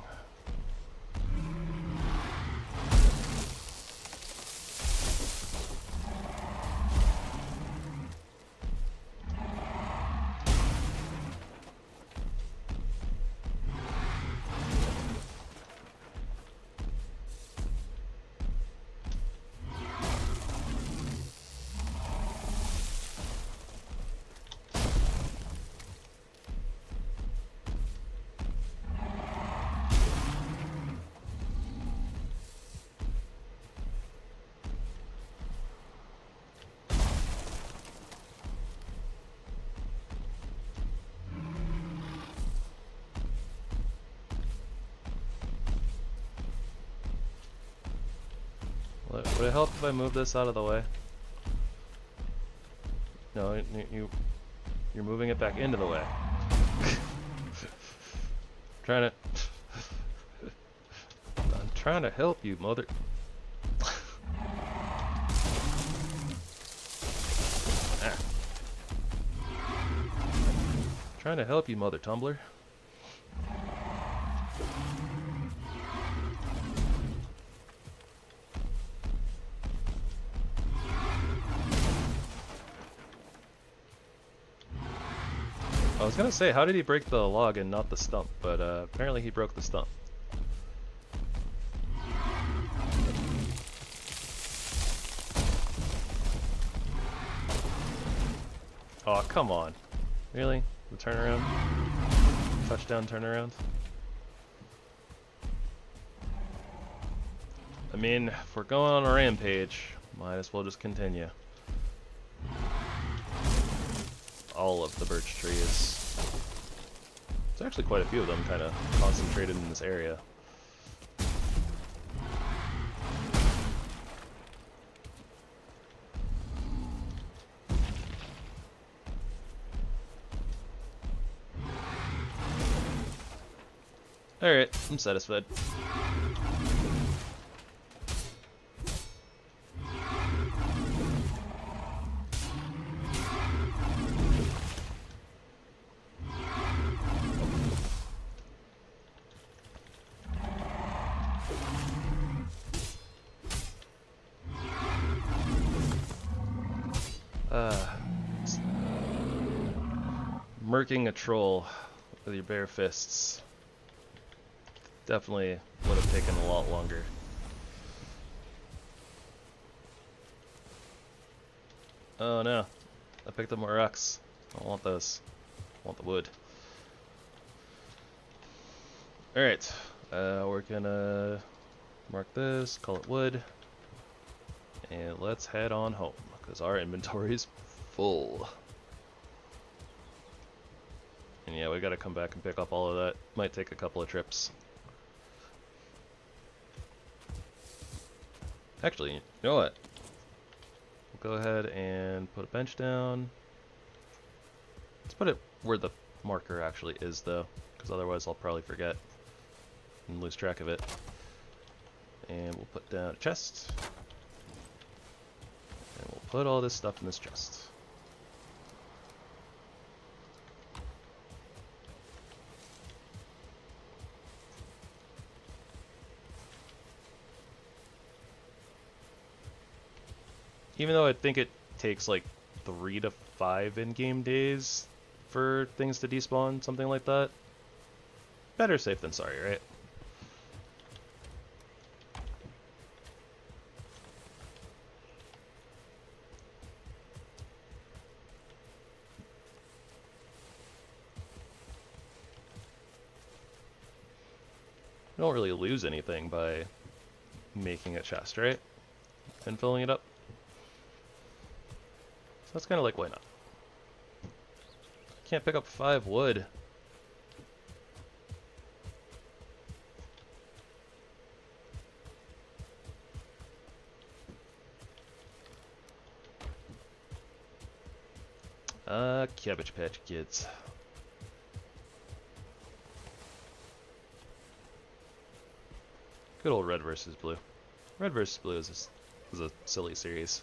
Would it help if I move this out of the way? No, you're moving it back into the way. I'm trying to help you, mother. Trying to help you, mother tumbler. I was gonna say, how did he break the log and not the stump? But apparently he broke the stump. Oh, come on. Really? The turnaround? Touchdown turnaround? I mean, if we're going on a rampage, might as well just continue. All of the birch trees. There's actually quite a few of them kind of concentrated in this area. Alright, I'm satisfied. Murking a troll with your bare fists definitely would have taken a lot longer. Oh no, I picked up more rocks. I don't want those. I want the wood. Alright, we're gonna mark this, call it wood, and let's head on home, because our inventory's full. And yeah, we gotta come back and pick up all of that. Might take a couple of trips. Actually, you know what? We'll go ahead and put a bench down. Let's put it where the marker actually is, though, because otherwise I'll probably forget and lose track of it. And we'll put down a chest. And we'll put all this stuff in this chest. Even though I think it takes like 3 to 5 in-game days for things to despawn, something like that. Better safe than sorry, right? You don't really lose anything by making a chest, right? And filling it up. So that's kind of like, why not? Can't pick up 5 wood. Cabbage Patch Kids. Good old Red versus Blue. Red versus Blue is a silly series.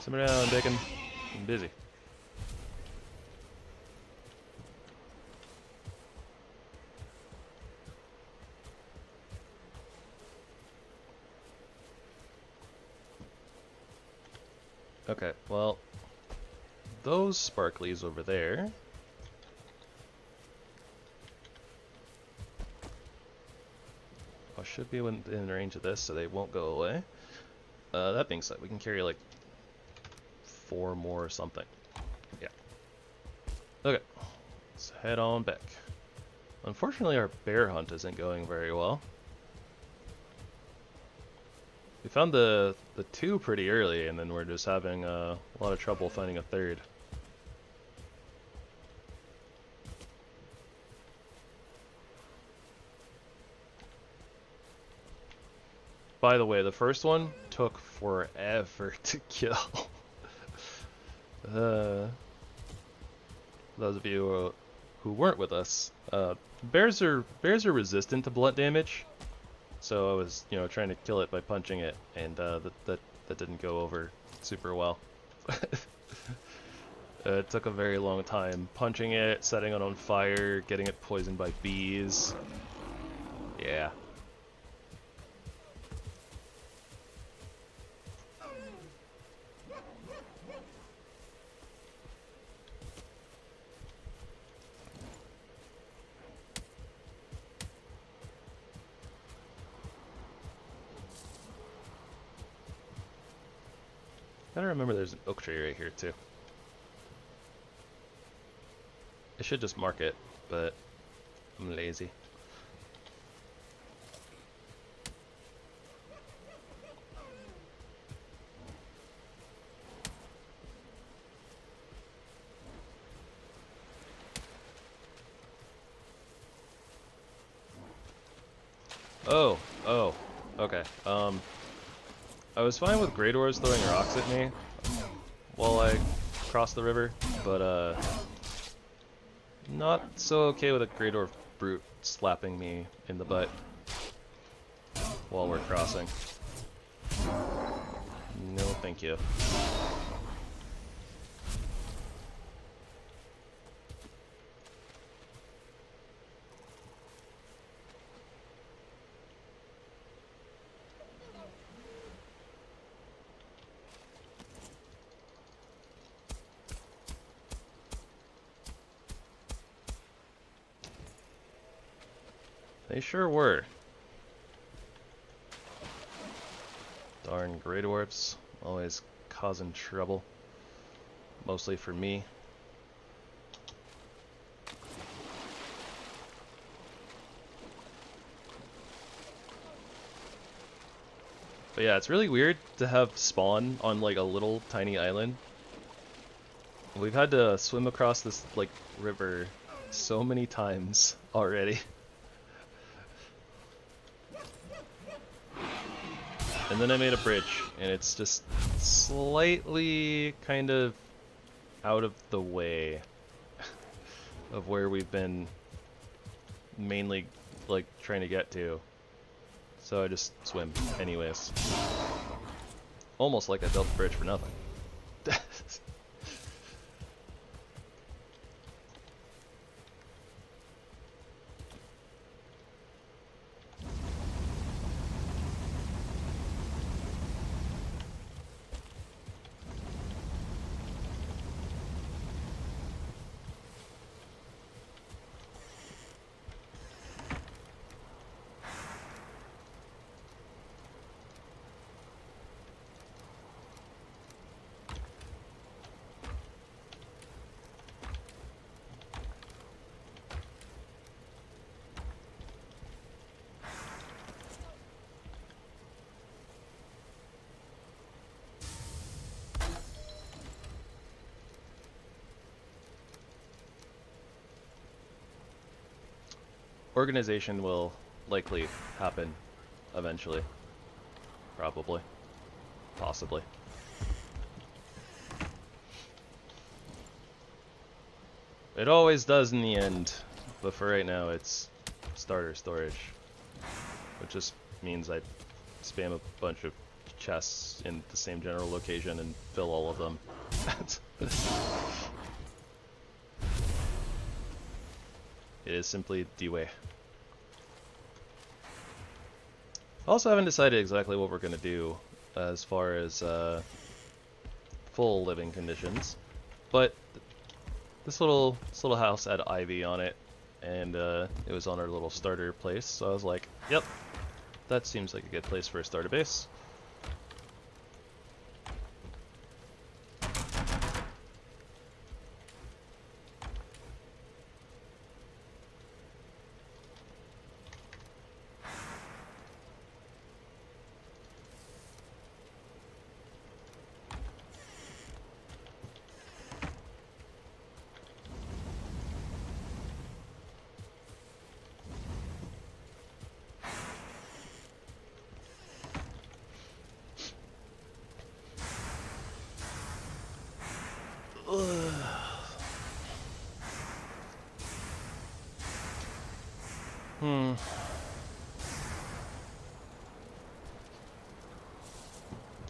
Simmer down, bacon. I'm busy. Okay, well, those sparklies over there should be within range of this, so they won't go away. That being said, we can carry like 4 more or something. Yeah. Okay, let's head on back. Unfortunately, our bear hunt isn't going very well. We found the 2 pretty early, and then we're just having a lot of trouble finding a 3rd. By the way, the first one took forever to kill. Those of you who weren't with us, bears are resistant to blunt damage. So I was, trying to kill it by punching it, and that didn't go over super well. It took a very long time punching it, setting it on fire, getting it poisoned by bees. Yeah, Gotta remember there's an oak tree right here too. I should just mark it, but I'm lazy. Oh, okay. I was fine with Grey Dwarves throwing rocks at me while I crossed the river, but not so okay with a Grey Dwarf brute slapping me in the butt while we're crossing. No, thank you. They sure were. Darn Grey Dwarfs, always causing trouble. Mostly for me. But yeah, it's really weird to have spawn on like a little tiny island. We've had to swim across this like river so many times already. And then I made a bridge, and it's just slightly kind of out of the way of where we've been mainly like trying to get to. So I just swim anyways. Almost like I built the bridge for nothing. Organization will likely happen eventually. Probably. Possibly. It always does in the end, but for right now it's starter storage. Which just means I spam a bunch of chests in the same general location and fill all of them. It is simply the way. Also haven't decided exactly what we're going to do as far as full living conditions, but this little house had ivy on it, and it was on our little starter place, so I was like, yep, that seems like a good place for a starter base.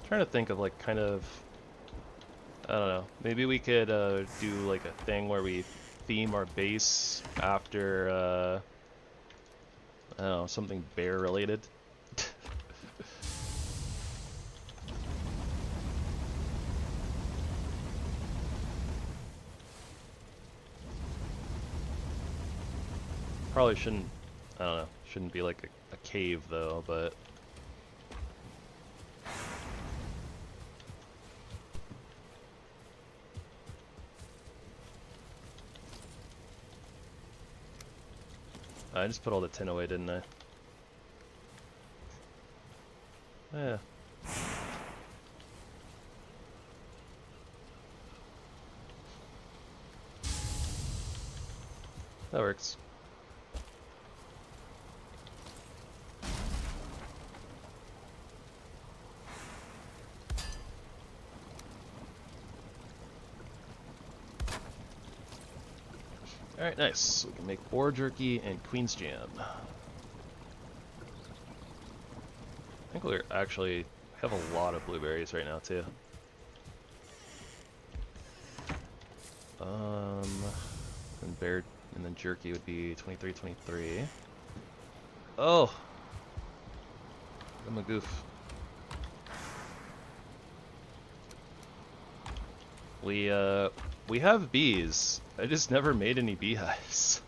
Trying to think of like kind of, I don't know, maybe we could do like a thing where we theme our base after I don't know, something bear related. Probably shouldn't, I don't know, shouldn't be like a cave though, but I just put all the tin away, didn't I? Yeah. That works. Alright, nice. We can make boar jerky and queen's jam. I think we actually have a lot of blueberries right now, too. And then jerky would be 23, 23. Oh! I'm a goof. We have bees. I just never made any beehives.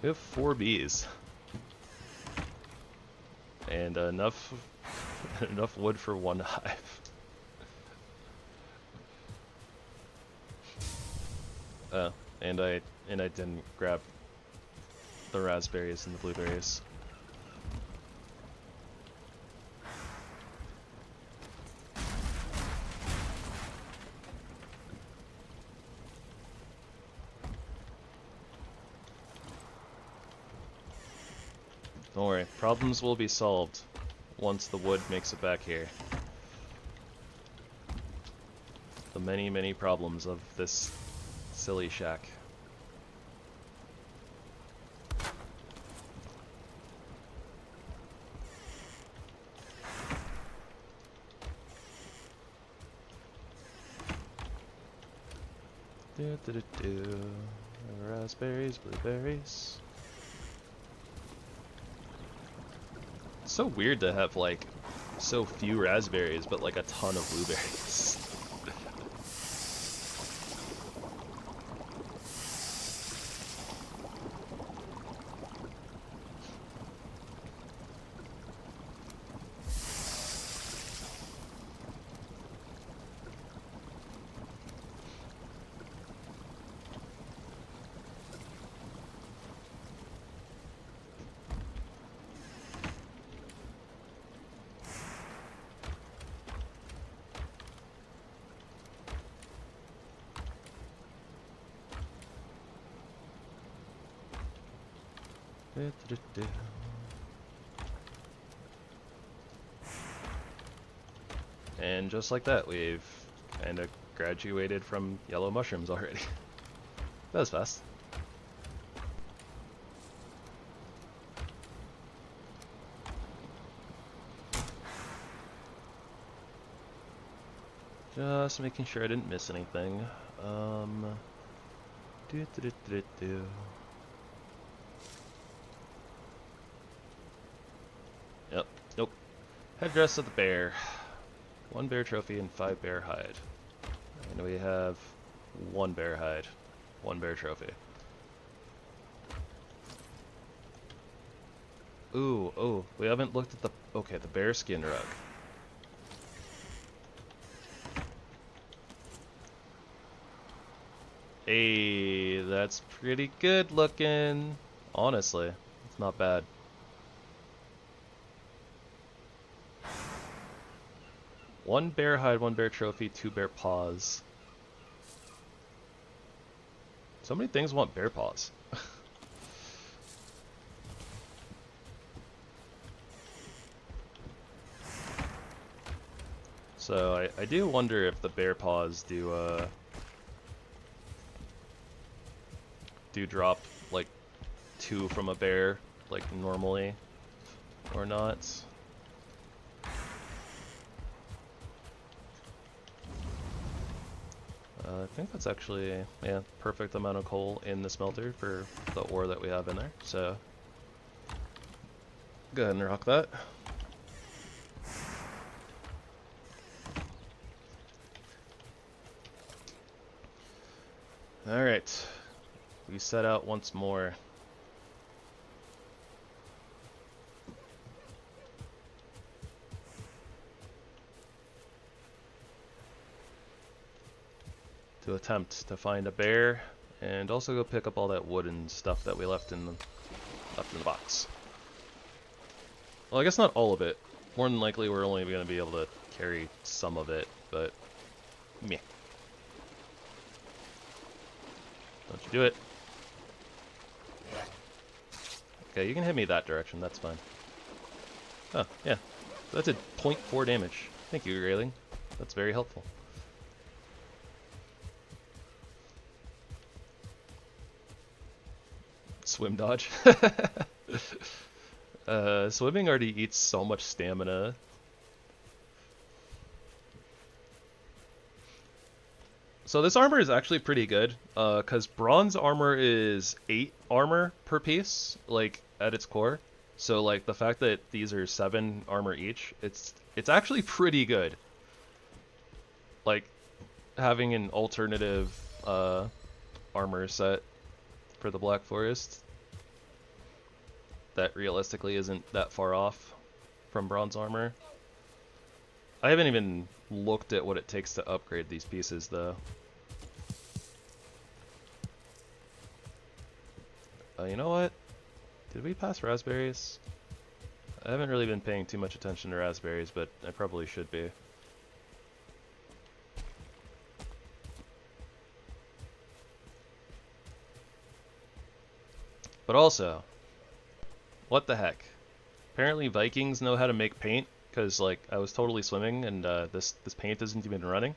We have 4 bees. And enough wood for 1 hive. And I didn't grab the raspberries and the blueberries. Don't worry, problems will be solved once the wood makes it back here. The many, many problems of this silly shack. Raspberries, blueberries. It's so weird to have like so few raspberries but like a ton of blueberries. And just like that, we've kind of graduated from yellow mushrooms already. That was fast. Just making sure I didn't miss anything. Yep, nope. Headdress of the bear. 1 bear trophy and 5 bear hide. And we have 1 bear hide, 1 bear trophy. Ooh, oh, we haven't looked at the, okay, the bear skin rug. Hey, that's pretty good looking. Honestly, it's not bad. One bear hide, 1 bear trophy, 2 bear paws. So many things want bear paws. So I do wonder if the bear paws do drop like 2 from a bear like normally or not. I think that's actually, yeah, perfect amount of coal in the smelter for the ore that we have in there, so go ahead and rock that. Alright, we set out once more. To attempt to find a bear And also go pick up all that wood and stuff that we left in the box. Well, I guess not all of it. More than likely we're only going to be able to carry some of it, but meh. Don't you do it. Okay, you can hit me that direction, that's fine. Oh, yeah. That did 0.4 damage. Thank you, Grayling. That's very helpful. Swim dodge. Swimming already eats so much stamina. So this armor is actually pretty good, because bronze armor is 8 armor per piece, like, at its core. So, like, the fact that these are 7 armor each, it's actually pretty good. Like, having an alternative, armor set for the Black Forest that realistically isn't that far off from bronze armor. I haven't even looked at what it takes to upgrade these pieces, though. You know what? Did we pass raspberries? I haven't really been paying too much attention to raspberries, but I probably should be. But also, what the heck? Apparently Vikings know how to make paint, because, like, I was totally swimming and this paint isn't even running.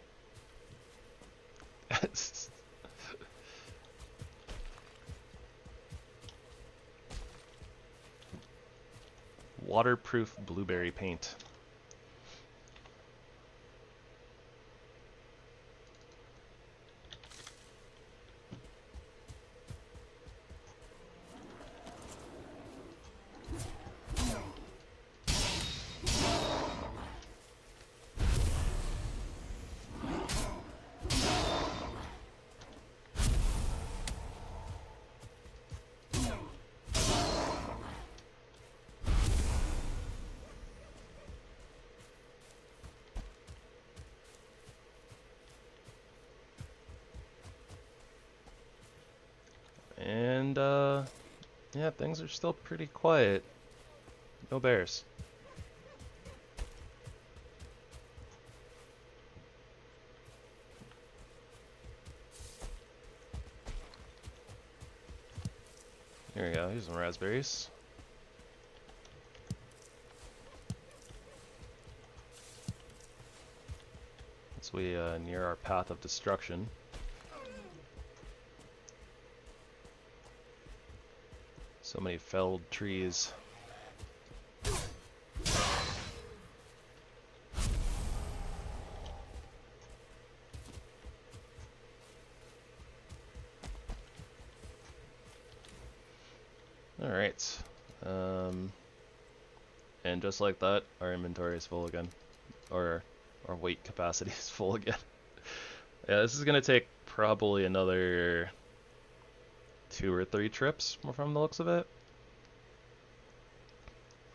Waterproof blueberry paint. And, yeah, things are still pretty quiet. No bears. Here we go, here's some raspberries. As we near our path of destruction. So many felled trees. Alright. And just like that, our inventory is full again. Or our weight capacity is full again. Yeah, this is gonna take probably another 2 or 3 trips from the looks of it.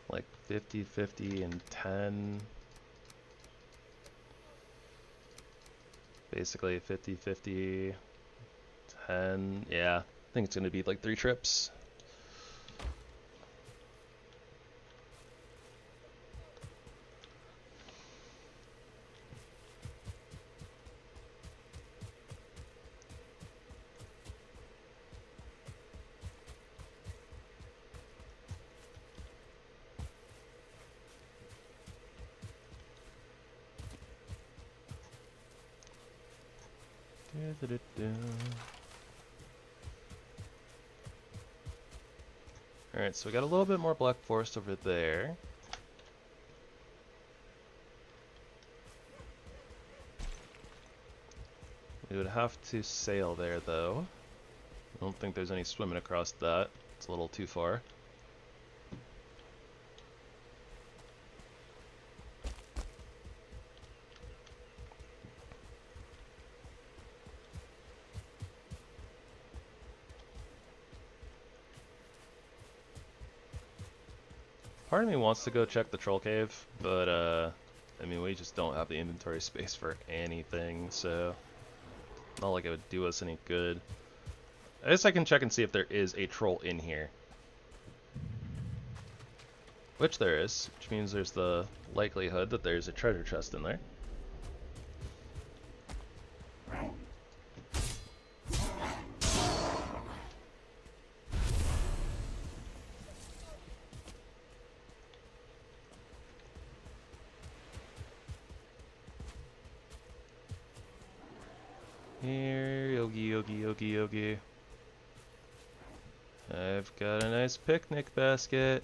Like 50, 50, and 10. Basically 50, 50, 10. Yeah, I think it's gonna be like 3 trips. Alright, so we got a little bit more black forest over there. We would have to sail there, though. I don't think there's any swimming across that. It's a little too far. Part of me wants to go check the troll cave, but I mean, we just don't have the inventory space for anything, so not like it would do us any good. I guess I can check and see if there is a troll in here. Which there is, which means there's the likelihood that there's a treasure chest in there. Here, Yogi, Yogi, Yogi, Yogi. I've got a nice picnic basket.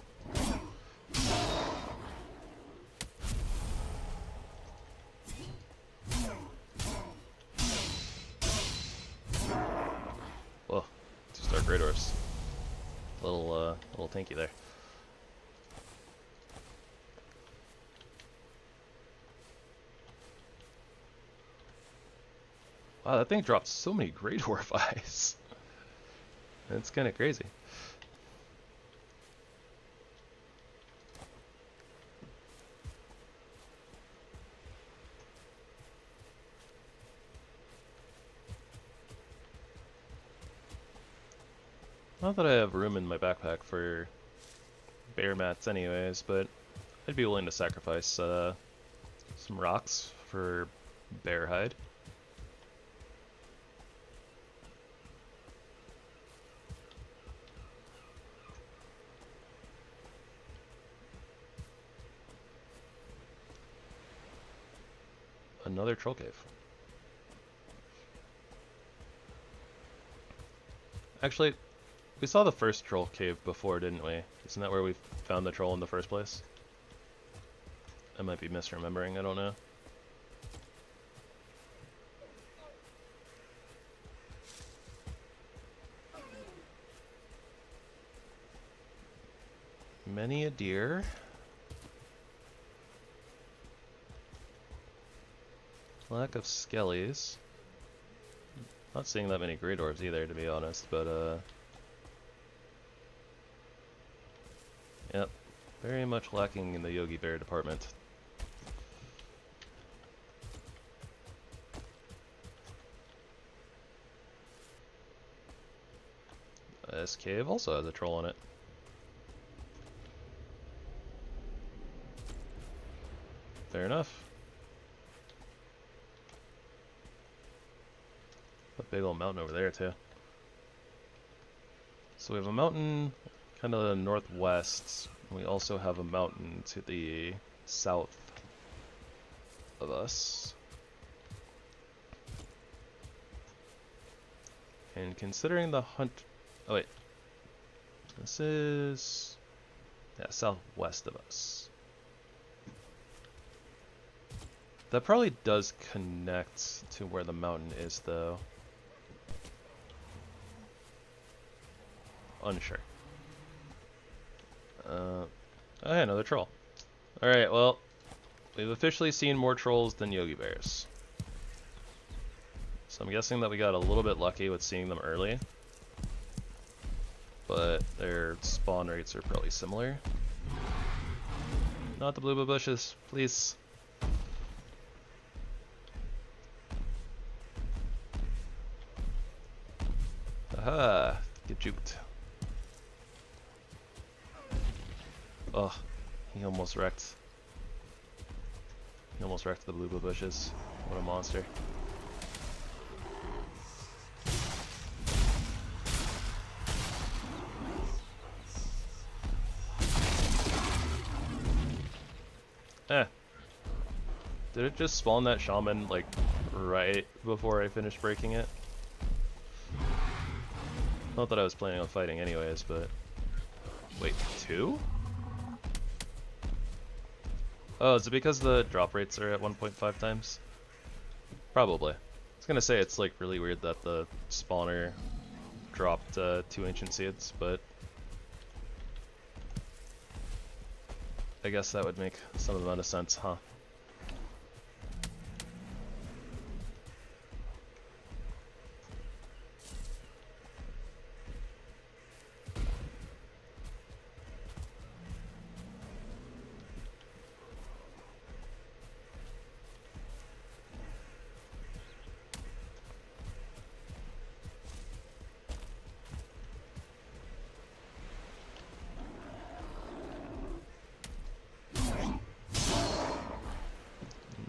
Whoa, 2-star great orbs. Little tanky there. Wow, that thing dropped so many great orb eyes. That's kind of crazy. Not that I have room in my backpack for bear mats anyways, but I'd be willing to sacrifice some rocks for bear hide. Another troll cave. Actually, we saw the first troll cave before, didn't we? Isn't that where we found the troll in the first place? I might be misremembering, I don't know. Many a deer. Lack of skellies. Not seeing that many great orbs either, to be honest, but yep. Very much lacking in the Yogi Bear department. This cave also has a troll in it. Fair enough. A big old mountain over there too. So we have a mountain kind of the northwest. We also have a mountain to the south of us. And considering the hunt... Oh wait. This is... yeah, southwest of us. That probably does connect to where the mountain is though. Unsure. Oh yeah, another troll. Alright, well, we've officially seen more trolls than Yogi Bears. So I'm guessing that we got a little bit lucky with seeing them early. But their spawn rates are probably similar. Not the bluebell bushes, please. Aha! Get juked. Oh, he almost wrecked. He almost wrecked the bluebell bushes. What a monster. Eh. Did it just spawn that shaman, like, right before I finished breaking it? Not that I was planning on fighting anyways, but... Wait, 2? Oh, is it because the drop rates are at 1.5 times? Probably. I was gonna say it's like really weird that the spawner dropped 2 ancient seeds, but... I guess that would make some amount of sense, huh?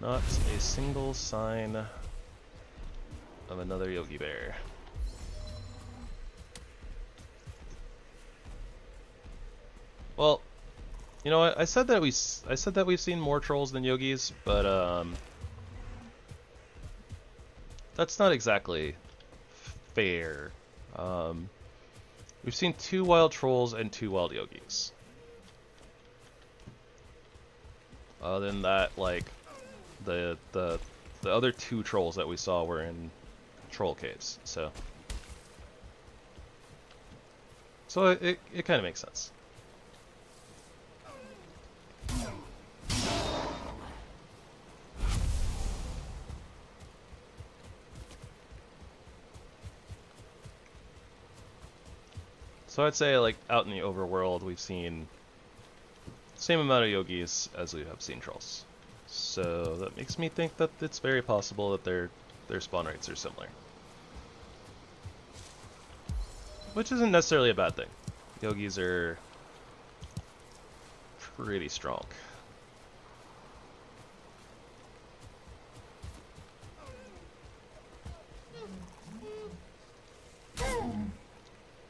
Not a single sign of another Yogi Bear. Well, you know what? I said that we've seen more trolls than Yogis, but that's not exactly fair. We've seen 2 wild trolls and 2 wild Yogis. Other than that, like the other 2 trolls that we saw were in troll caves, so it kind of makes sense. So I'd say, like, out in the overworld, we've seen the same amount of Yogis as we have seen trolls. So that makes me think that it's very possible that their spawn rates are similar. Which isn't necessarily a bad thing. Yogis are pretty strong.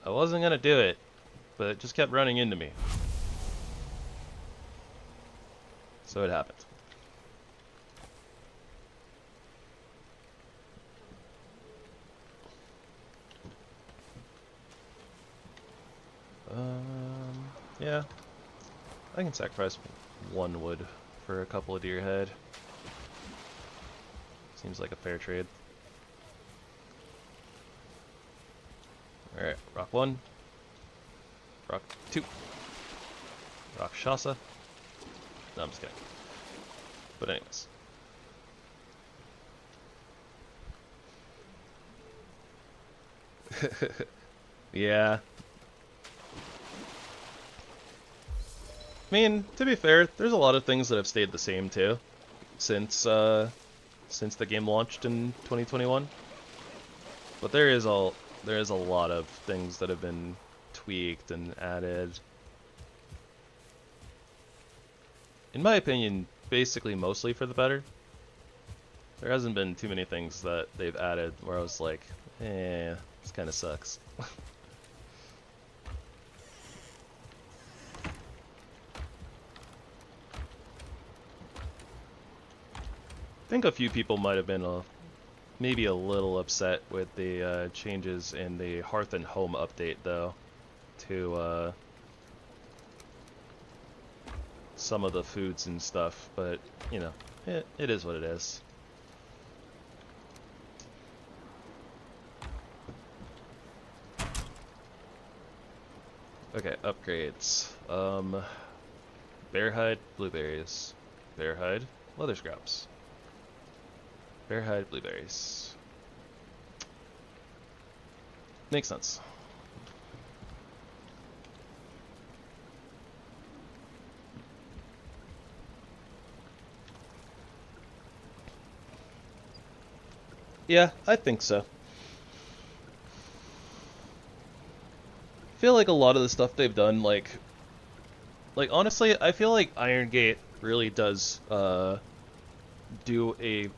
I wasn't gonna do it, but it just kept running into me. So it happened. Yeah. I can sacrifice 1 wood for a couple of deer head. Seems like a fair trade. Alright, rock 1. Rock 2. Rock Shasa. No, I'm just kidding. But anyways. Yeah. I mean, to be fair, there's a lot of things that have stayed the same too, since the game launched in 2021. But there is a lot of things that have been tweaked and added. In my opinion, basically mostly for the better. There hasn't been too many things that they've added where I was like, this kind of sucks. I think a few people might have been maybe a little upset with the changes in the Hearth and Home update, though, to some of the foods and stuff, but, you know, it is what it is. Okay, upgrades. Bear hide, blueberries. Bear hide, leather scraps. Bear hide, blueberries. Makes sense. Yeah, I think so. I feel like a lot of the stuff they've done, like honestly, I feel like Iron Gate really does do a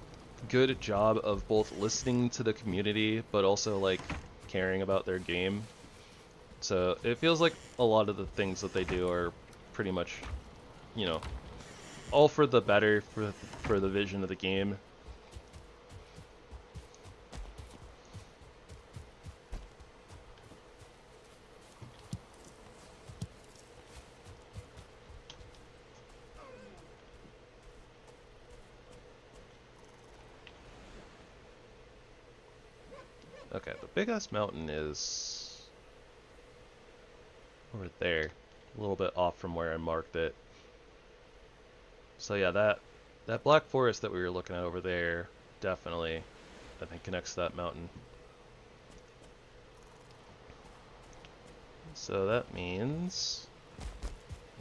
good job of both listening to the community, but also like caring about their game. So it feels like a lot of the things that they do are pretty much, you know, all for the better, for the vision of the game. Okay, the big ass mountain is over there, a little bit off from where I marked it. So yeah, that black forest that we were looking at over there definitely, I think, connects to that mountain. So that means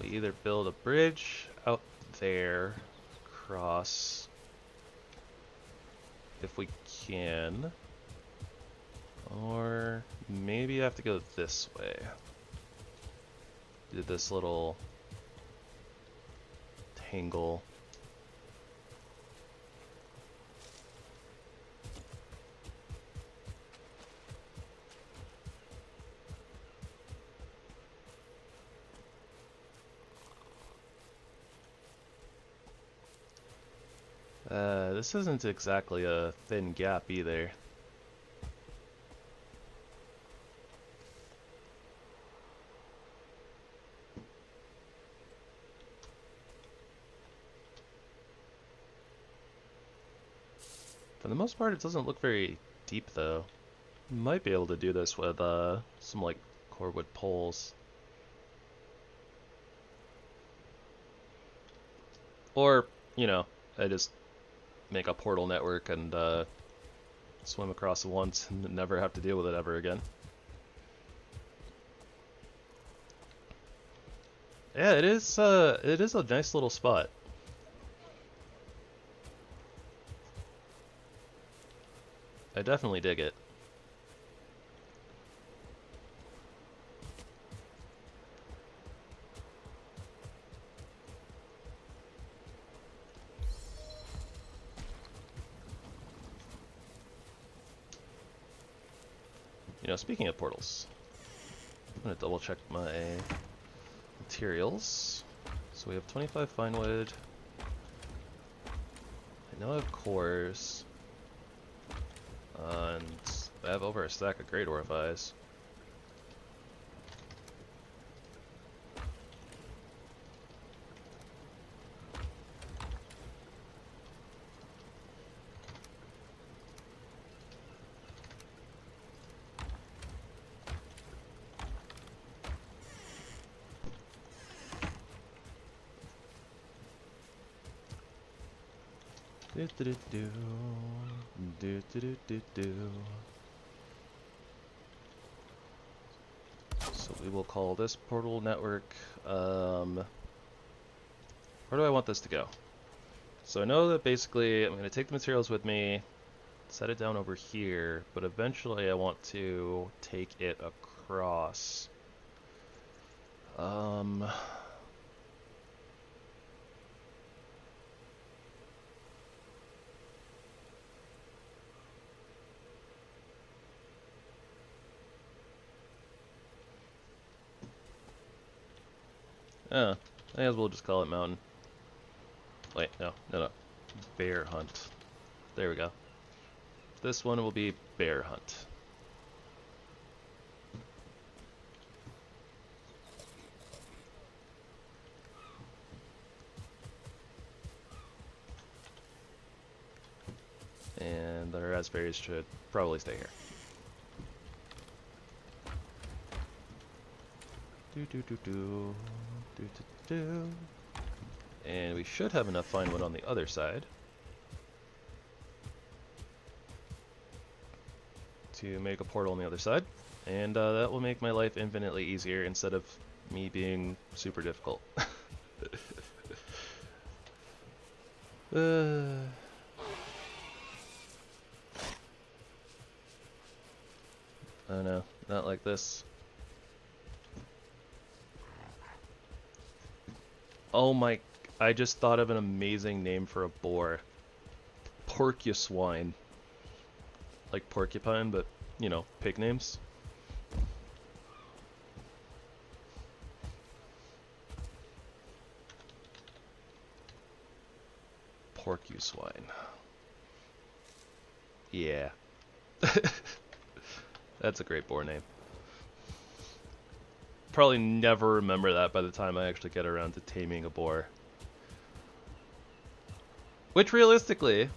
we either build a bridge out there, across, if we can, or maybe I have to go this way. Do this little tangle. This isn't exactly a thin gap either. For the most part, it doesn't look very deep, though. Might be able to do this with some, like, cordwood poles. Or, you know, I just make a portal network and swim across it once and never have to deal with it ever again. Yeah, it is a nice little spot. I definitely dig it. You know, speaking of portals, I'm gonna double check my materials. So we have 25 fine wood. I know I have cores. And I have over a stack of great orifice. Do do do do do do do do do. So we will call this portal network. Where do I want this to go? So I know that basically I'm going to take the materials with me, set it down over here, but eventually I want to take it across. I as well just call it mountain. Wait, no. Bear hunt. There we go. This one will be bear hunt. And the raspberries should probably stay here. Do do do do do do do. And we should have enough fine wood on the other side to make a portal on the other side, and that will make my life infinitely easier instead of me being super difficult. Oh no, not like this. Oh my, I just thought of an amazing name for a boar. Porcuswine. Like porcupine, but, you know, pig names. Porcuswine. Yeah. That's a great boar name. Probably never remember that by the time I actually get around to taming a boar. Which realistically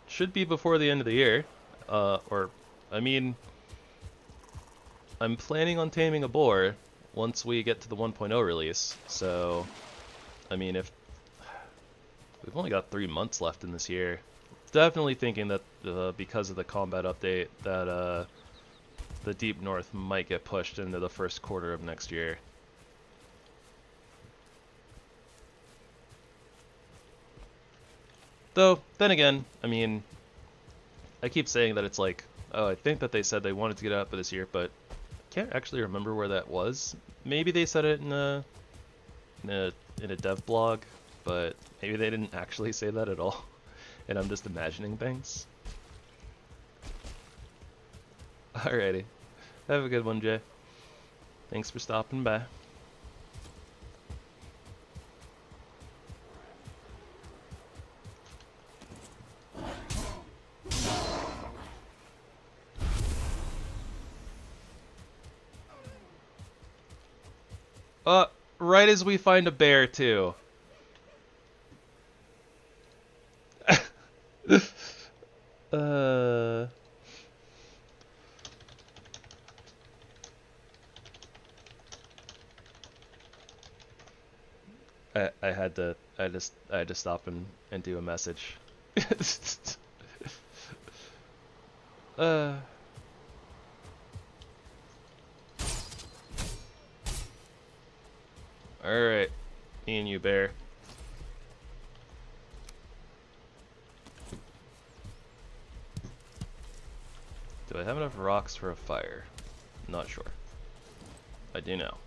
should be before the end of the year. I mean, I'm planning on taming a boar once we get to the 1.0 release. So, I mean, if we've only got 3 months left in this year, definitely thinking that because of the combat update that the Deep North might get pushed into the first quarter of next year. Though, then again, I mean, I keep saying that it's like, oh, I think that they said they wanted to get out for this year, but I can't actually remember where that was. Maybe they said it in a dev blog, but maybe they didn't actually say that at all, and I'm just imagining things. Alrighty. Have a good one, Jay. Thanks for stopping by. Right as we find a bear, too. uh... I had to stop and do a message. uh... Alright, me and you, bear. Do I have enough rocks for a fire? Not sure. I do now.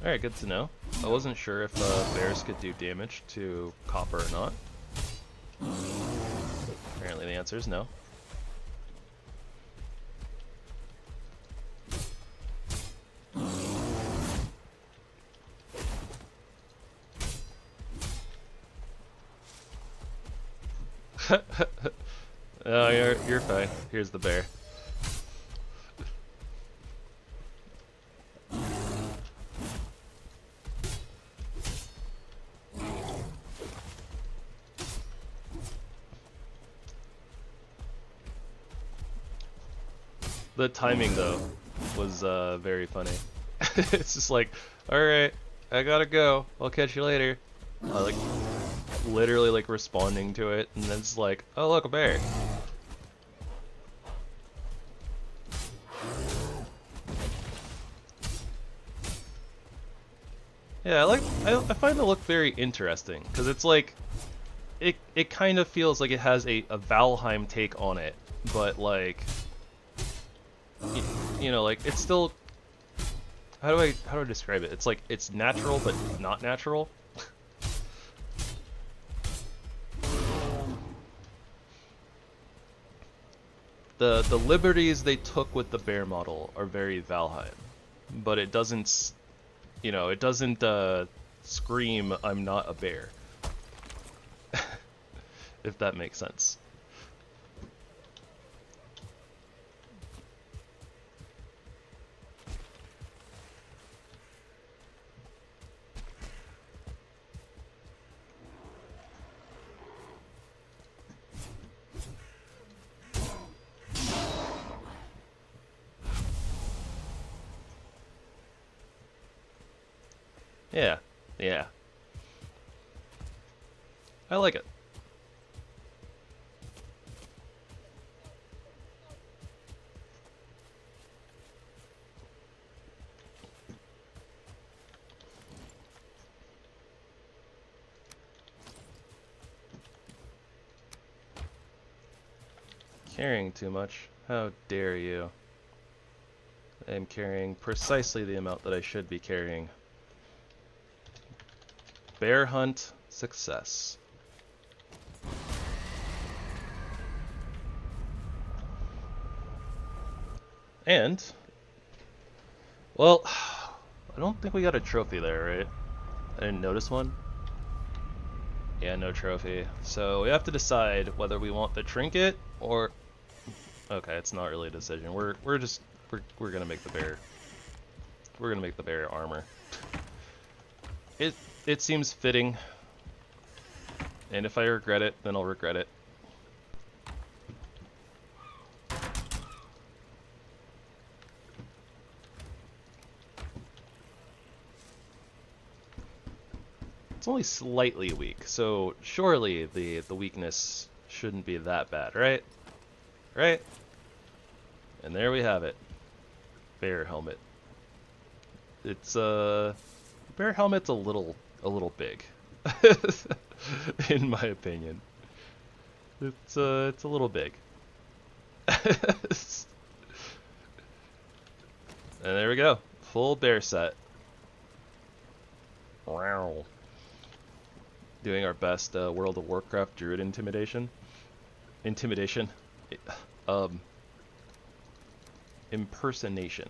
Alright, good to know. I wasn't sure if bears could do damage to copper or not. Apparently the answer is no. Oh, you're fine. Here's the bear. The timing though was very funny. It's just like, alright, I gotta go. I'll catch you later. Like literally like responding to it, and then it's like, oh look, a bear. Yeah, I find the look very interesting because it's like it kind of feels like it has a Valheim take on it, but like you know, like it's still, how do I describe it? It's like it's natural but not natural. The liberties they took with the bear model are very Valheim, but it doesn't, you know, it doesn't scream I'm not a bear. If that makes sense. Yeah, yeah. I like it. Carrying too much? How dare you? I am carrying precisely the amount that I should be carrying. Bear hunt success. And, well, I don't think we got a trophy there, right? I didn't notice one. Yeah, no trophy. So we have to decide whether we want the trinket or... Okay, it's not really a decision. We're gonna make the bear. We're gonna make the bear armor. It seems fitting. And if I regret it, then I'll regret it. It's only slightly weak, so surely the weakness shouldn't be that bad, right? Right? And there we have it. Bear helmet. It's bear helmet's a little big. In my opinion. It's a little big. And there we go. Full bear set. Wow. Doing our best World of Warcraft druid intimidation. Impersonation.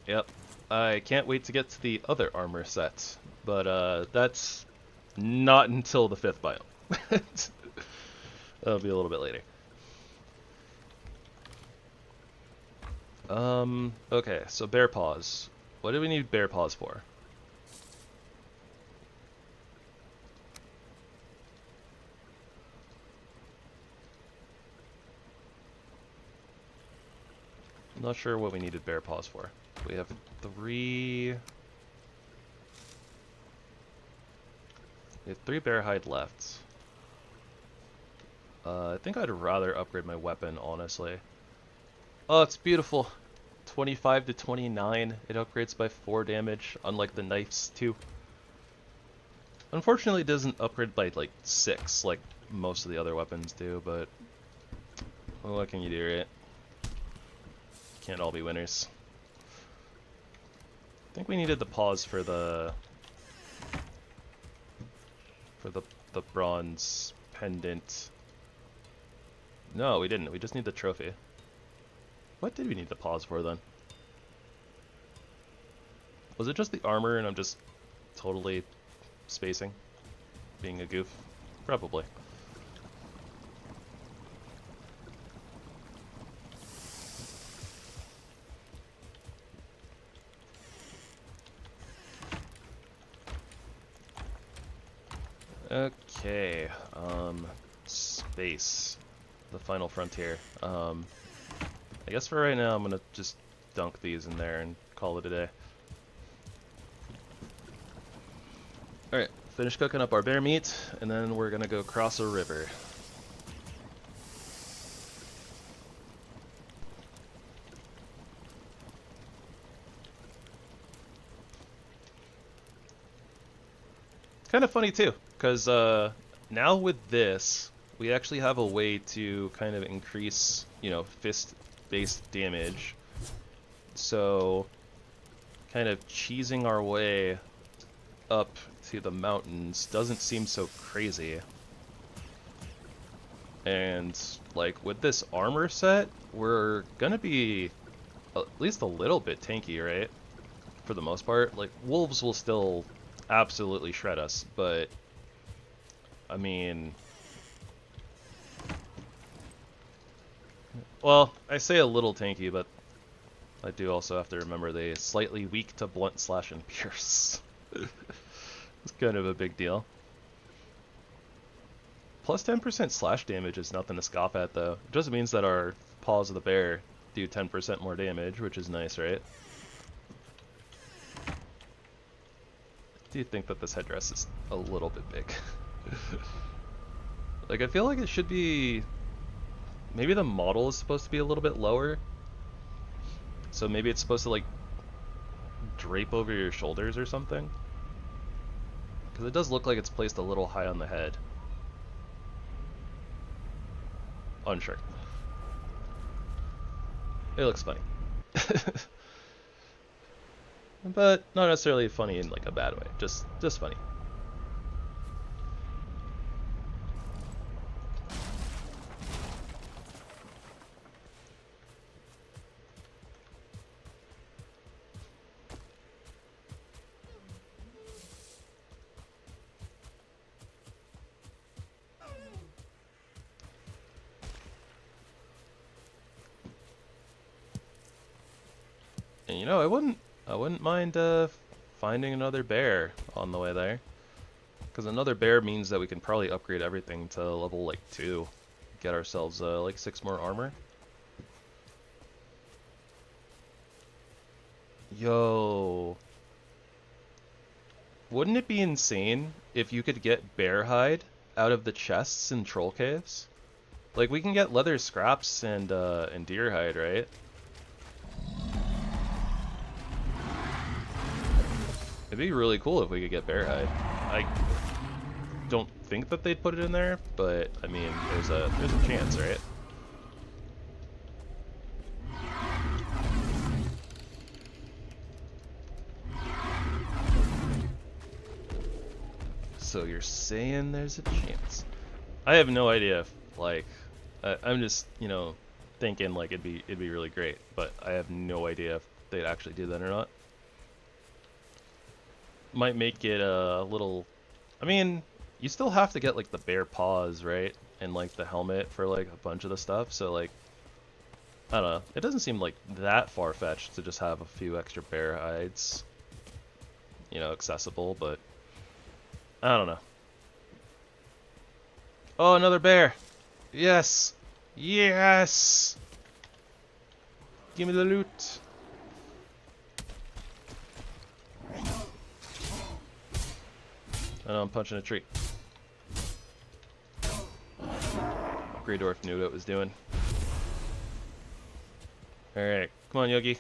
Yep. I can't wait to get to the other armor set, but that's not until the 5th biome. That'll be a little bit later. Okay, so bear paws. What do we need bear paws for? I'm not sure what we needed bear paws for. We have 3... We have 3 bear hide left. I think I'd rather upgrade my weapon, honestly. Oh, it's beautiful. 25 to 29. It upgrades by 4 damage, unlike the knives too. Unfortunately, it doesn't upgrade by like 6, like most of the other weapons do, but well, what can you do, right? Can't all be winners. I think we needed the pause for the bronze pendant. No, we didn't. We just need the trophy. What did we need the pause for then? Was it just the armor and I'm just totally spacing? Being a goof? Probably. Okay, space. The final frontier. I guess for right now I'm gonna just dunk these in there and call it a day. Alright, finish cooking up our bear meat, and then we're gonna go cross a river. Kind of funny too, because now with this, we actually have a way to kind of increase, you know, fist-based damage. So, kind of cheesing our way up to the mountains doesn't seem so crazy. And, like, with this armor set, we're gonna be at least a little bit tanky, right? For the most part. Like, wolves will still absolutely shred us, but I mean, well, I say a little tanky, but I do also have to remember they slightly weak to blunt, slash, and pierce. It's kind of a big deal. Plus 10% slash damage is nothing to scoff at, though. It just means that our paws of the bear do 10% more damage, which is nice, right? Do you think that this headdress is a little bit big? Like, I feel like it should be... Maybe the model is supposed to be a little bit lower. So maybe it's supposed to, like, drape over your shoulders or something. Because it does look like it's placed a little high on the head. Unsure. It looks funny. But not necessarily funny in like a bad way, just funny. And you know, I wouldn't mind finding another bear on the way there, because another bear means that we can probably upgrade everything to level like 2, get ourselves like 6 more armor. Yo, wouldn't it be insane if you could get bear hide out of the chests in troll caves? Like, we can get leather scraps and deer hide, right? It'd be really cool if we could get bear hide. I don't think that they'd put it in there, but I mean, there's a chance, right? So you're saying there's a chance? I have no idea if, like, I'm just, you know, thinking like it'd be really great, but I have no idea if they'd actually do that or not. might make it a little. I mean, you still have to get like the bear paws, right? And like the helmet for like a bunch of the stuff. So like, I don't know. It doesn't seem like that far-fetched to just have a few extra bear hides, you know, accessible. But I don't know. Oh, another bear! Yes, yes! Give me the loot. I know I'm punching a tree. Grey Dwarf knew what it was doing. Alright, come on, Yogi.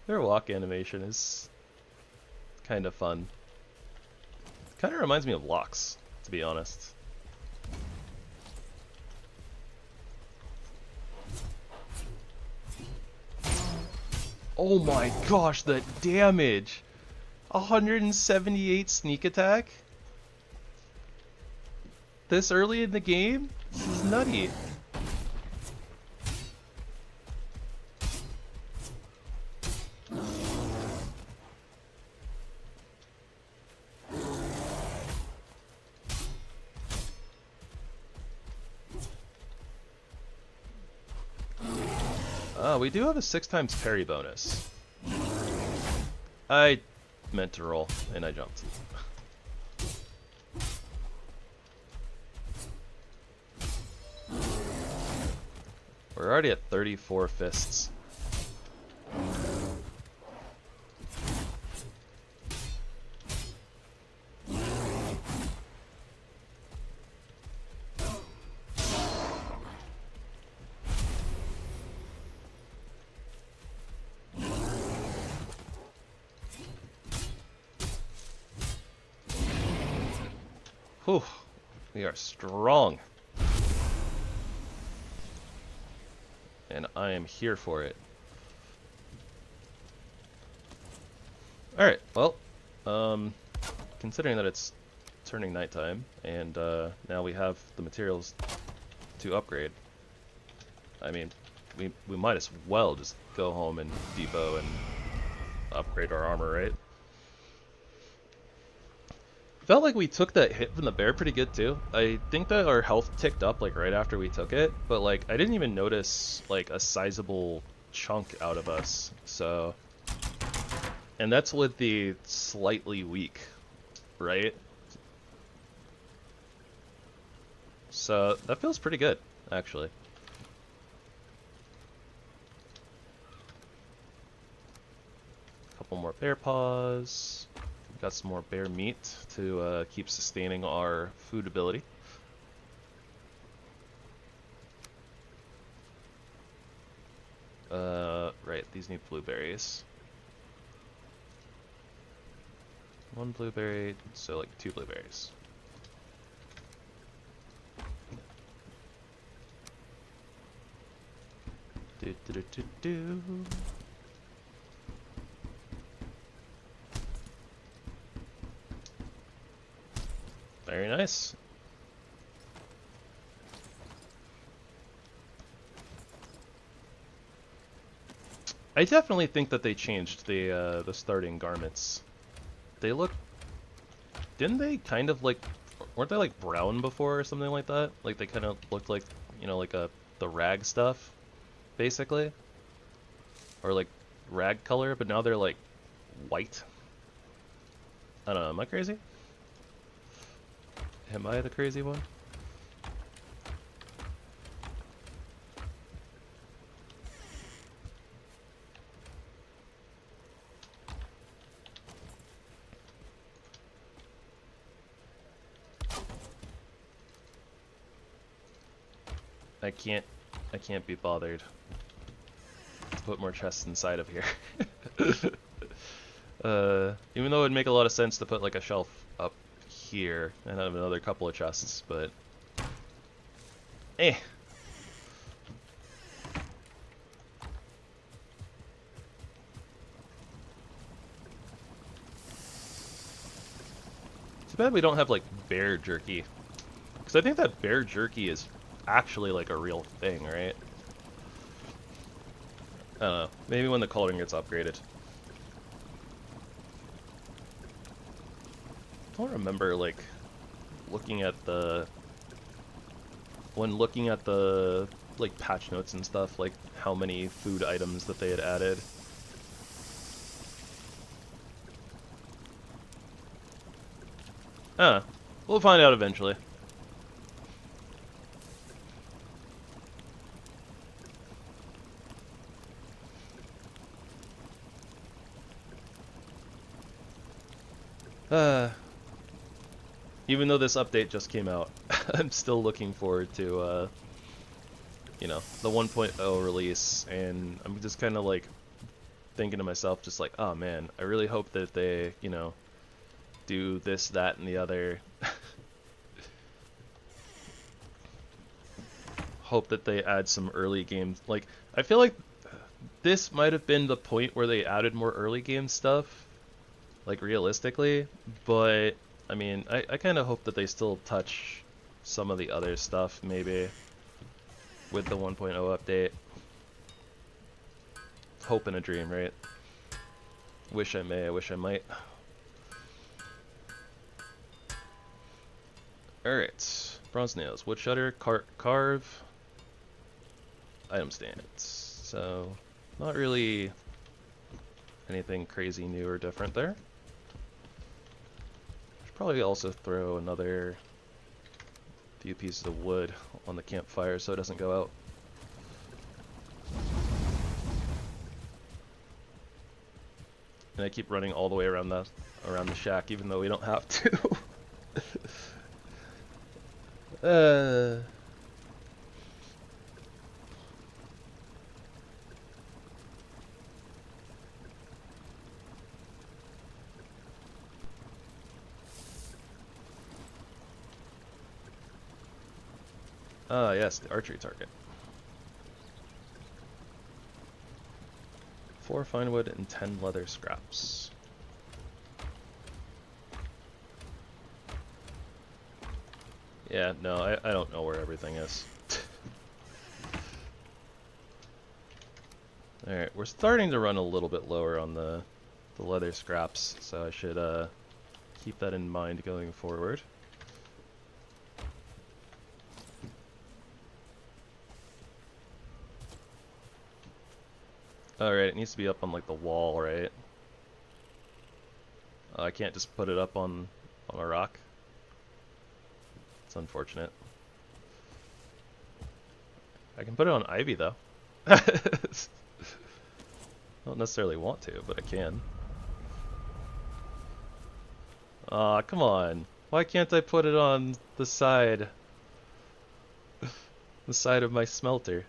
Their walk animation is kind of fun. Kind of reminds me of Locks, to be honest. Oh my gosh, the damage! 178 sneak attack? This early in the game? This is nutty. We do have a 6 times parry bonus. I meant to roll, and I jumped. We're already at 34 fists. Whew, we are strong. And I am here for it. Alright, well, considering that it's turning nighttime, and now we have the materials to upgrade, I mean, we might as well just go home and depot and upgrade our armor, right? Felt like we took that hit from the bear pretty good too. I think that our health ticked up like right after we took it, but like I didn't even notice like a sizable chunk out of us. So, and that's with the slightly weak, right? So that feels pretty good, actually. Couple more bear paws. Got some more bear meat to keep sustaining our food ability. Right, these need blueberries. 1 blueberry, so like 2 blueberries. Do do do do do. Very nice. I definitely think that they changed the starting garments. They look, didn't they kind of like, weren't they like brown before or something like that? Like they kind of looked like, you know, like the rag stuff, basically, or like rag color, but now they're like white. I don't know. Am I crazy? Am I the crazy one? I can't be bothered to put more chests inside of here. Even though it would make a lot of sense to put like a shelf up here and have another couple of chests, but eh. bad we don't have, like, bear jerky. Because I think that bear jerky is actually, like, a real thing, right? I don't know. Maybe when the cauldron gets upgraded. I don't remember, like, looking at the... When looking at the, like, patch notes and stuff, like, how many food items that they had added. We'll find out eventually. Even though this update just came out, I'm still looking forward to, you know, the 1.0 release, and I'm just kind of, like, thinking to myself, just like, oh man, I really hope that they, you know, do this, that, and the other. Hope that they add some early games. Like, I feel like this might have been the point where they added more early game stuff, like, realistically, but I mean, I kind of hope that they still touch some of the other stuff, maybe, with the 1.0 update. Hope and a dream, right? Wish I may, I wish I might. Alright, bronze nails, wood shutter, carve, item stands. So, not really anything crazy new or different there. Should probably also throw another few pieces of wood on the campfire so it doesn't go out. And I keep running all the way around the shack even though we don't have to. Yes, the archery target. 4 fine wood and 10 leather scraps. Yeah, no, I don't know where everything is. Alright, we're starting to run a little bit lower on the leather scraps, so I should keep that in mind going forward. Alright, it needs to be up on, like, the wall, right? I can't just put it up on a rock. It's unfortunate. I can put it on ivy, though. Don't necessarily want to, but I can. Aw, come on. Why can't I put it on the side? The side of my smelter.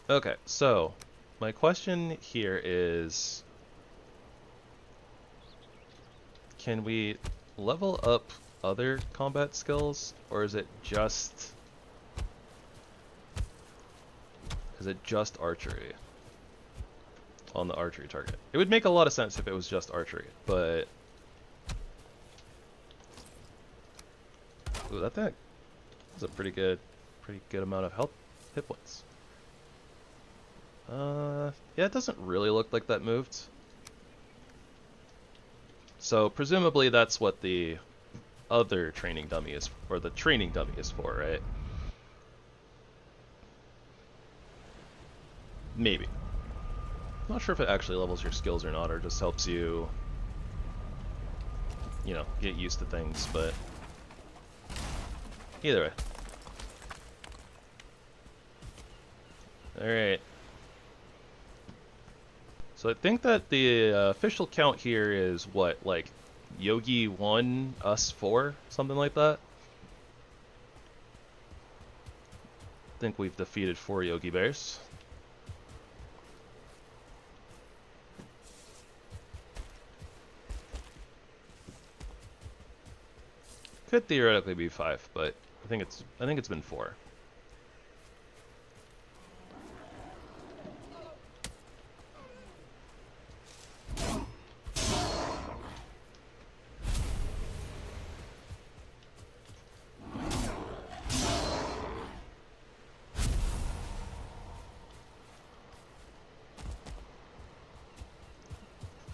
Okay, so my question here is, can we level up other combat skills, or is it just archery on the archery target? It would make a lot of sense if it was just archery, but ooh, that thing is a pretty good amount of hit points. Yeah, it doesn't really look like that moved. So presumably that's what the other training dummy is, or the training dummy is for, right? Maybe. I'm not sure if it actually levels your skills or not, or just helps you, you know, get used to things, but either way. Alright. So I think that the official count here is what, like, Yogi 1, us 4, something like that? I think we've defeated 4 Yogi Bears. Could theoretically be 5, but I think it's been 4.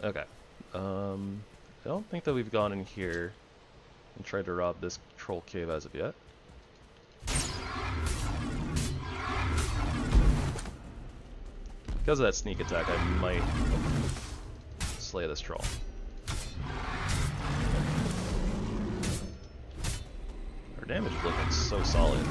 Okay. I don't think that we've gone in here and tried to rob this troll cave as of yet. Because of that sneak attack, I might slay this troll. Our damage is looking so solid.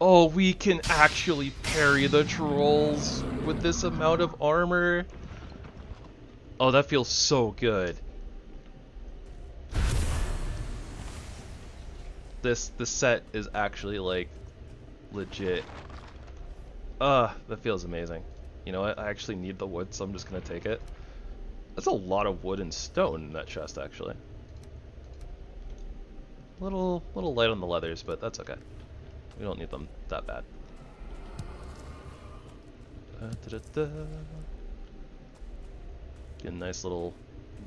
Oh, we can actually parry the trolls with this amount of armor. Oh, that feels so good. The set is actually like legit. That feels amazing. You know what? I actually need the wood, so I'm just gonna take it. That's a lot of wood and stone in that chest, actually. Little light on the leathers, but that's okay. We don't need them that bad. Get a nice little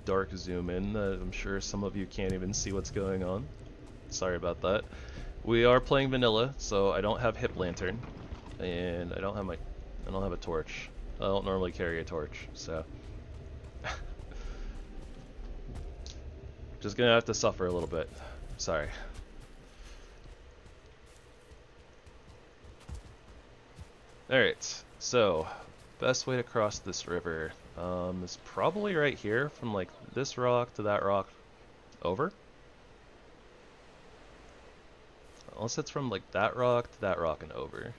dark zoom in. I'm sure some of you can't even see what's going on. Sorry about that. We are playing vanilla, so I don't have hip lantern, and I don't have a torch. I don't normally carry a torch, so just gonna have to suffer a little bit. Sorry. Alright, so best way to cross this river is probably right here, from like this rock to that rock over. Unless it's from like that rock to that rock and over.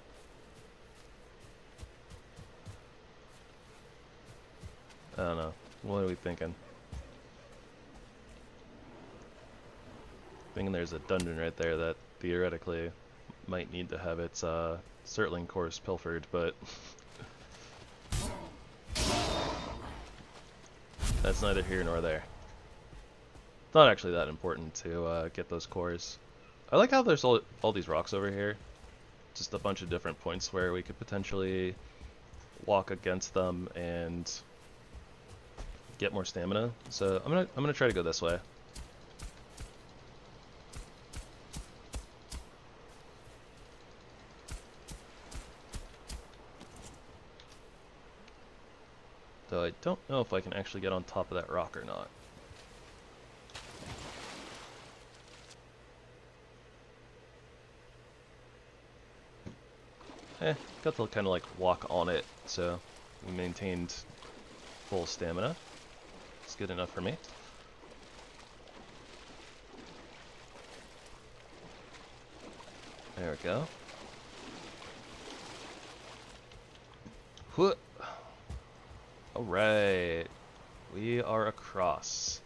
I don't know. What are we thinking? Thinking there's a dungeon right there that theoretically might need to have its Surtling course pilfered, but that's neither here nor there. It's not actually that important to get those cores. I like how there's all these rocks over here. Just a bunch of different points where we could potentially walk against them and get more stamina. So I'm gonna try to go this way. Though I don't know if I can actually get on top of that rock or not. Got to kind of like walk on it, so we maintained full stamina. It's good enough for me. There we go. Whoop. Alright, we are across.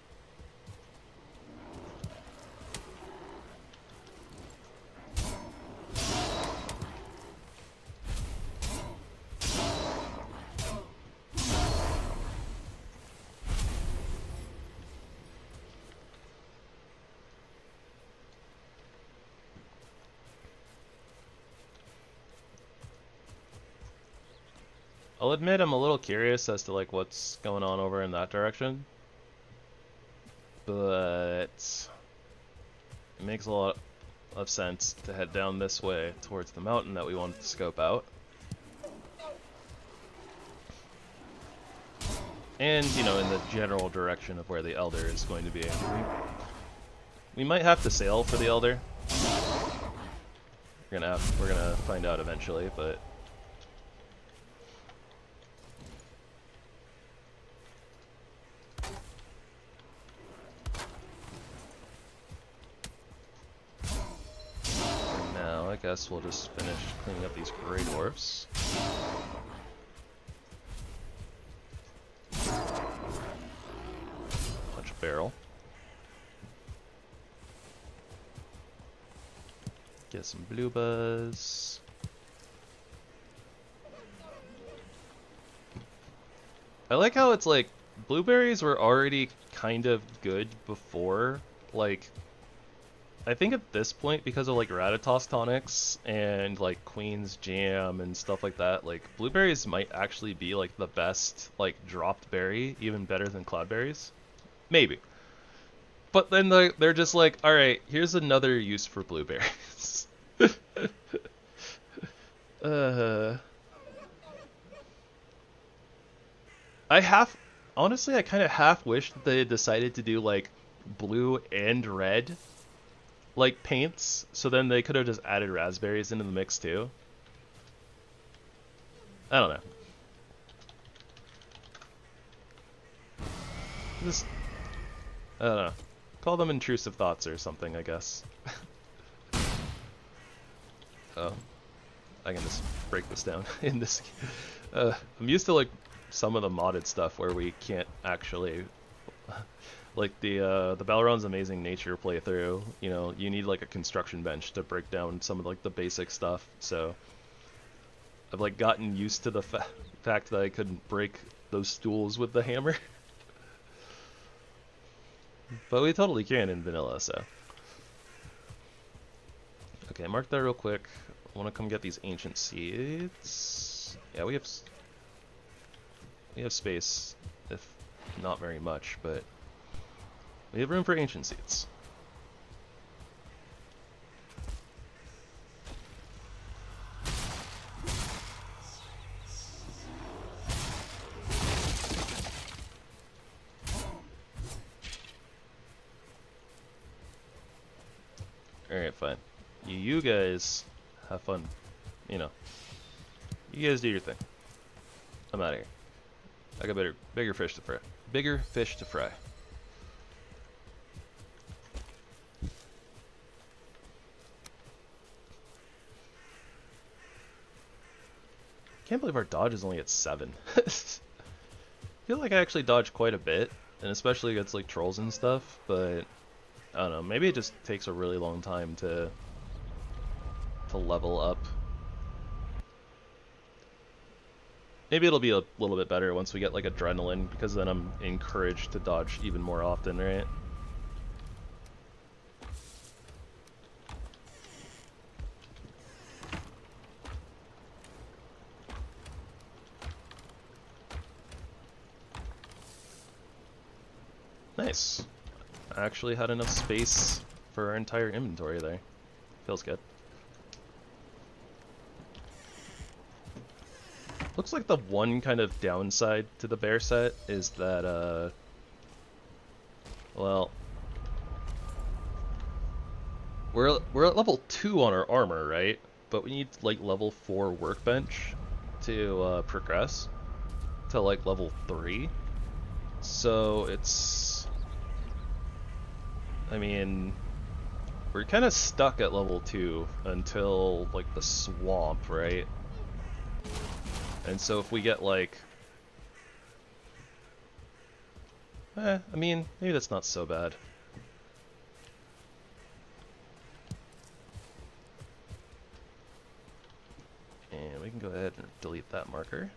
I'll admit I'm a little curious as to like what's going on over in that direction, but it makes a lot of sense to head down this way towards the mountain that we wanted to scope out. And, you know, in the general direction of where the Elder is going to be. We might have to sail for the Elder. We're gonna find out eventually, but I guess we'll just finish cleaning up these gray dwarfs. Punch a barrel. Get some blue buzz. I like how it's like blueberries were already kind of good before, like I think at this point, because of like Ratatosk tonics and like Queen's Jam and stuff like that, like blueberries might actually be like the best like dropped berry, even better than cloudberries. Maybe. But then they're just like, all right, here's another use for blueberries. uh, I half, honestly, I kind of half wish that they had decided to do like blue and red like paints, so then they could have just added raspberries into the mix too. I don't know. Just, I don't know. Call them intrusive thoughts or something, I guess. Oh, I can just break this down in this. I'm used to like some of the modded stuff where we can't actually, like the Balron's Amazing Nature playthrough. You know, you need like a construction bench to break down some of like the basic stuff. So I've like gotten used to the fact that I couldn't break those stools with the hammer. But we totally can in vanilla, so. Okay, mark that real quick. I want to come get these ancient seeds. Yeah, we have space, if not very much, but we have room for ancient seeds. Alright, fine. You guys have fun. You know. You guys do your thing. I'm out of here. I got bigger fish to fry. Bigger fish to fry. Can't believe our dodge is only at 7. I feel like I actually dodge quite a bit, and especially against like trolls and stuff, but I don't know, maybe it just takes a really long time to level up. Maybe it'll be a little bit better once we get like adrenaline, because then I'm encouraged to dodge even more often, right? Nice. I actually had enough space for our entire inventory there. Feels good. Looks like the one kind of downside to the bear set is that, well, we're at level 2 on our armor, right? But we need like level 4 workbench to progress to like level 3. So it's, I mean, we're kind of stuck at level 2 until like the swamp, right? And so if we get like, I mean, maybe that's not so bad. And we can go ahead and delete that marker.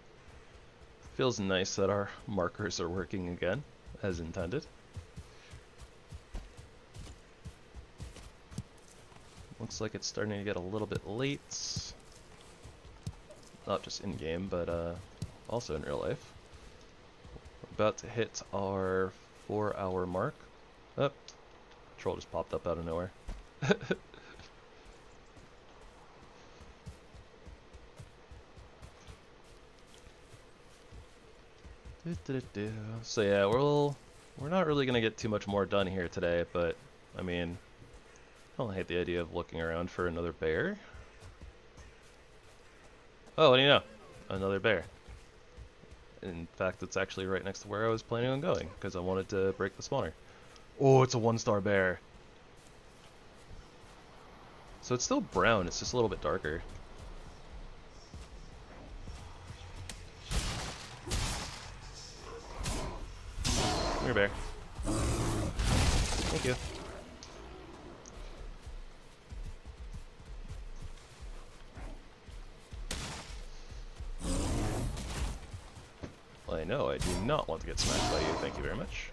Feels nice that our markers are working again, as intended. Looks like it's starting to get a little bit late. Not just in-game, but also in real life. We're about to hit our 4-hour mark. Oh, troll just popped up out of nowhere. So yeah, we're not really gonna get too much more done here today, but I mean, I don't hate the idea of looking around for another bear. Oh, what do you know? Another bear. In fact, it's actually right next to where I was planning on going, because I wanted to break the spawner. Oh, it's a 1-star bear. So it's still brown, it's just a little bit darker. Come here, bear. Thank you. I know, I do not want to get smacked by you, thank you very much.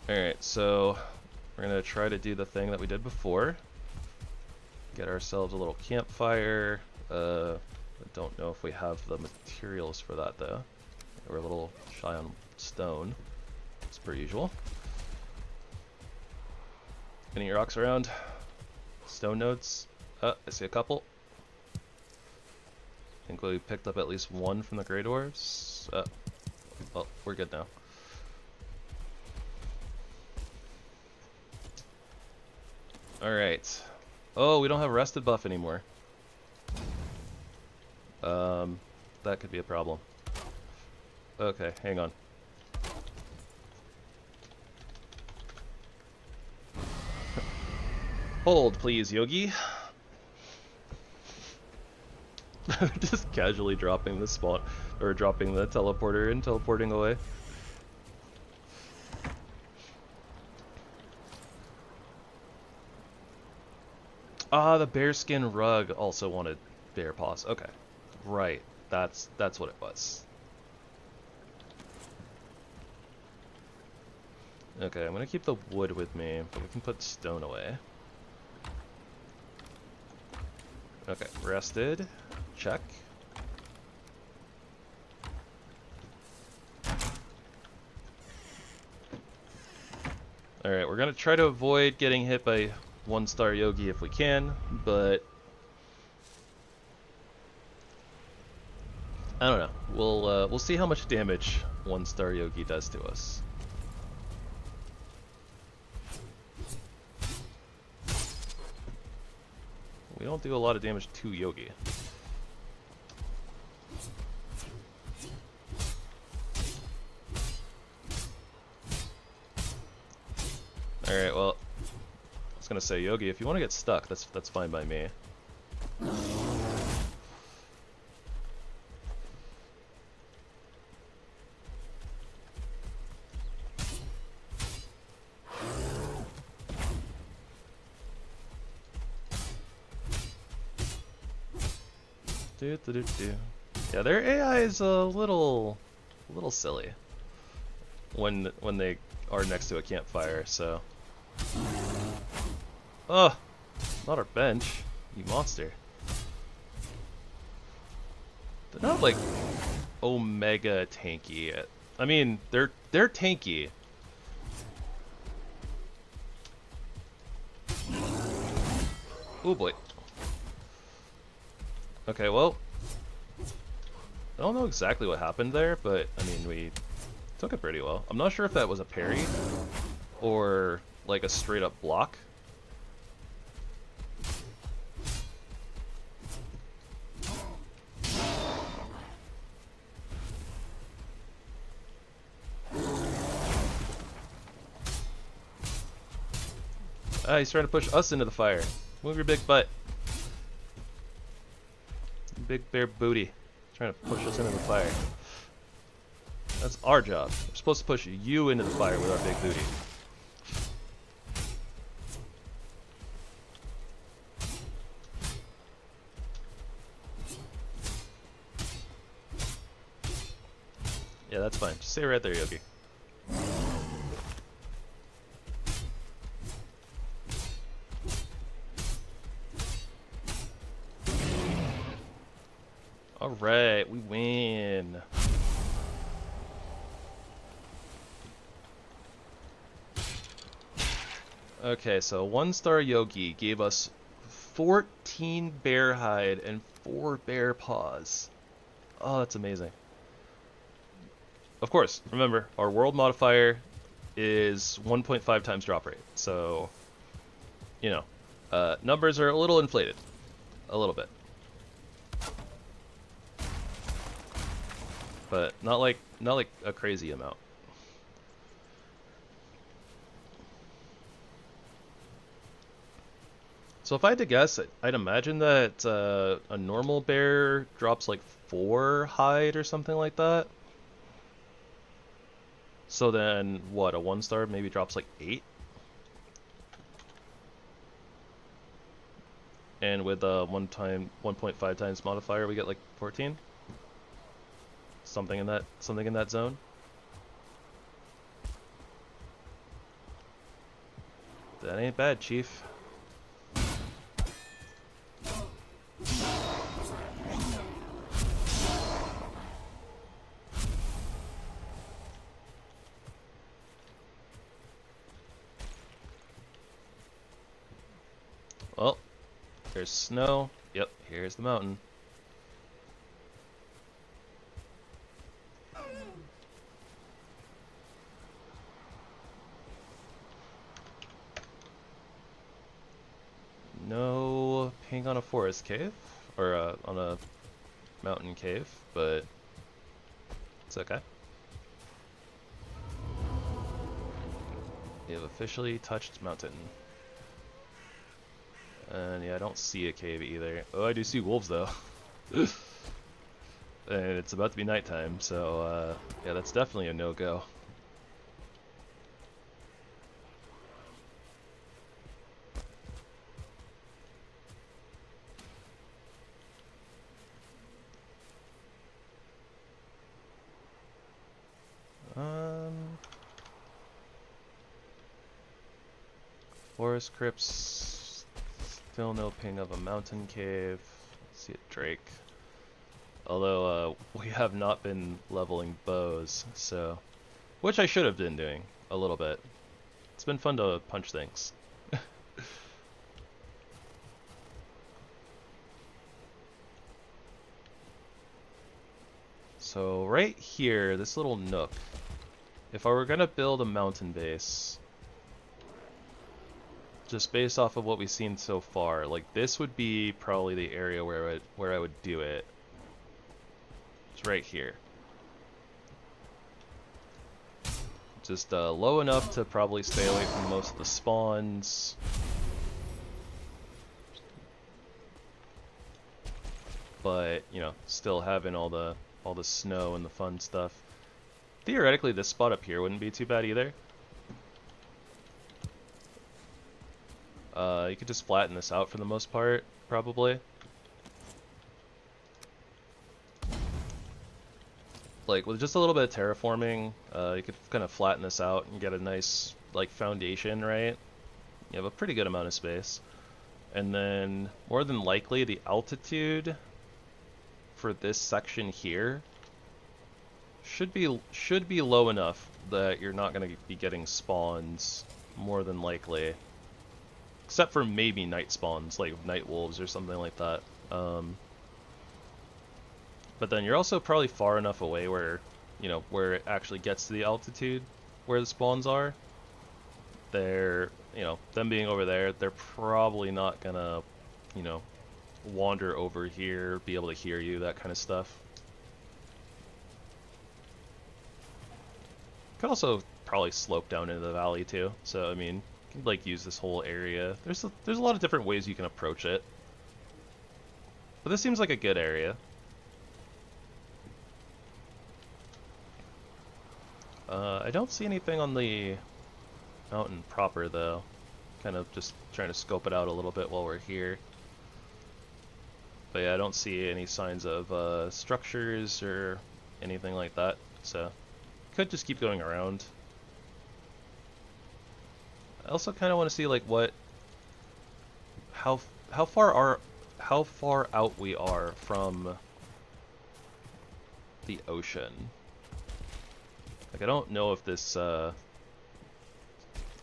Alright, so we're gonna try to do the thing that we did before. Get ourselves a little campfire. I don't know if we have the materials for that though. We're a little shy on stone. as per usual. Any rocks around? Stone nodes? I see a couple. I think we picked up at least one from the Grey Dwarves. Well, we're good now. Alright. Oh, we don't have rested buff anymore. That could be a problem. Okay, hang on. Hold, please, Yogi. Just casually dropping the spawn, or dropping the teleporter and teleporting away. Ah, the bearskin rug also wanted bear paws. Okay, right. That's what it was. Okay, I'm gonna keep the wood with me, but we can put stone away. Okay, rested. Check. Alright, we're gonna try to avoid getting hit by 1-star Yogi if we can, but I don't know. We'll see how much damage 1-star Yogi does to us. We don't do a lot of damage to Yogi. Alright, well, I was gonna say, Yogi, if you want to get stuck, that's fine by me. Yeah, their AI is a little silly when they are next to a campfire. So, oh, not our bench, you monster. They're not like omega tanky. I mean, they're tanky. Oh boy. Okay, well, I don't know exactly what happened there, but I mean, we took it pretty well. I'm not sure if that was a parry or like a straight up block. Ah, he's trying to push us into the fire. Move your big butt. Big bear booty. Trying to push us into the fire. That's our job. We're supposed to push you into the fire with our big booty. Yeah, that's fine. Just stay right there, Yogi. Alright, we win. Okay, so 1-star Yogi gave us 14 bear hide and 4 bear paws. Oh, that's amazing. Of course, remember, our world modifier is 1.5 times drop rate. So, you know, numbers are a little inflated. A little bit. But not like a crazy amount. So if I had to guess, I'd imagine that a normal bear drops like 4 hide or something like that. So then, what, a 1-star maybe drops like 8? And with a 1.5 times modifier, we get like 14? Something in that zone. That ain't bad, Chief. Well, there's snow. Yep, here's the mountain. No ping on a forest cave, or on a mountain cave, but it's okay. We have officially touched mountain. And yeah, I don't see a cave either. Oh, I do see wolves though. And it's about to be nighttime, so yeah, that's definitely a no-go. Forest crypts, still no ping of a mountain cave. Let's see a drake. Although we have not been leveling bows, so which I should have been doing a little bit. It's been fun to punch things. So right here, this little nook, if I were gonna build a mountain base, just based off of what we've seen so far, like this would be probably the area where I would do it. It's right here. Just low enough to probably stay away from most of the spawns. But, you know, still having all the snow and the fun stuff. Theoretically, this spot up here wouldn't be too bad either. You could just flatten this out for the most part, probably. Like, with just a little bit of terraforming, you could kind of flatten this out and get a nice, like, foundation, right? You have a pretty good amount of space. And then, more than likely, the altitude for this section here should be low enough that you're not going to be getting spawns, more than likely. Except for maybe night spawns, like night wolves or something like that. But then you're also probably far enough away where, you know, where it actually gets to the altitude where the spawns are. They're, you know, them being over there, they're probably not gonna, you know, wander over here, be able to hear you, that kind of stuff. Could also probably slope down into the valley too. So I mean, you can like use this whole area. There's a lot of different ways you can approach it. But this seems like a good area. I don't see anything on the mountain proper though. Kind of just trying to scope it out a little bit while we're here. But yeah, I don't see any signs of structures or anything like that. So could just keep going around. I also kind of want to see like how far out we are from the ocean. Like I don't know if this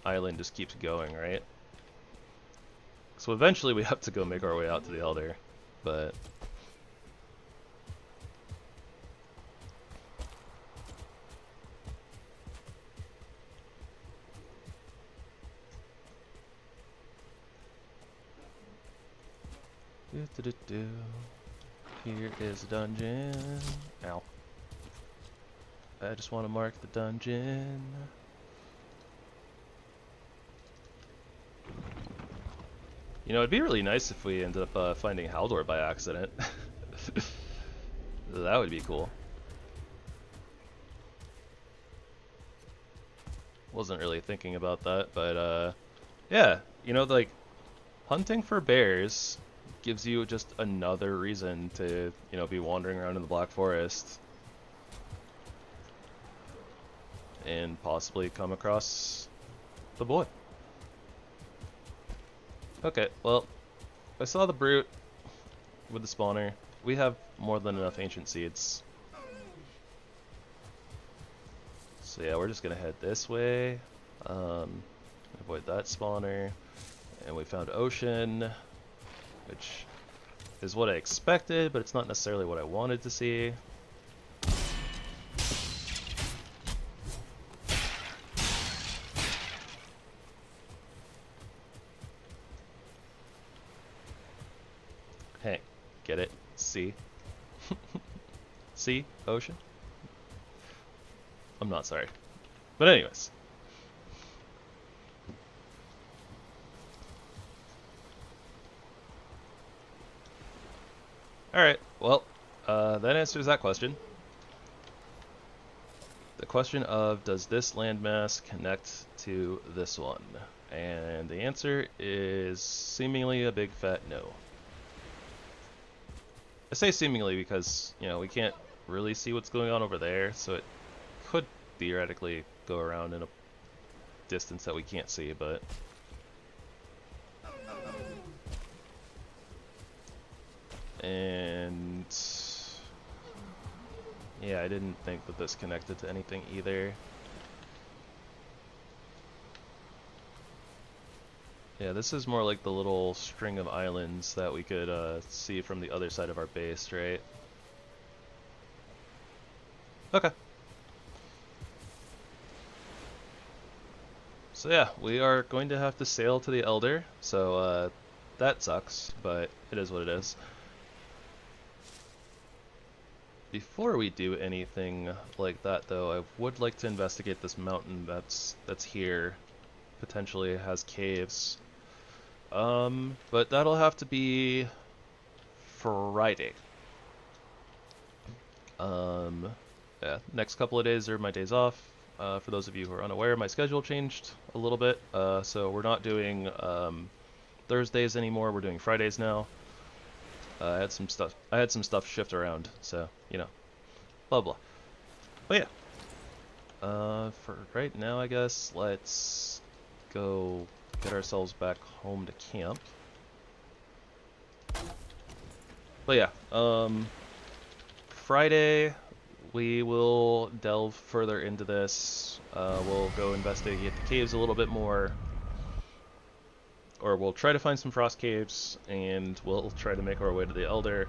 island just keeps going, right? So eventually we have to go make our way out to the Elder, but here is the dungeon. Ow. I just want to mark the dungeon. You know, it'd be really nice if we ended up finding Haldor by accident. That would be cool. Wasn't really thinking about that, but yeah, you know, like hunting for bears gives you just another reason to, you know, be wandering around in the Black Forest and possibly come across the boy. Okay, well, I saw the brute with the spawner. We have more than enough ancient seeds. So yeah, we're just gonna head this way, avoid that spawner, And we found ocean, which is what I expected, but it's not necessarily what I wanted to see. Hey, get it? Sea? Sea? Ocean? I'm not sorry. But anyways. Alright, well, that answers that question. The question of, does this landmass connect to this one? And the answer is seemingly a big fat no. I say seemingly because, you know, we can't really see what's going on over there, so it could theoretically go around in a distance that we can't see, but... And... yeah, I didn't think that this connected to anything either. Yeah, this is more like the little string of islands that we could see from the other side of our base, right? Okay. So yeah, we are going to have to sail to the Elder, so that sucks, but it is what it is. Before we do anything like that though, I would like to investigate this mountain that's here. Potentially has caves. But that'll have to be Friday. Yeah, next couple of days are my days off. For those of you who are unaware, my schedule changed a little bit. So we're not doing Thursdays anymore. We're doing Fridays now. I had some stuff shift around, so you know, blah blah. But yeah, for right now, I guess let's go get ourselves back home to camp. But yeah, Friday we will delve further into this. We'll go investigate the caves a little bit more. Or we'll try to find some frost caves, and we'll try to make our way to the Elder.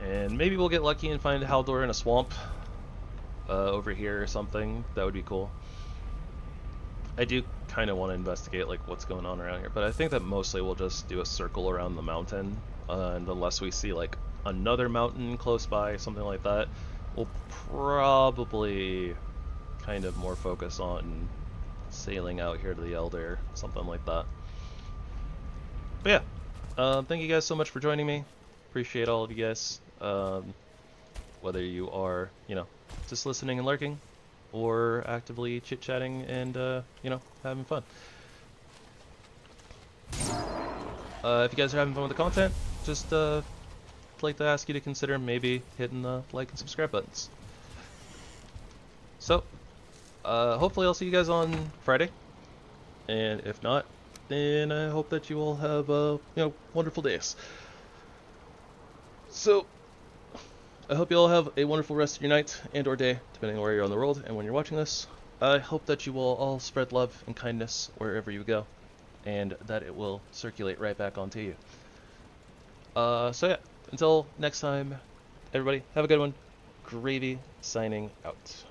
And maybe we'll get lucky and find Haldor in a swamp over here or something. That would be cool. I do kind of want to investigate like what's going on around here, but I think that mostly we'll just do a circle around the mountain, and unless we see like another mountain close by, something like that, we'll probably kind of more focus on sailing out here to the Elder, something like that. But yeah, thank you guys so much for joining me. Appreciate all of you guys. Whether you are, you know, just listening and lurking, or actively chit-chatting and, you know, having fun. If you guys are having fun with the content, just like to ask you to consider maybe hitting the like and subscribe buttons. So, hopefully I'll see you guys on Friday, and if not, then I hope that you all have, you know, wonderful days. So, I hope you all have a wonderful rest of your night and or day, depending on where you're on the world and when you're watching this. I hope that you will all spread love and kindness wherever you go, and that it will circulate right back onto you. So yeah, until next time, everybody, have a good one. Gravy signing out.